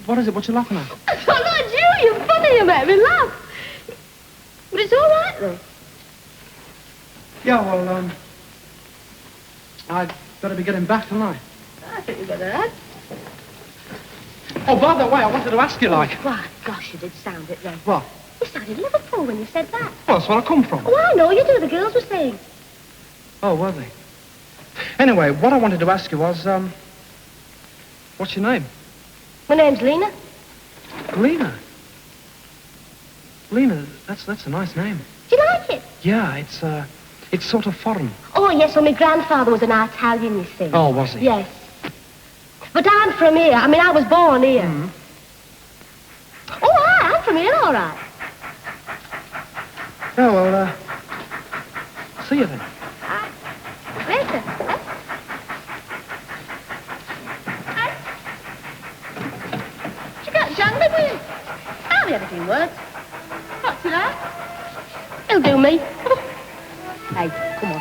What is it? What you laughing at? Oh, not you. You're funny. You make me laugh. But it's all right, though. Yeah, well, I'd better be getting back tonight. I think you better have. Oh, by the way, I wanted to ask you, like... Why, gosh, you did sound it then. What? You sounded Liverpool when you said that. Well, that's where I come from. Oh, I know. You do. The girls were saying. Oh, were they? Anyway, what I wanted to ask you was, what's your name? My name's Lena. Lena. Lena, that's a nice name. Do you like it? Yeah, it's sort of foreign. Oh, yes. Well, my grandfather was an Italian, you see. Oh, was he? Yes. But I'm from here. I mean, I was born here. Mm-hmm. Oh, hi. I'm from here, all right. Oh, well, see you then. Later. She got jangly with you. I'll be had a few words. What's you like? He'll do me. Hey, come on.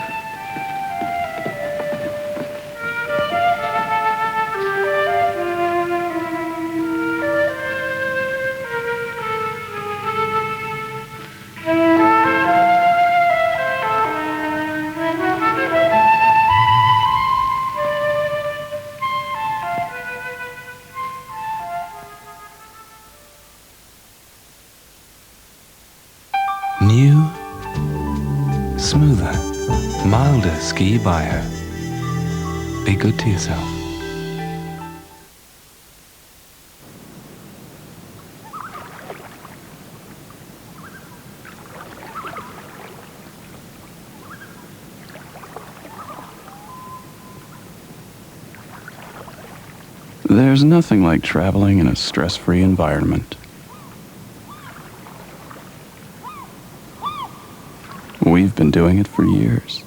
New, smoother, milder Ski Bio. Be good to yourself. There's nothing like traveling in a stress-free environment. We've been doing it for years.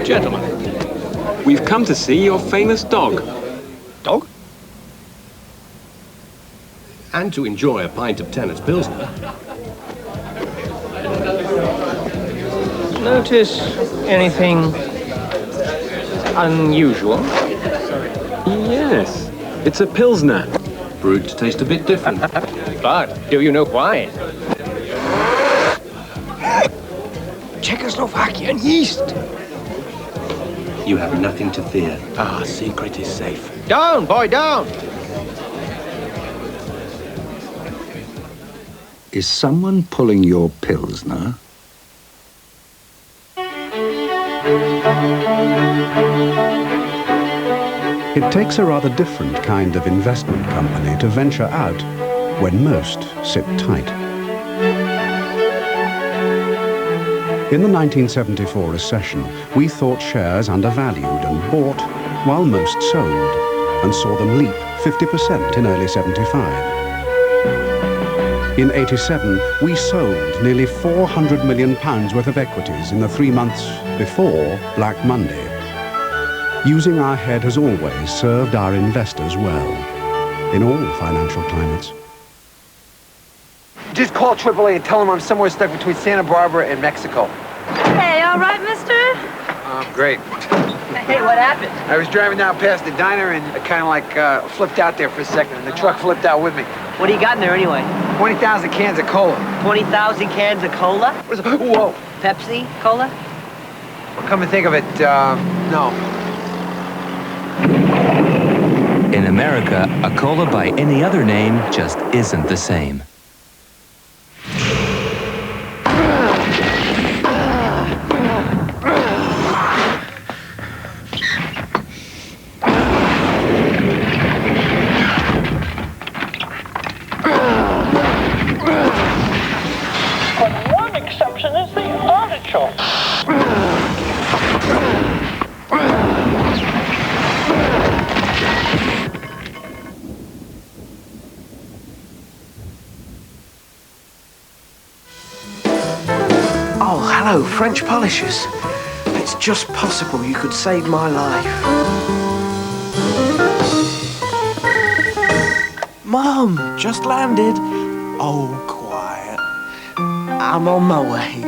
Gentlemen, we've come to see your famous dog. Dog? And to enjoy a pint of Tennant's Pilsner. Notice anything unusual? Yes, it's a Pilsner. Brewed to taste a bit different. But do you know why? Czechoslovakian yeast. You have nothing to fear. Our secret is safe. Down, boy, down! Is someone pulling your Pilsner? It takes a rather different kind of investment company to venture out when most sit tight. In the 1974 recession, we thought shares undervalued and bought while most sold, and saw them leap 50% in early 75. In 87, we sold nearly £400 million worth of equities in the 3 months before Black Monday. Using our head has always served our investors well, in all financial climates. Just call AAA and tell them I'm somewhere stuck between Santa Barbara and Mexico. Hey, all right, mister? Great. Hey, what happened? I was driving down past the diner and I kind of like flipped out there for a second, and the truck flipped out with me. What do you got in there anyway? 20,000 cans of cola. 20,000 cans of cola? Whoa. Pepsi Cola? Well, come to think of it, no. In America, a cola by any other name just isn't the same. Oh, hello, French polishers. It's just possible you could save my life. Mum, just landed. Oh, quiet. I'm on my way.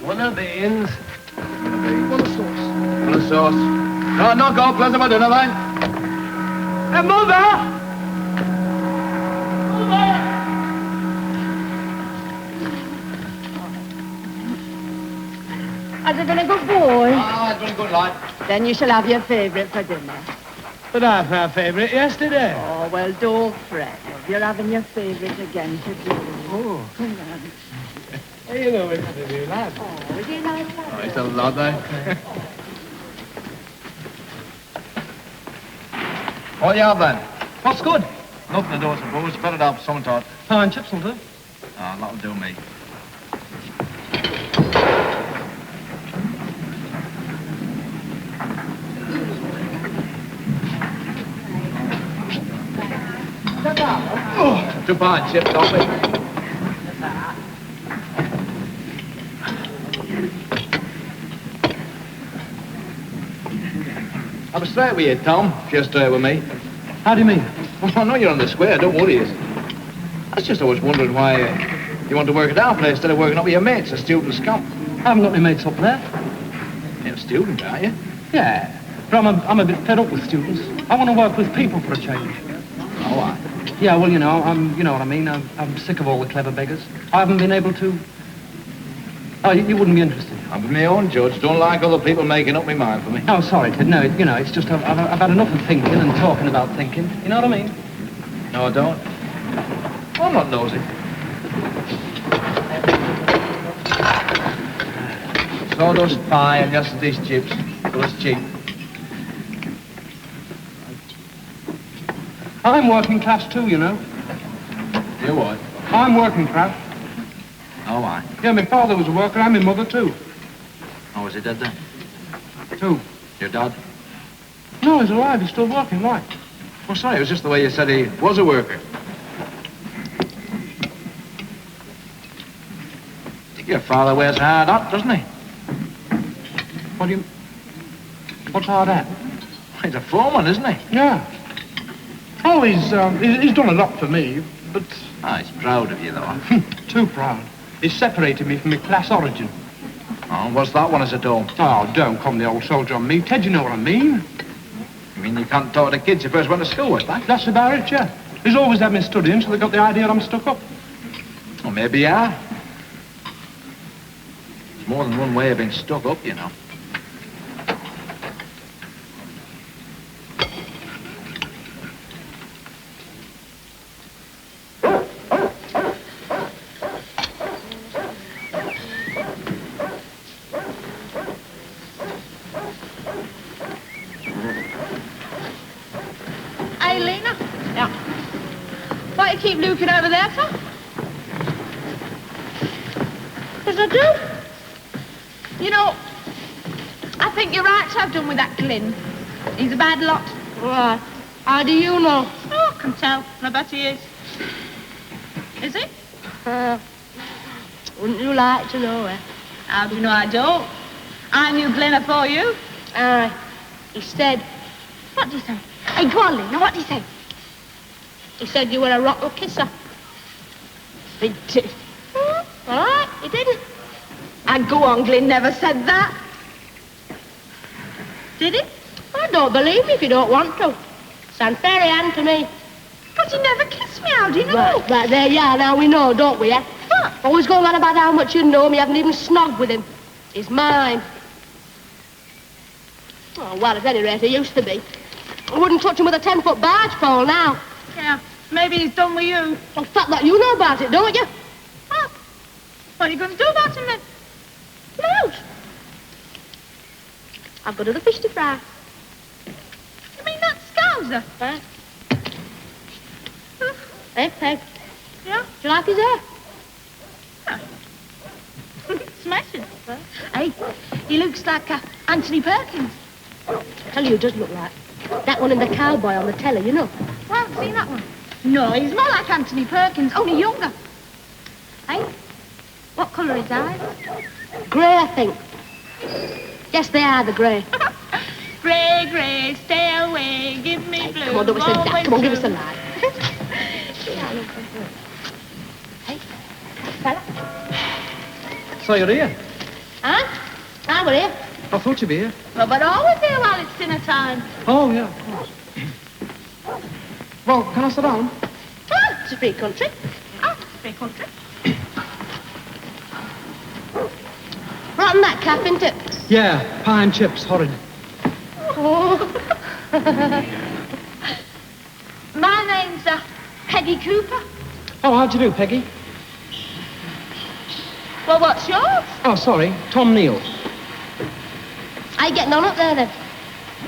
One of beans. One of sauce. One of sauce. No, knock off, pleasant for dinner, then. Hey, mother! Has it been a good boy? Ah, it's been a good night. Then you shall have your favourite for dinner. But I've had a favourite yesterday. Oh, well, don't fret. You're having your favourite again today. Oh. Come on. Hey, you know we're going to do that. Oh, is he nice? Oh, it's a lot, there. What you have, then? What's good? Nothing to do, I suppose. Spread it up, some thought. Pie and chips will do. Ah, that'll do me. Oh, 2 pie and chips, don't we? I was straight with you, Tom, if you're straight with me. How do you mean? Well, I know you're on the square, don't worry. That's just I was wondering why you want to work at our place instead of working up with your mates, a student scum. I haven't got any mates up there. You're a student, aren't you? Yeah, but I'm a bit fed up with students. I want to work with people for a change. Oh, I. Yeah, well, you know what I mean. I'm sick of all the clever beggars. I haven't been able to... Oh, you wouldn't be interested. I'm my own judge. Don't like other people making up my mind for me. Oh, sorry, Ted. No, it's just I've had enough of thinking and talking about thinking. You know what I mean? No, I don't. I'm not nosy. Sawdust pie and yesterday's chips. It was cheap. I'm working class too, you know. You what? I'm working class. Oh, I. Yeah, my father was a worker and my mother too. Oh, is he dead then? Who? Your dad? No, he's alive. He's still working, right? Oh, sorry, it was just the way you said he was a worker. I think your father wears hard hat, doesn't he? What do you... What's hard hat? He's a foreman, isn't he? Yeah. Oh, he's done a lot for me, but... Ah, he's proud of you, though. Too proud. He's separated me from my class origin. Oh, what's that one, is it all? Oh, don't come the old soldier on me, Ted, you know what I mean. You mean you can't talk to kids you first went to school with, that? That's about it, yeah. He's always had me studying, so they got the idea I'm stuck up. Well, maybe you are. more than one way of being stuck up, you know. Hey, Lena. Yeah. What you keep looking over there for? Because I do. You know, I think you're right to have done with that Glyn. He's a bad lot. Why? How do you know? Oh, I can tell. I bet he is. Is he? Wouldn't you like to know, eh? How do you know I don't? I knew Glyn before you. He said... What did he say? Hey, go on, Lena, what did he say? He said you were a rotten kisser. He did. All right, he didn't. And go on, Glyn never said that. Did he? I don't believe me if you don't want to. Sound fairy hand to me. But he never kissed me, how do you know? Right there, yeah, now we know, don't we, eh? What? Always going on about how much you know me, you haven't even snogged with him. He's mine. Oh, well, at any rate, he used to be. I wouldn't touch him with a 10-foot barge pole now. Yeah, maybe he's done with you. Well, fact that you know about it, don't you? Oh. What are you going to do about him, then? Who knows? I've got other fish to fry. You mean that Scouser? Huh? Hey, Peg. Yeah? Do you like his hair? Yeah. Smashing. Huh? Hey, he looks like Anthony Perkins. I tell you, he does look like. That one in the cowboy on the telly, you know. Well, I haven't seen that one. No, he's more like Anthony Perkins, only younger. Hey, what colour are his eyes? Grey, I think. Yes, they are, the grey. Grey, grey, stay away, give me blue. Come on, don't be so daft. Come on, give us a light. Hey, fella. So you're here? Huh? Ah, we're here. I thought you'd be here. Well, but always here while it's dinner time. Oh, yeah, of course. Well, can I sit down? Oh, it's a free country. Oh, it's a free country. Rotten that cap, isn't it? Yeah, pie and chips, horrid. Oh. My name's Peggy Cooper. Oh, how'd you do, Peggy? Well, what's yours? Oh, sorry, Tom Neal. How you getting on up there, then?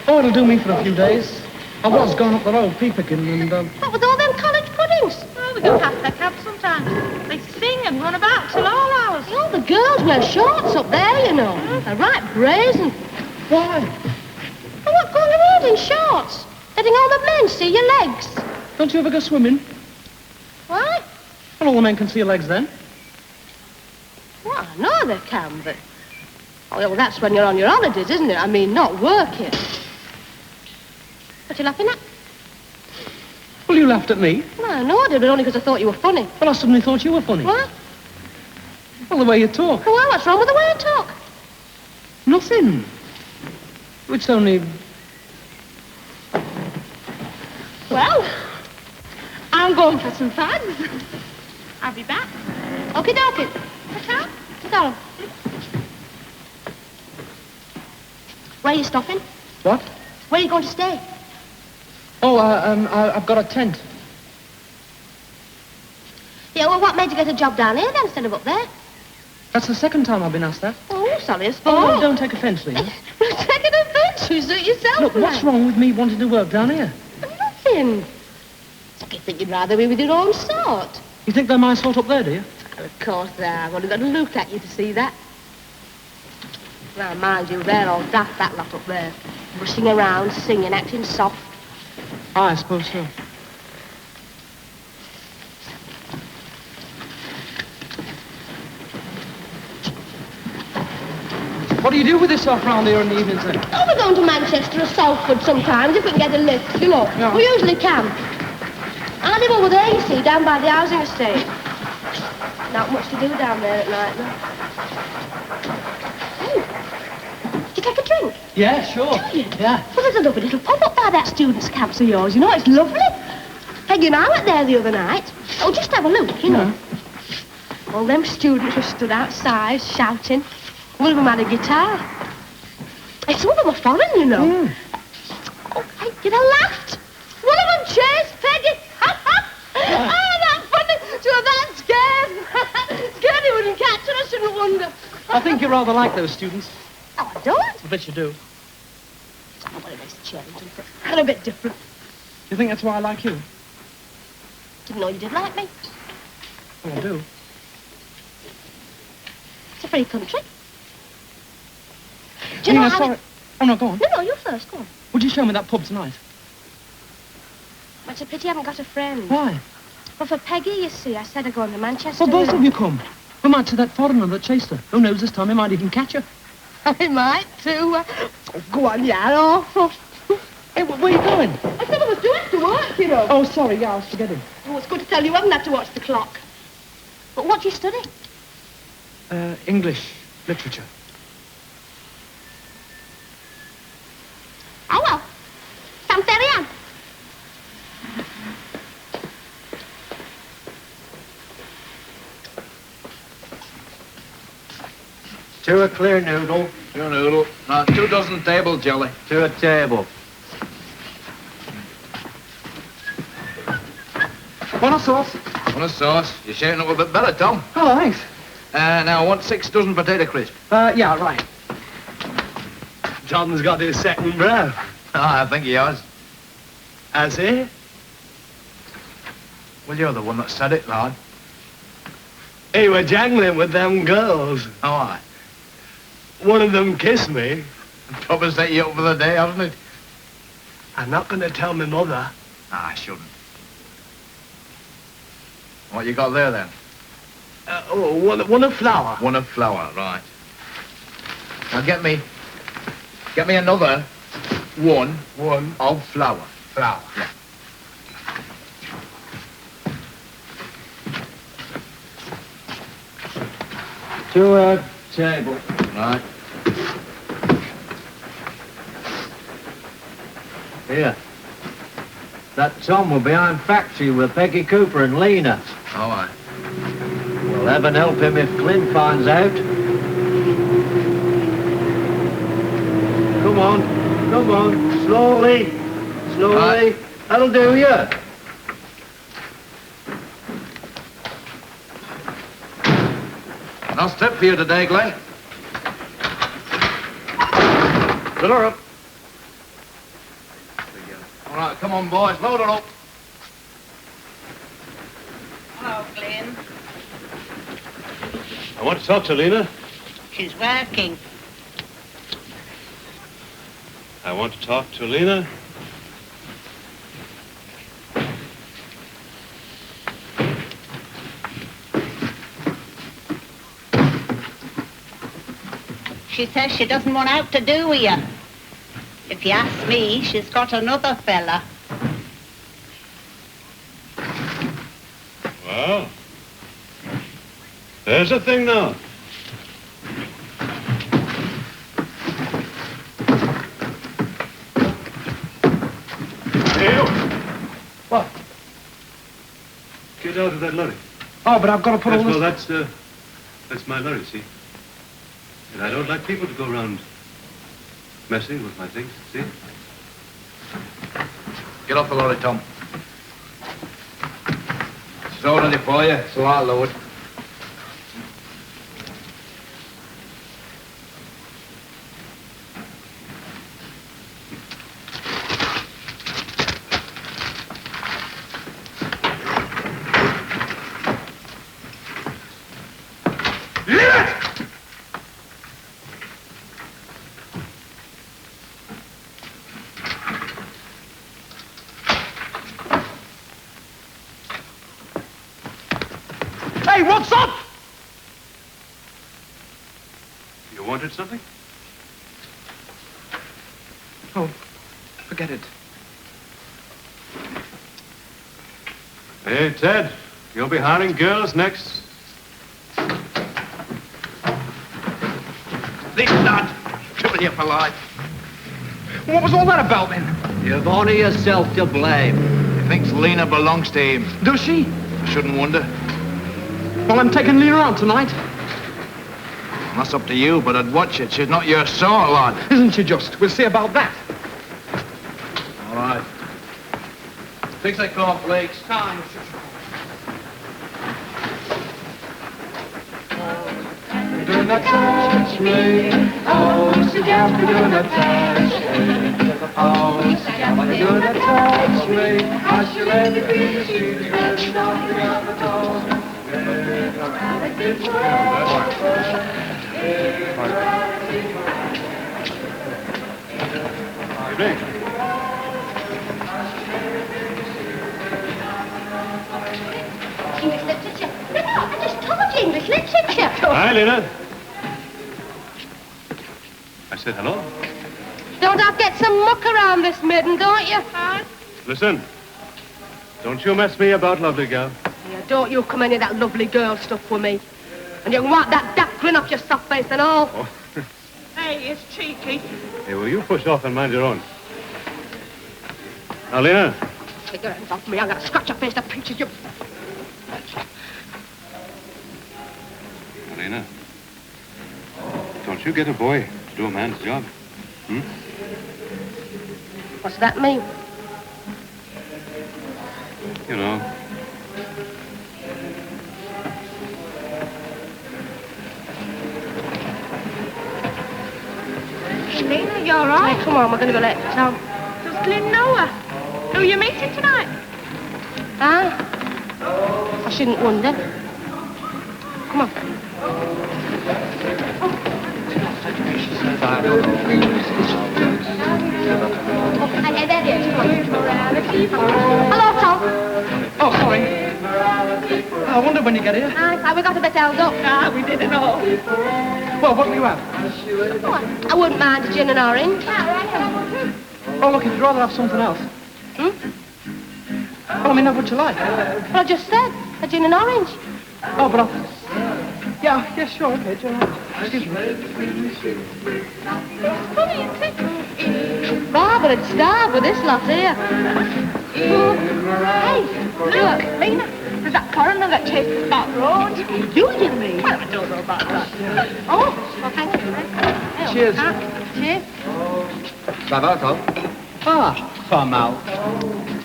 Oh, it'll do me for a few days. I was going up the road pea-picking and, What with all them college puddings? Oh, we go past their camp sometimes. They sing and run about till all hours. All the girls wear shorts up there, you know. They're right brazen. Why? Well, what going around in shorts? Letting all the men see your legs. Don't you ever go swimming? What? Well, all the men can see your legs then. Well, I know they can, but... Oh, well, that's when you're on your holidays, isn't it? I mean, not working. What you laughing at? Well, you laughed at me. Well, I know I did, but only because I thought you were funny. Well, I suddenly thought you were funny. What? Well, the way you talk. Well, what's wrong with the way I talk? Nothing. It's only... Well, I'm going for some fun. I'll be back. Okie dokie. What's up? Sit down. Where are you stopping? What? Where are you going to stay? Oh, I've got a tent. Yeah, well, what made you get a job down here then instead of up there? That's the second time I've been asked that. Oh, sorry, I suppose. Oh, no, don't take offence, Lena. Taking offence? You suit yourself. Look, what's wrong with me wanting to work down here? Nothing. I think you'd rather be with your own sort. You think they're my sort up there, do you? Well, of course they are. I've only got to look at you to see that. Well, mind you, they're all daft, that lot up there. Rushing around, singing, acting soft. I suppose so. What do you do with yourself round here in the evenings, then? Oh, we're going to Manchester or Salford sometimes, if we can get a lift, you know. Yeah. We usually can. I live over there, you see, down by the housing estate. Not much to do down there at night, though. Hey, do you take a drink? Yeah, sure. Do you? Yeah. Well, there's a lovely little pub up by that students' camps of yours, you know, it's lovely. Peggy and I went there the other night. Oh, just have a look, you know. All them students were stood outside, shouting. One of them had a guitar. Hey, some of them are foreign, you know. Oh, hey, you know, laughed. One of them chased Peggy. Oh, that's funny. She was that scared. Scared he wouldn't catch her, I shouldn't wonder. I think you rather like those students. Oh, I don't. I bet you do. Oh, well, it makes a change, isn't it? They're a bit different. You think that's why I like you? Didn't know you did like me. Oh, I do. It's a free country. Do you know how sorry. Oh, no, go on. No, you first, go on. Would you show me that pub tonight? Well, it's a pity I haven't got a friend. Why? Well, for Peggy, you see, I said I'd go on to Manchester. Well, both of you come. We might see that foreigner that chased her. Who knows, this time he might even catch her. I might, too. Oh, go on, yeah, awful. Hey, where are you going? I said I was doing to work, you know. Oh, sorry, yeah, I was forgetting. Oh, it's good to tell you I haven't had to watch the clock. But what do you study? English literature. Oh, well. Sam Ferrian. To a clear noodle. To a noodle. 2 dozen table jelly. To a table. Want a sauce? Want a sauce? You're shaping up a bit better, Tom. Oh, thanks. Now, I want 6 dozen potato crisp. Yeah, right. Tom's got his second breath. I think he has. Has he? Well, you're the one that said it, lad. He were jangling with them girls. Oh, aye. One of them kissed me. Probably set you up for the day, hasn't it? I'm not going to tell my mother. I shouldn't. What you got there, then? One of flour. One of flour, right. Now, get me another one of flour. Flour. Yeah. To a table. Right. Here. That Tom will behind factory with Peggy Cooper and Lena. All right. We'll heaven help him if Clint finds out. Come on, slowly. Right. That'll do you. No step for you today, Glenn. Fill her up. All right, come on, boys, load her up. Hello, Glenn. I want to talk to Lena. She's working. I want to talk to Lena. She says she doesn't want out to do with you. If you ask me, she's got another fella. Well, there's a thing now. Hey, you. What? Get out of that lorry. Oh, but I've got to put all this... Well, that's my lorry, see? And I don't like people to go around messing with my things, see? Get off the lorry, Tom. She's all ready for you, so I'll load. Hey, what's up? You wanted something? Oh, forget it. Hey, Ted, you'll be hiring girls next. This lad, coming here for life. What was all that about, then? You've only yourself to blame. He thinks Lena belongs to him. Does she? I shouldn't wonder. Well, I'm taking Lena out tonight. That's up to you, but I'd watch it. She's not your sort, lad. Isn't she just? We'll see about that. All right. Fix that cornflakes. Do not touch me. Oh, sit down, do not touch me. Oh, sit down, do not touch me. I shall everything see you and nothing at all. English literature. No, I just told you English literature. Hi, Lena. I said hello. Don't I get some muck around this midden, don't you? Listen. Don't you mess me about, lovely girl. Yeah, don't you come any of that lovely girl stuff with me. And you can wipe that daft grin off your soft face and all. Oh. Hey, it's cheeky. Hey, will you push off and mind your own? Now, Lena. Take your hands off me. I'm going to scratch your face to pieces, you... Lena. Don't you get a boy to do a man's job? Hmm? What's that mean? You know. Lena, you all right? Come on, we're going to go let Tom. Does Glyn know her? Who are you meeting tonight? Ah? I shouldn't wonder. Come on. Hello, Tom. Oh, sorry. I wonder when you get here. We got a bit held up. We didn't know. Well, what do you have? I wouldn't mind a gin and orange. Oh, look, if you'd rather have something else. Well, I mean, what would you like? Well, I just said a gin and orange. Oh, but I'll... Yeah, sure, okay, gin and orange. Excuse me. Barbara would starve with this lot here. Hey, look, Lena. There's that coroner that chased that road. Do you mean? Well, I don't know about that. Oh, well, thank you. Cheers. Cheers. Ça va, Tom? Ah, pas mal.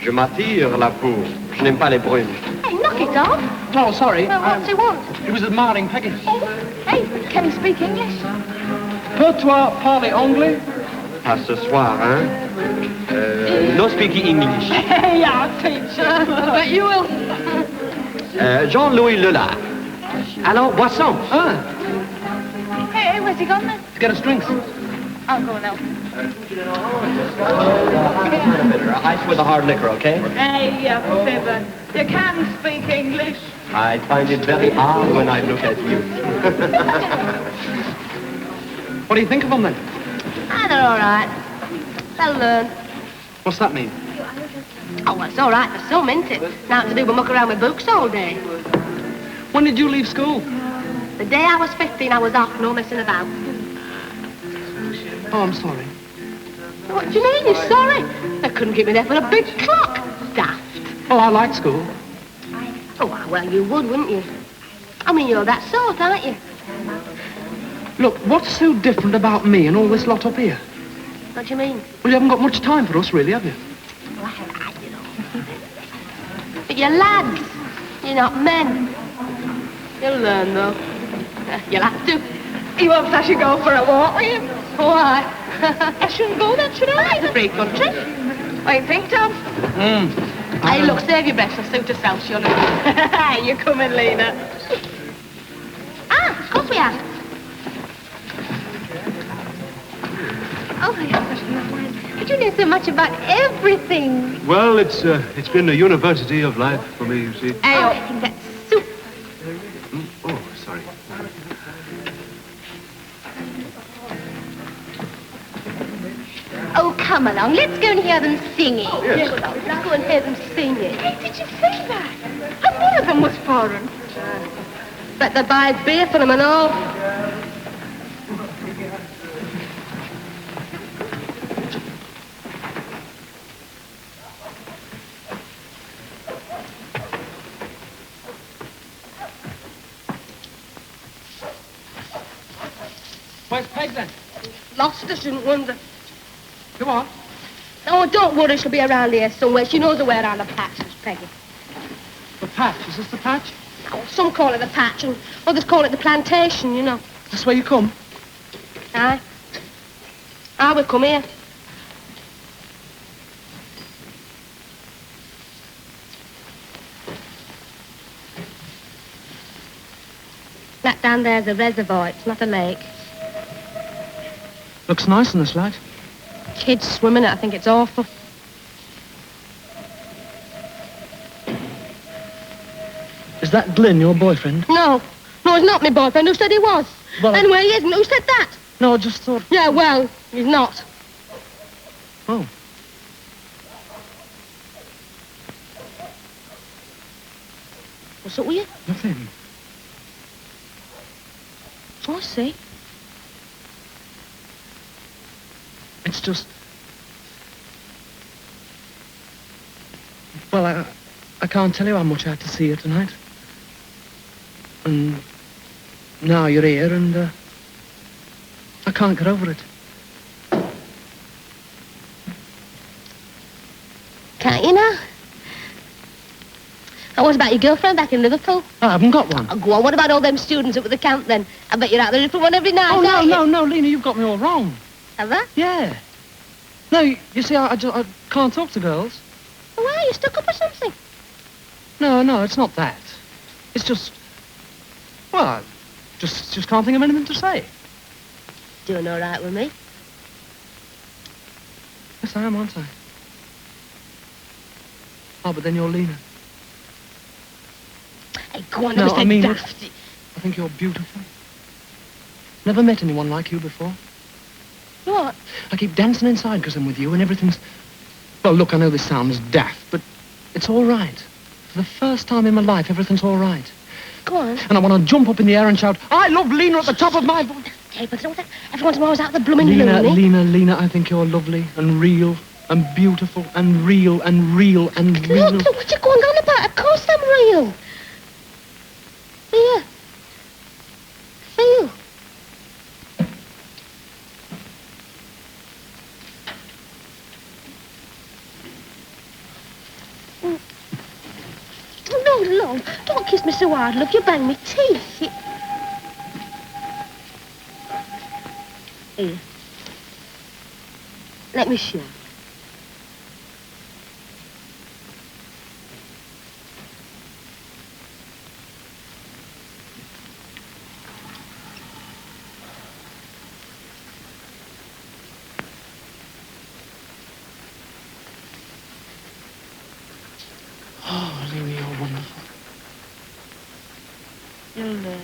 Je m'attire la peau. Je n'aime pas les brunes. Hey, knock it off. Oh, sorry. Well, what's he want? He was admiring Peggy. Oh, hey, can he speak English? Peux-toi parler anglais? À ce soir, hein? No speaking English. Hey, our teacher. But you will. Jean-Louis Lelard. Alors, boisson. Ah. Hey, where's he gone then? To get us drinks. I'll go now. Ice with a hard liquor, okay? Hey, Fibber, you can speak English. I find it very hard when I look at you. What do you think of them, then? Ah, they're all right. They'll learn. What's that mean? Oh, well, it's all right for some, isn't it? Now to do but muck around with books all day. When did you leave school? The day I was 15, I was off, no messing about. Oh, I'm sorry. What do you mean, you're sorry? They couldn't keep me there for a big clock. Daft. Oh, I like school. Oh, well, you would, wouldn't you? I mean, you're that sort, aren't you? Look, what's so different about me and all this lot up here? What do you mean? Well, you haven't got much time for us, really, have you? But you're lads. You're not men. You'll learn, though. You'll have to. He wants I should go for a walk with him. Why? I shouldn't go then, should I? It's a free country. What do you think, Tom? Hey, look, save your breath. I'll suit herself, surely. You're coming, Lena. Of course we are. Oh, but you know so much about everything. Well, it's been a university of life for me, you see. Hey, I think that's soup. Oh, sorry. Oh, come along. Let's go and hear them singing. Oh, yes. Let's go and hear them singing. Hey, did you see that? And one of them was foreign. Bet they buy beer for them and all. Where's Peg, then? Lost her, shouldn't wonder. Come on. Oh, don't worry, she'll be around here somewhere. She knows the way around the patch, Miss Peggy. The patch? Is this the patch? Oh, some call it the patch, and others call it the plantation, you know. Is this where you come? Aye. Aye, we come here. That down there's a reservoir, it's not a lake. Looks nice in this light. Kids swimming it, I think it's awful. Is that Glyn, your boyfriend? No. No, he's not my boyfriend. Who said he was? Well, anyway, he isn't. Who said that? No, I just thought... Yeah, well, he's not. Oh. What's up with you? Nothing. Oh, I see. It's just... Well, I can't tell you how much I had to see you tonight. And now you're here, and I can't get over it. Can't you now? And what about your girlfriend back in Liverpool? I haven't got one. Oh, go on, what about all them students up at the camp then? I bet you're out there for one every night, Oh, no, Lena, you've got me all wrong. Have I? Yeah. No, you see, I can't talk to girls. Well, why? You stuck up or something? No, it's not that. It's just... Well, I just can't think of anything to say. Doing all right with me? Yes, I am, aren't I? Oh, but then you're Lena. Hey, go on, No, don't I be mean, daft. I think you're beautiful. Never met anyone like you before. What? I keep dancing inside because I'm with you and everything's... Well, look, I know this sounds daft, but it's all right. For the first time in my life, everything's all right. Go on. And I want to jump up in the air and shout, I love Lena at the top of my voice. Hey, but don't everyone's always out the blooming loony. Lena, I think you're lovely and real and beautiful and real and real and real. Look, what you going on about? Of course I'm real. Here. Feel. No, don't kiss me so hard, love. You bang me teeth. Here. Let me show. Oh, Lena, you're wonderful. You'll learn.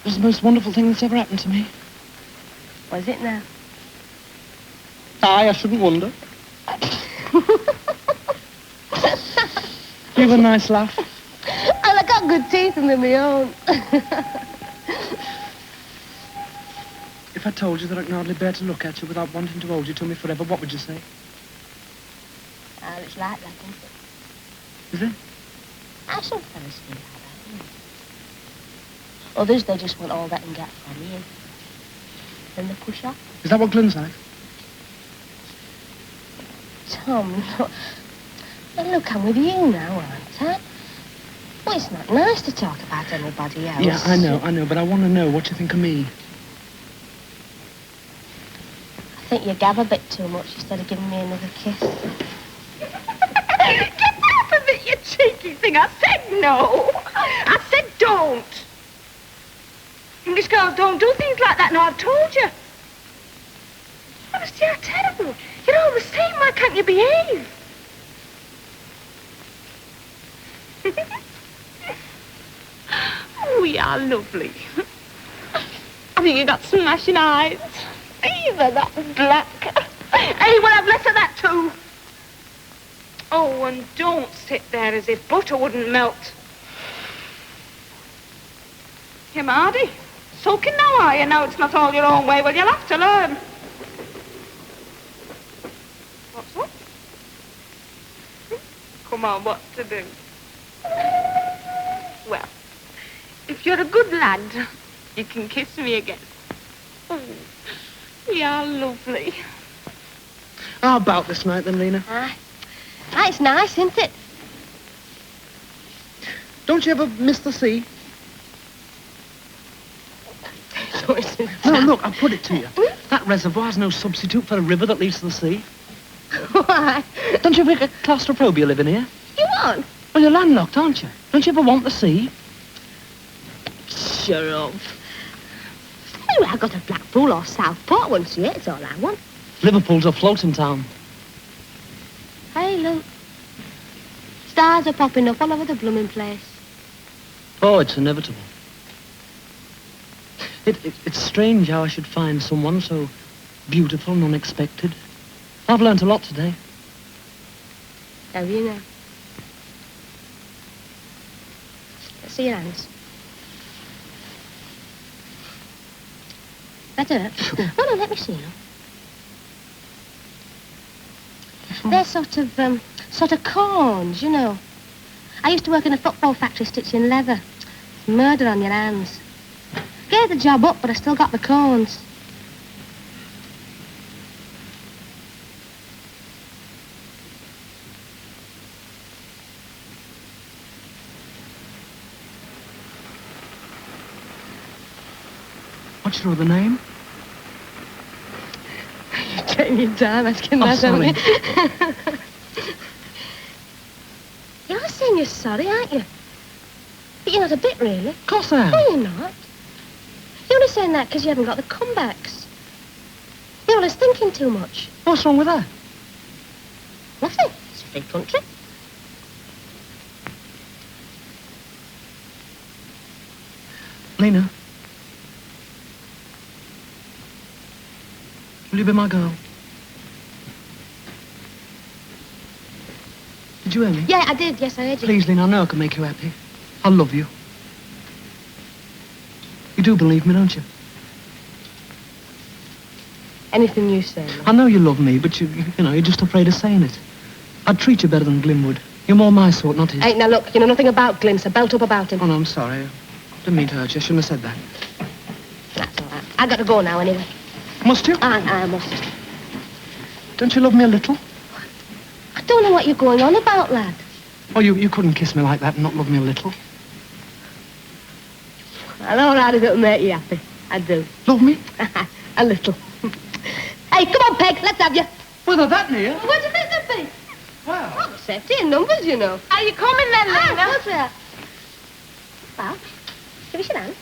It's the most wonderful thing that's ever happened to me. What is it now? Aye, I shouldn't wonder. You have a nice laugh. And I got good teeth in my own. If I told you that I can hardly bear to look at you without wanting to hold you to me forever, what would you say? Oh, it's like that, isn't it? Is it? I some fellas think like that, isn't it? Others, they just want all that and get from you. Then they push off. Is that what Glyn's like? Tom, look. Well, look, I'm with you now, aren't I? Well, it's not nice to talk about anybody else. Yeah, I know, but I want to know what you think of me. I think you gab a bit too much instead of giving me another kiss. Get out of it, you cheeky thing. I said no. I said don't. English girls don't do things like that. No, I've told you. Honestly, you're terrible. You're all the same. Why can't you behave? We are lovely. I think you got smashing eyes. Either that black. Hey, well, I've less of that too. Oh, and don't sit there as if butter wouldn't melt. Here, Mardy. Sulking now, are you? Now it's not all your own way. Well, you'll have to learn. What's up? Come on, what to do? Well, if if you're a good lad, you can kiss me again. Oh, you're lovely. How about this night then, Lena? It's nice, isn't it? Don't you ever miss the sea? No, look, I'll put it to you. That reservoir's no substitute for a river that leads to the sea. Why? Don't you ever get claustrophobia living here? You want? Well, you're landlocked, aren't you? Don't you ever want the sea? Shut up. Anyway, I got a Blackpool or Southport once a year, it's all I want. Liverpool's a floating town. Hey, look. Stars are popping up all over the blooming place. Oh, it's inevitable. It's strange how I should find someone so beautiful and unexpected. I've learnt a lot today. Have you now? Let's see your hands. That hurt? No, let me see them. They're sort of corns, you know. I used to work in a football factory stitching leather. Murder on your hands. Gave the job up, but I still got the corns. What's your other name? You're taking your time asking that, sorry. haven't you? You're saying you're sorry, aren't you? But you're not a bit, really. Of course I am. No, you're not. You're only saying that because you haven't got the comebacks. You're always thinking too much. What's wrong with that? Nothing. It's a free country. Lena. Will you be my girl? Did you hear me? Yeah, I did. Yes, I heard you. Please, Lena, I know I can make you happy. I love you. You do believe me, don't you? Anything you say. I know you love me, but you're just afraid of saying it. I'd treat you better than Glimwood. You're more my sort, not his. Hey, now look, you know nothing about Glim, so belt up about him. Oh, no, I'm sorry. Didn't mean to hurt you. I shouldn't have said that. That's all right. I got to go now, anyway. Must you? I must. Don't you love me a little? I don't know what you're going on about, lad. Oh, you couldn't kiss me like that and not love me a little. I know how it'll make you happy. I do. Love me? A little. Hey, come on, Peg, let's have you. Well, they're that near. Where do you think they'll be? Well. Oh, safety in numbers, you know. Are you coming then, Lena? What's that? Well, give us your hand.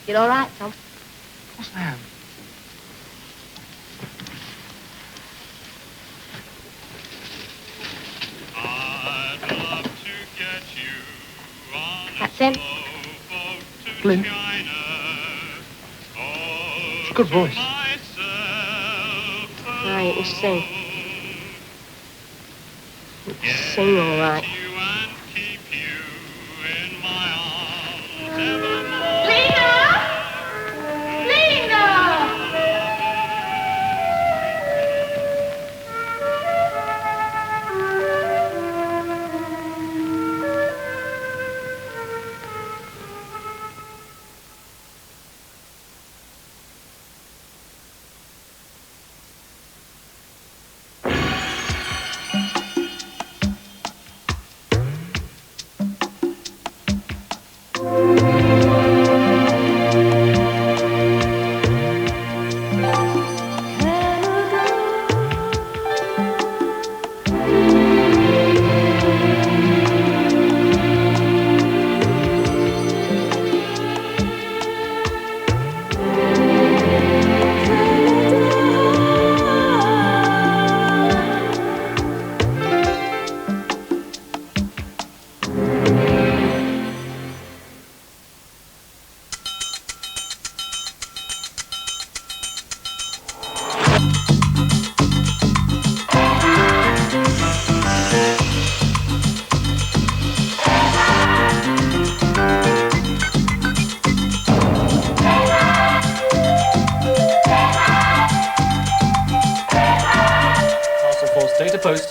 You're all right, Tom? What's that? That's him. Lynn. Good voice. Right, you can sing. You can sing all right. Data post.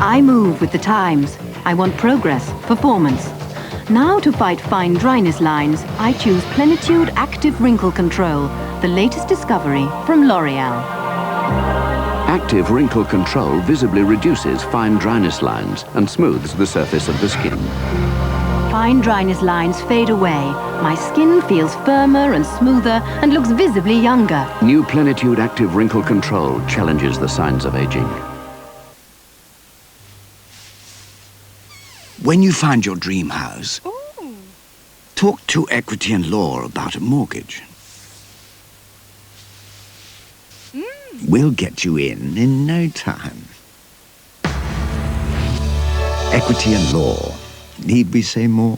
I move with the times. I want progress, performance. Now to fight fine dryness lines, I choose Plenitude Active Wrinkle Control, the latest discovery from L'Oreal. Active Wrinkle Control visibly reduces fine dryness lines and smooths the surface of the skin. Fine dryness lines fade away. My skin feels firmer and smoother and looks visibly younger. New Plenitude Active Wrinkle Control challenges the signs of aging. When you find your dream house, talk to Equity and Law about a mortgage. We'll get you in no time. Equity and Law. Need we say more?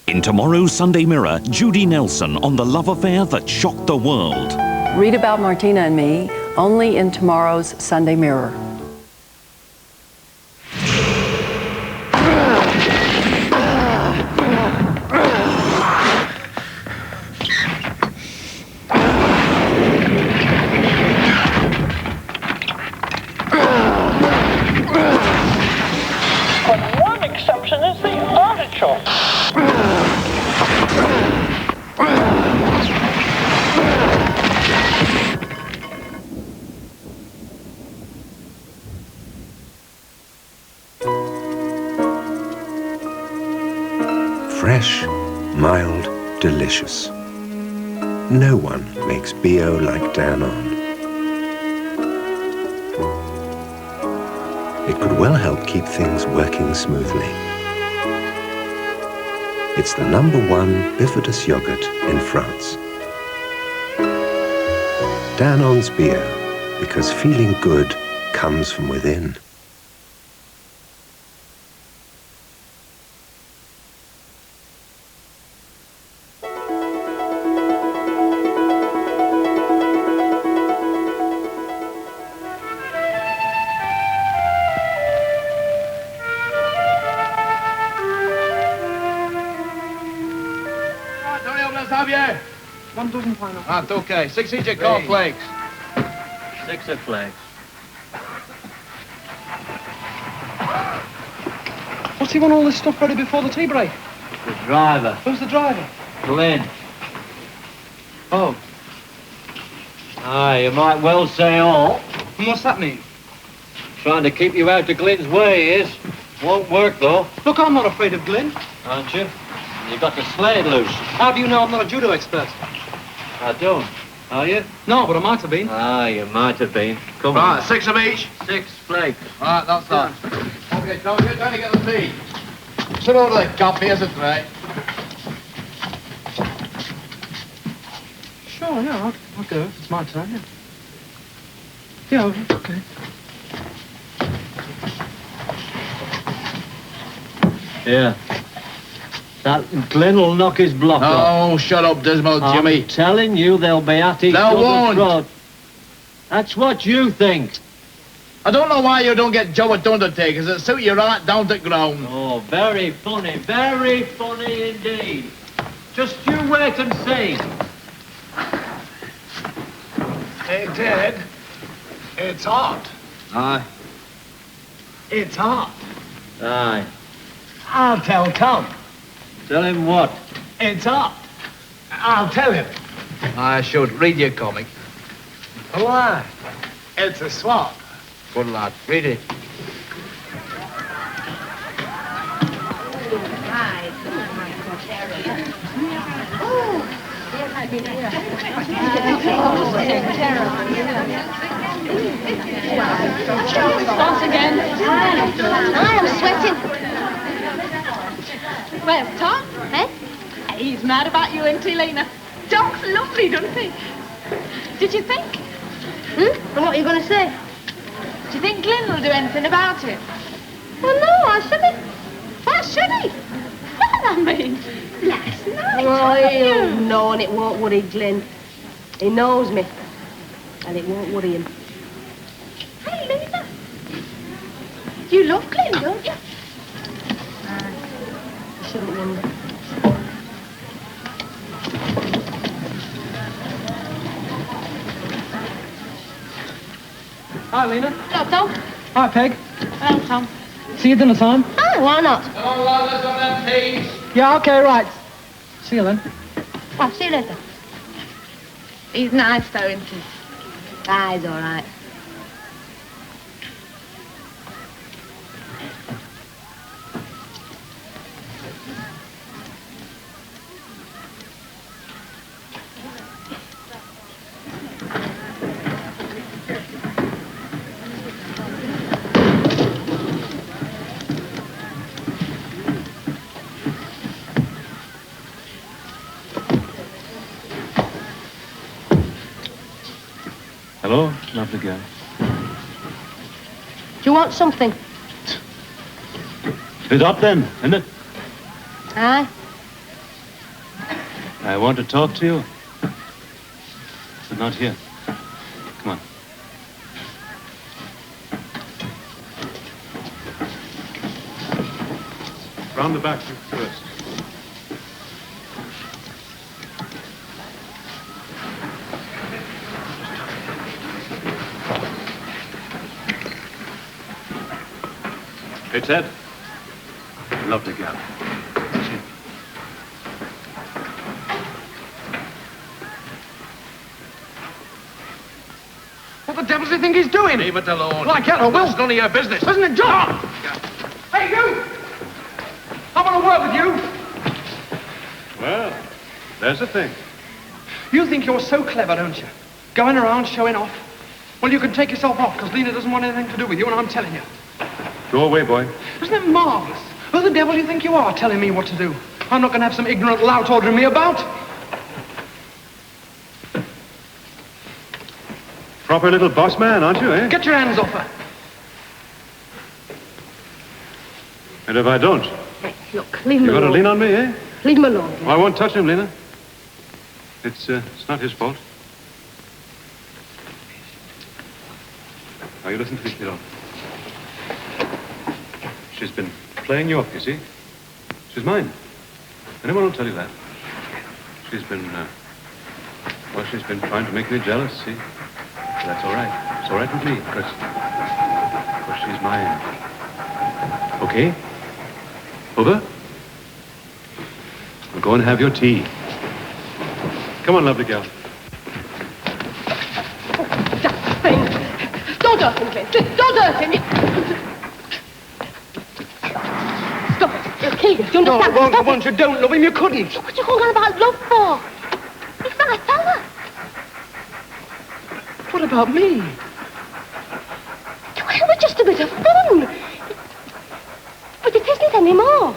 In tomorrow's Sunday Mirror, Judy Nelson on the love affair that shocked the world. Read about Martina and me only in tomorrow's Sunday Mirror. Fresh, mild, delicious. No one makes BO like Danon. It could well help keep things working smoothly. It's the #1 bifidus yogurt in France. Danon's BO, because feeling good comes from within. One dozen pineapple. That's okay. 6 each of cornflakes. 6 of flakes. What's he want all this stuff ready before the tea break? The driver. Who's the driver? Glenn. Oh. Aye, you might well say all. And what's that mean? Trying to keep you out of Glenn's way, he is. Won't work, though. Look, I'm not afraid of Glenn. Aren't you? You got the slade loose. How do you know I'm not a judo expert? I don't. Are you? No, but I might have been. Ah, you might have been. Come Right, on. 6 of each. 6 flakes. Right, that's that. Okay, Tom, you're trying to get the tea. Sit over the coffee, is it, right? Sure, yeah, I'll go. It's my turn, yeah. Yeah, okay. Yeah. That Glenn will knock his block off. Oh, shut up, Dismal Jimmy. I'm telling you, they'll be at each They other's won't. throat. That's what you think. I don't know why you don't get Joe at Undertakers. It suit you right down to ground. Oh, very funny indeed. Just you wait and see. Hey, Ted. It's hot. Aye. It's hot. Aye. I'll tell Tom. Tell him what? It's hot. I'll tell him. I should. Read your comic. Why? It's a swamp. Good lad. Read it. Start again. I am sweating. Well, Tom, eh? He's mad about you and Lena. Doc's lovely, doesn't he? Did you think? And what are you going to say? Do you think Glenn will do anything about it? Well, no, I shouldn't. Why should he? What I mean? Last night. Oh, he'll know, and it won't worry Glenn. He knows me, and it won't worry him. Hey, Lena. You love Glenn, don't you? You shouldn't wonder. Hi, Lena. Hello, Tom. Hi, Peg. Hello, Tom. See you dinner time? Oh, why not? Come on, lad, let's have them peas. Yeah, okay, right. See you then. Well, see you later. He's nice, though, isn't he? Ah, he's all right. Hello, lovely girl. Do you want something? Spit up then, isn't it? Aye. I want to talk to you. But not here. Come on. Round the back first. Hey, Ted. Lovely gal. What the devil does he think he's doing? Leave it alone. Like hell, I will. It's none of your business. Isn't it, John? Hey, you! I want to work with you. Well, there's the thing. You think you're so clever, don't you? Going around showing off. Well, you can take yourself off, because Lena doesn't want anything to do with you, and I'm telling you. Go away, boy. Isn't it marvelous? Who the devil do you think you are telling me what to do? I'm not going to have some ignorant lout ordering me about. Proper little boss man, aren't you, eh? Get your hands off her. And if I don't, Look, leave him you're going to alone. lean on me, eh? Leave him alone. Well, I won't touch him, Lena. It's not his fault. Now, you listen to me, kiddo. She's been playing you up, you see? She's mine. Anyone will tell you that. She's been, well, she's been trying to make me jealous, see? That's all right. It's all right with me, because she's mine. Okay? Over? Well, go and have your tea. Come on, lovely girl. Don't hurt him, Clint. Don't hurt him. Stop it. Keegan, do you No, understand? I won't. You don't love him. You couldn't. What you calling about love for? He's my fella. What about me? Well, we're just a bit of fun. But it isn't anymore.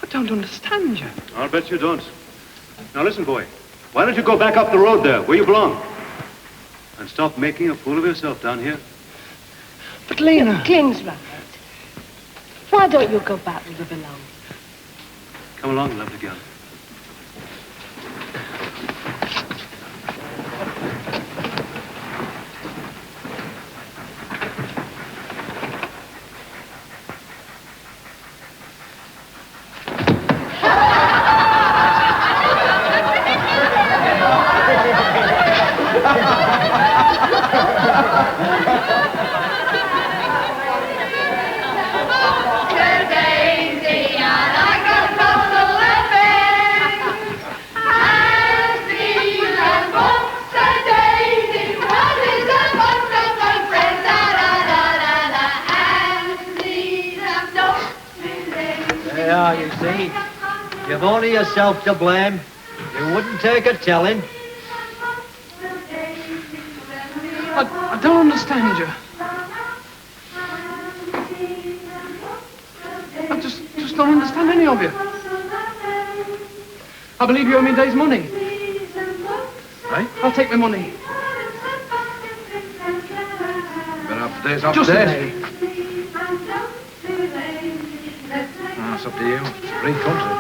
I don't understand you. I'll bet you don't. Now listen, boy. Why don't you go back up the road there, where you belong? And stop making a fool of yourself down here. But Lena... Clint's right. Why don't you go back where you belong? Come along, lovely girl. Yeah, you see, you've only yourself to blame. You wouldn't take a telling. I don't understand you. I just don't understand any of you. I believe you owe me a day's money. Right? I'll take my money. Been up to date, up Just to a date. day. It's up to you. Free country.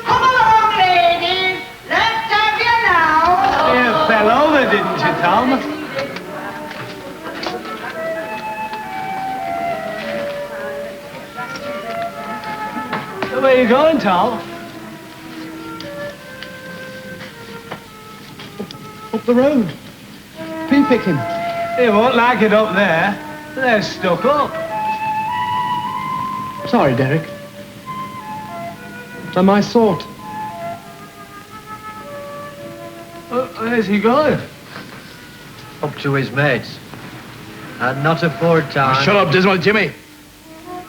Come along, ladies. Let's have you now. You fell over, didn't you, Tom? Where are you going, Tom? Up the road. Pea picking. You won't like it up there. They're stuck up. Sorry, Derek. They're my sort. Where's he going? Up to his mates. And not a Ford town. Shut up, Dismal Jimmy.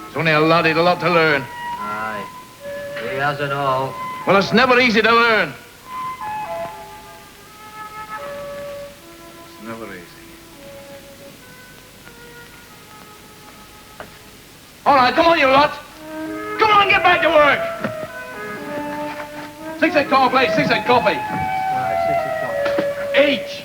He's only a lad, he'd a lot to learn. Aye. He hasn't all. Well, it's never easy to learn. It's never easy. All right, come on, you lot. Come on, get back to work. 6 at coffee, 6 at coffee. Each.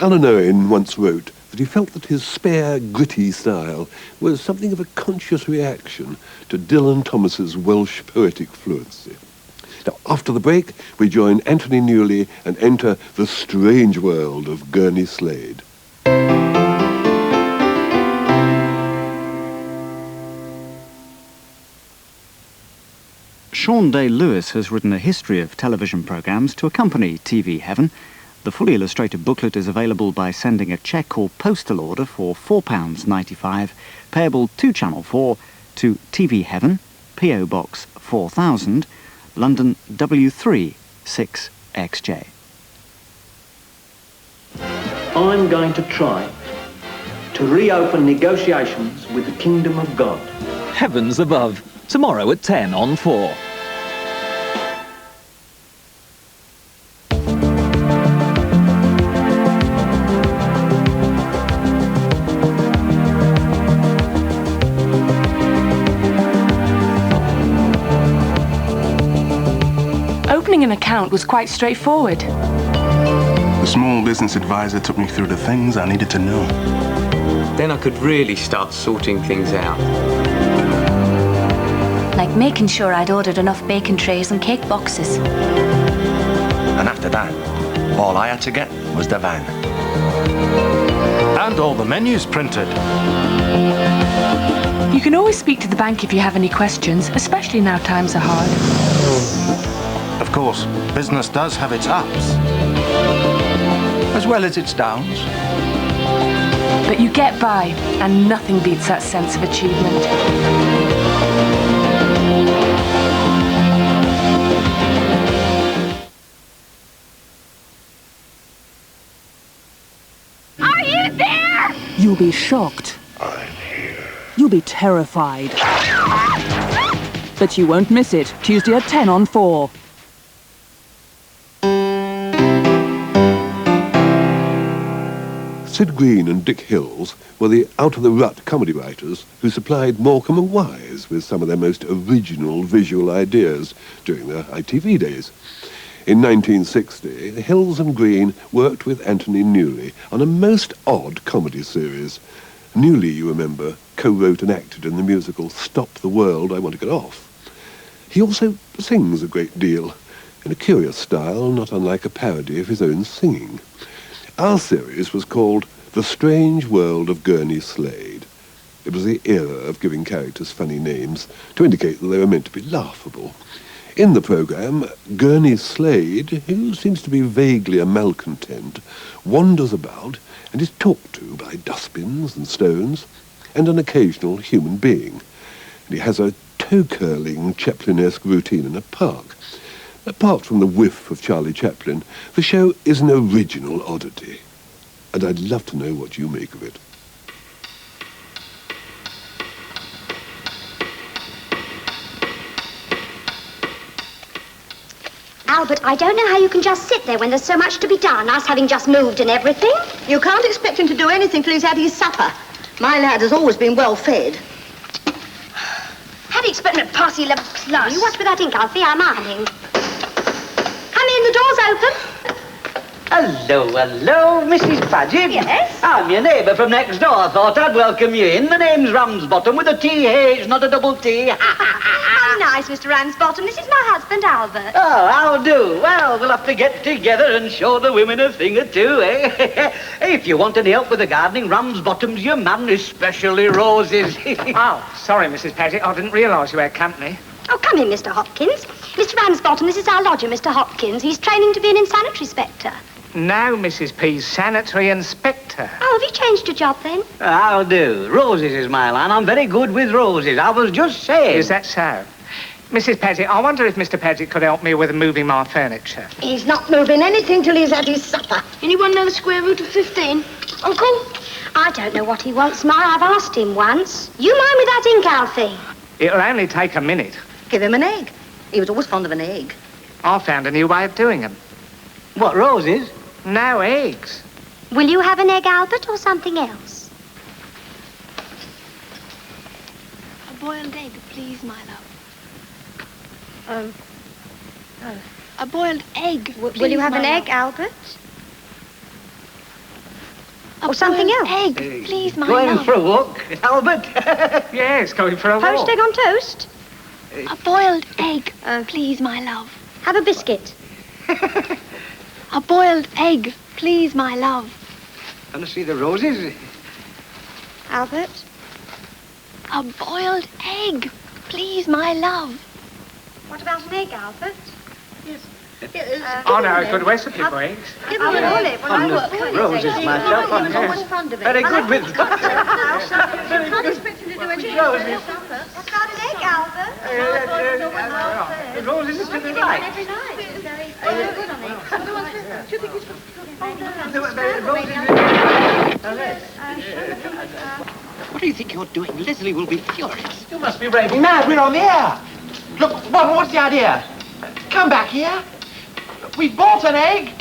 Alan Owen once wrote that he felt that his spare, gritty style was something of a conscious reaction to Dylan Thomas's Welsh poetic fluency. Now, after the break, we join Anthony Newley and enter the strange world of Gurney Slade. Sean Day-Lewis has written a history of television programmes to accompany TV Heaven. The fully illustrated booklet is available by sending a cheque or postal order for £4.95, payable to Channel 4, to TV Heaven, P.O. Box 4000, London W3 6XJ. I'm going to try to reopen negotiations with the Kingdom of God. Heavens Above, tomorrow at 10 on 4. Opening an account was quite straightforward. The small business advisor took me through the things I needed to know. Then I could really start sorting things out. Like making sure I'd ordered enough bacon trays and cake boxes. And after that, all I had to get was the van. And all the menus printed. You can always speak to the bank if you have any questions, especially now times are hard. Of course, business does have its ups, as well as its downs. But you get by, and nothing beats that sense of achievement. Are you there? You'll be shocked. I'm here. You'll be terrified. But you won't miss it. Tuesday at 10 on 4. Sid Green and Dick Hills were the out-of-the-rut comedy writers who supplied Morecambe and Wise with some of their most original visual ideas during their ITV days. In 1960, Hills and Green worked with Anthony Newley on a most odd comedy series. Newley, you remember, co-wrote and acted in the musical Stop the World, I Want to Get Off. He also sings a great deal, in a curious style not unlike a parody of his own singing. Our series was called The Strange World of Gurney Slade. It was the era of giving characters funny names to indicate that they were meant to be laughable. In the programme, Gurney Slade, who seems to be vaguely a malcontent, wanders about and is talked to by dustbins and stones and an occasional human being. And he has a toe-curling Chaplin-esque routine in a park. Apart from the whiff of Charlie Chaplin, the show is an original oddity. And I'd love to know what you make of it. Albert, I don't know how you can just sit there when there's so much to be done, us having just moved and everything. You can't expect him to do anything till he's had his supper. My lad has always been well fed. How do you expect him to pass 11 plus? You watch with that ink, Alfie. I'm ironing. Come in, the door's open. Hello, Mrs. Paget. Yes? I'm your neighbour from next door. I thought I'd welcome you in. My name's Ramsbottom with a T-H, not a double T. How nice, Mr. Ramsbottom. This is my husband, Albert. Oh, how do? Well, we'll have to get together and show the women a thing or two, eh? If you want any help with the gardening, Ramsbottom's your man, especially roses. Oh, sorry, Mrs. Paget. I didn't realise you had company. Oh, come in, Mr. Hopkins. Mr. Ramsbottom, this is our lodger, Mr. Hopkins. He's training to be an insanitary inspector. Now, Mrs. P's sanitary inspector. Oh, have you changed your job then? How do? Roses is my line. I'm very good with roses. I was just saying. Is that so? Mrs. Paget, I wonder if Mr. Paget could help me with moving my furniture. He's not moving anything till he's had his supper. Anyone know the square root of 15? Uncle? I don't know what he wants, Ma. I've asked him once. You mind with that ink, Alfie? It'll only take a minute. Give him an egg. He was always fond of an egg. I found a new way of doing them. What, roses? No eggs. Will you have an egg, Albert, or something else? A boiled egg, please, my love. A boiled egg, Will you have an egg, Albert? Or something else? Egg, please, my Going love. for a walk, Albert? Yes, going for a walk. Poached egg on toast? A boiled egg, please, my love. Have a biscuit. A boiled egg, please, my love. Want to see the roses? Albert? A boiled egg, please, my love. What about an egg, Albert? Yes. Oh, no, a good recipe for eggs. Give me an olive. Well, I work with Roses myself. He was always fond of it. Very good with Can't expect him to do anything. What about an egg, Albert? The roses is to the right. Every night. Very good on it. What do you think you're doing? Leslie will be furious. You must be raving mad. We're on the air. Look, what's the idea? Come back here. We bought an egg.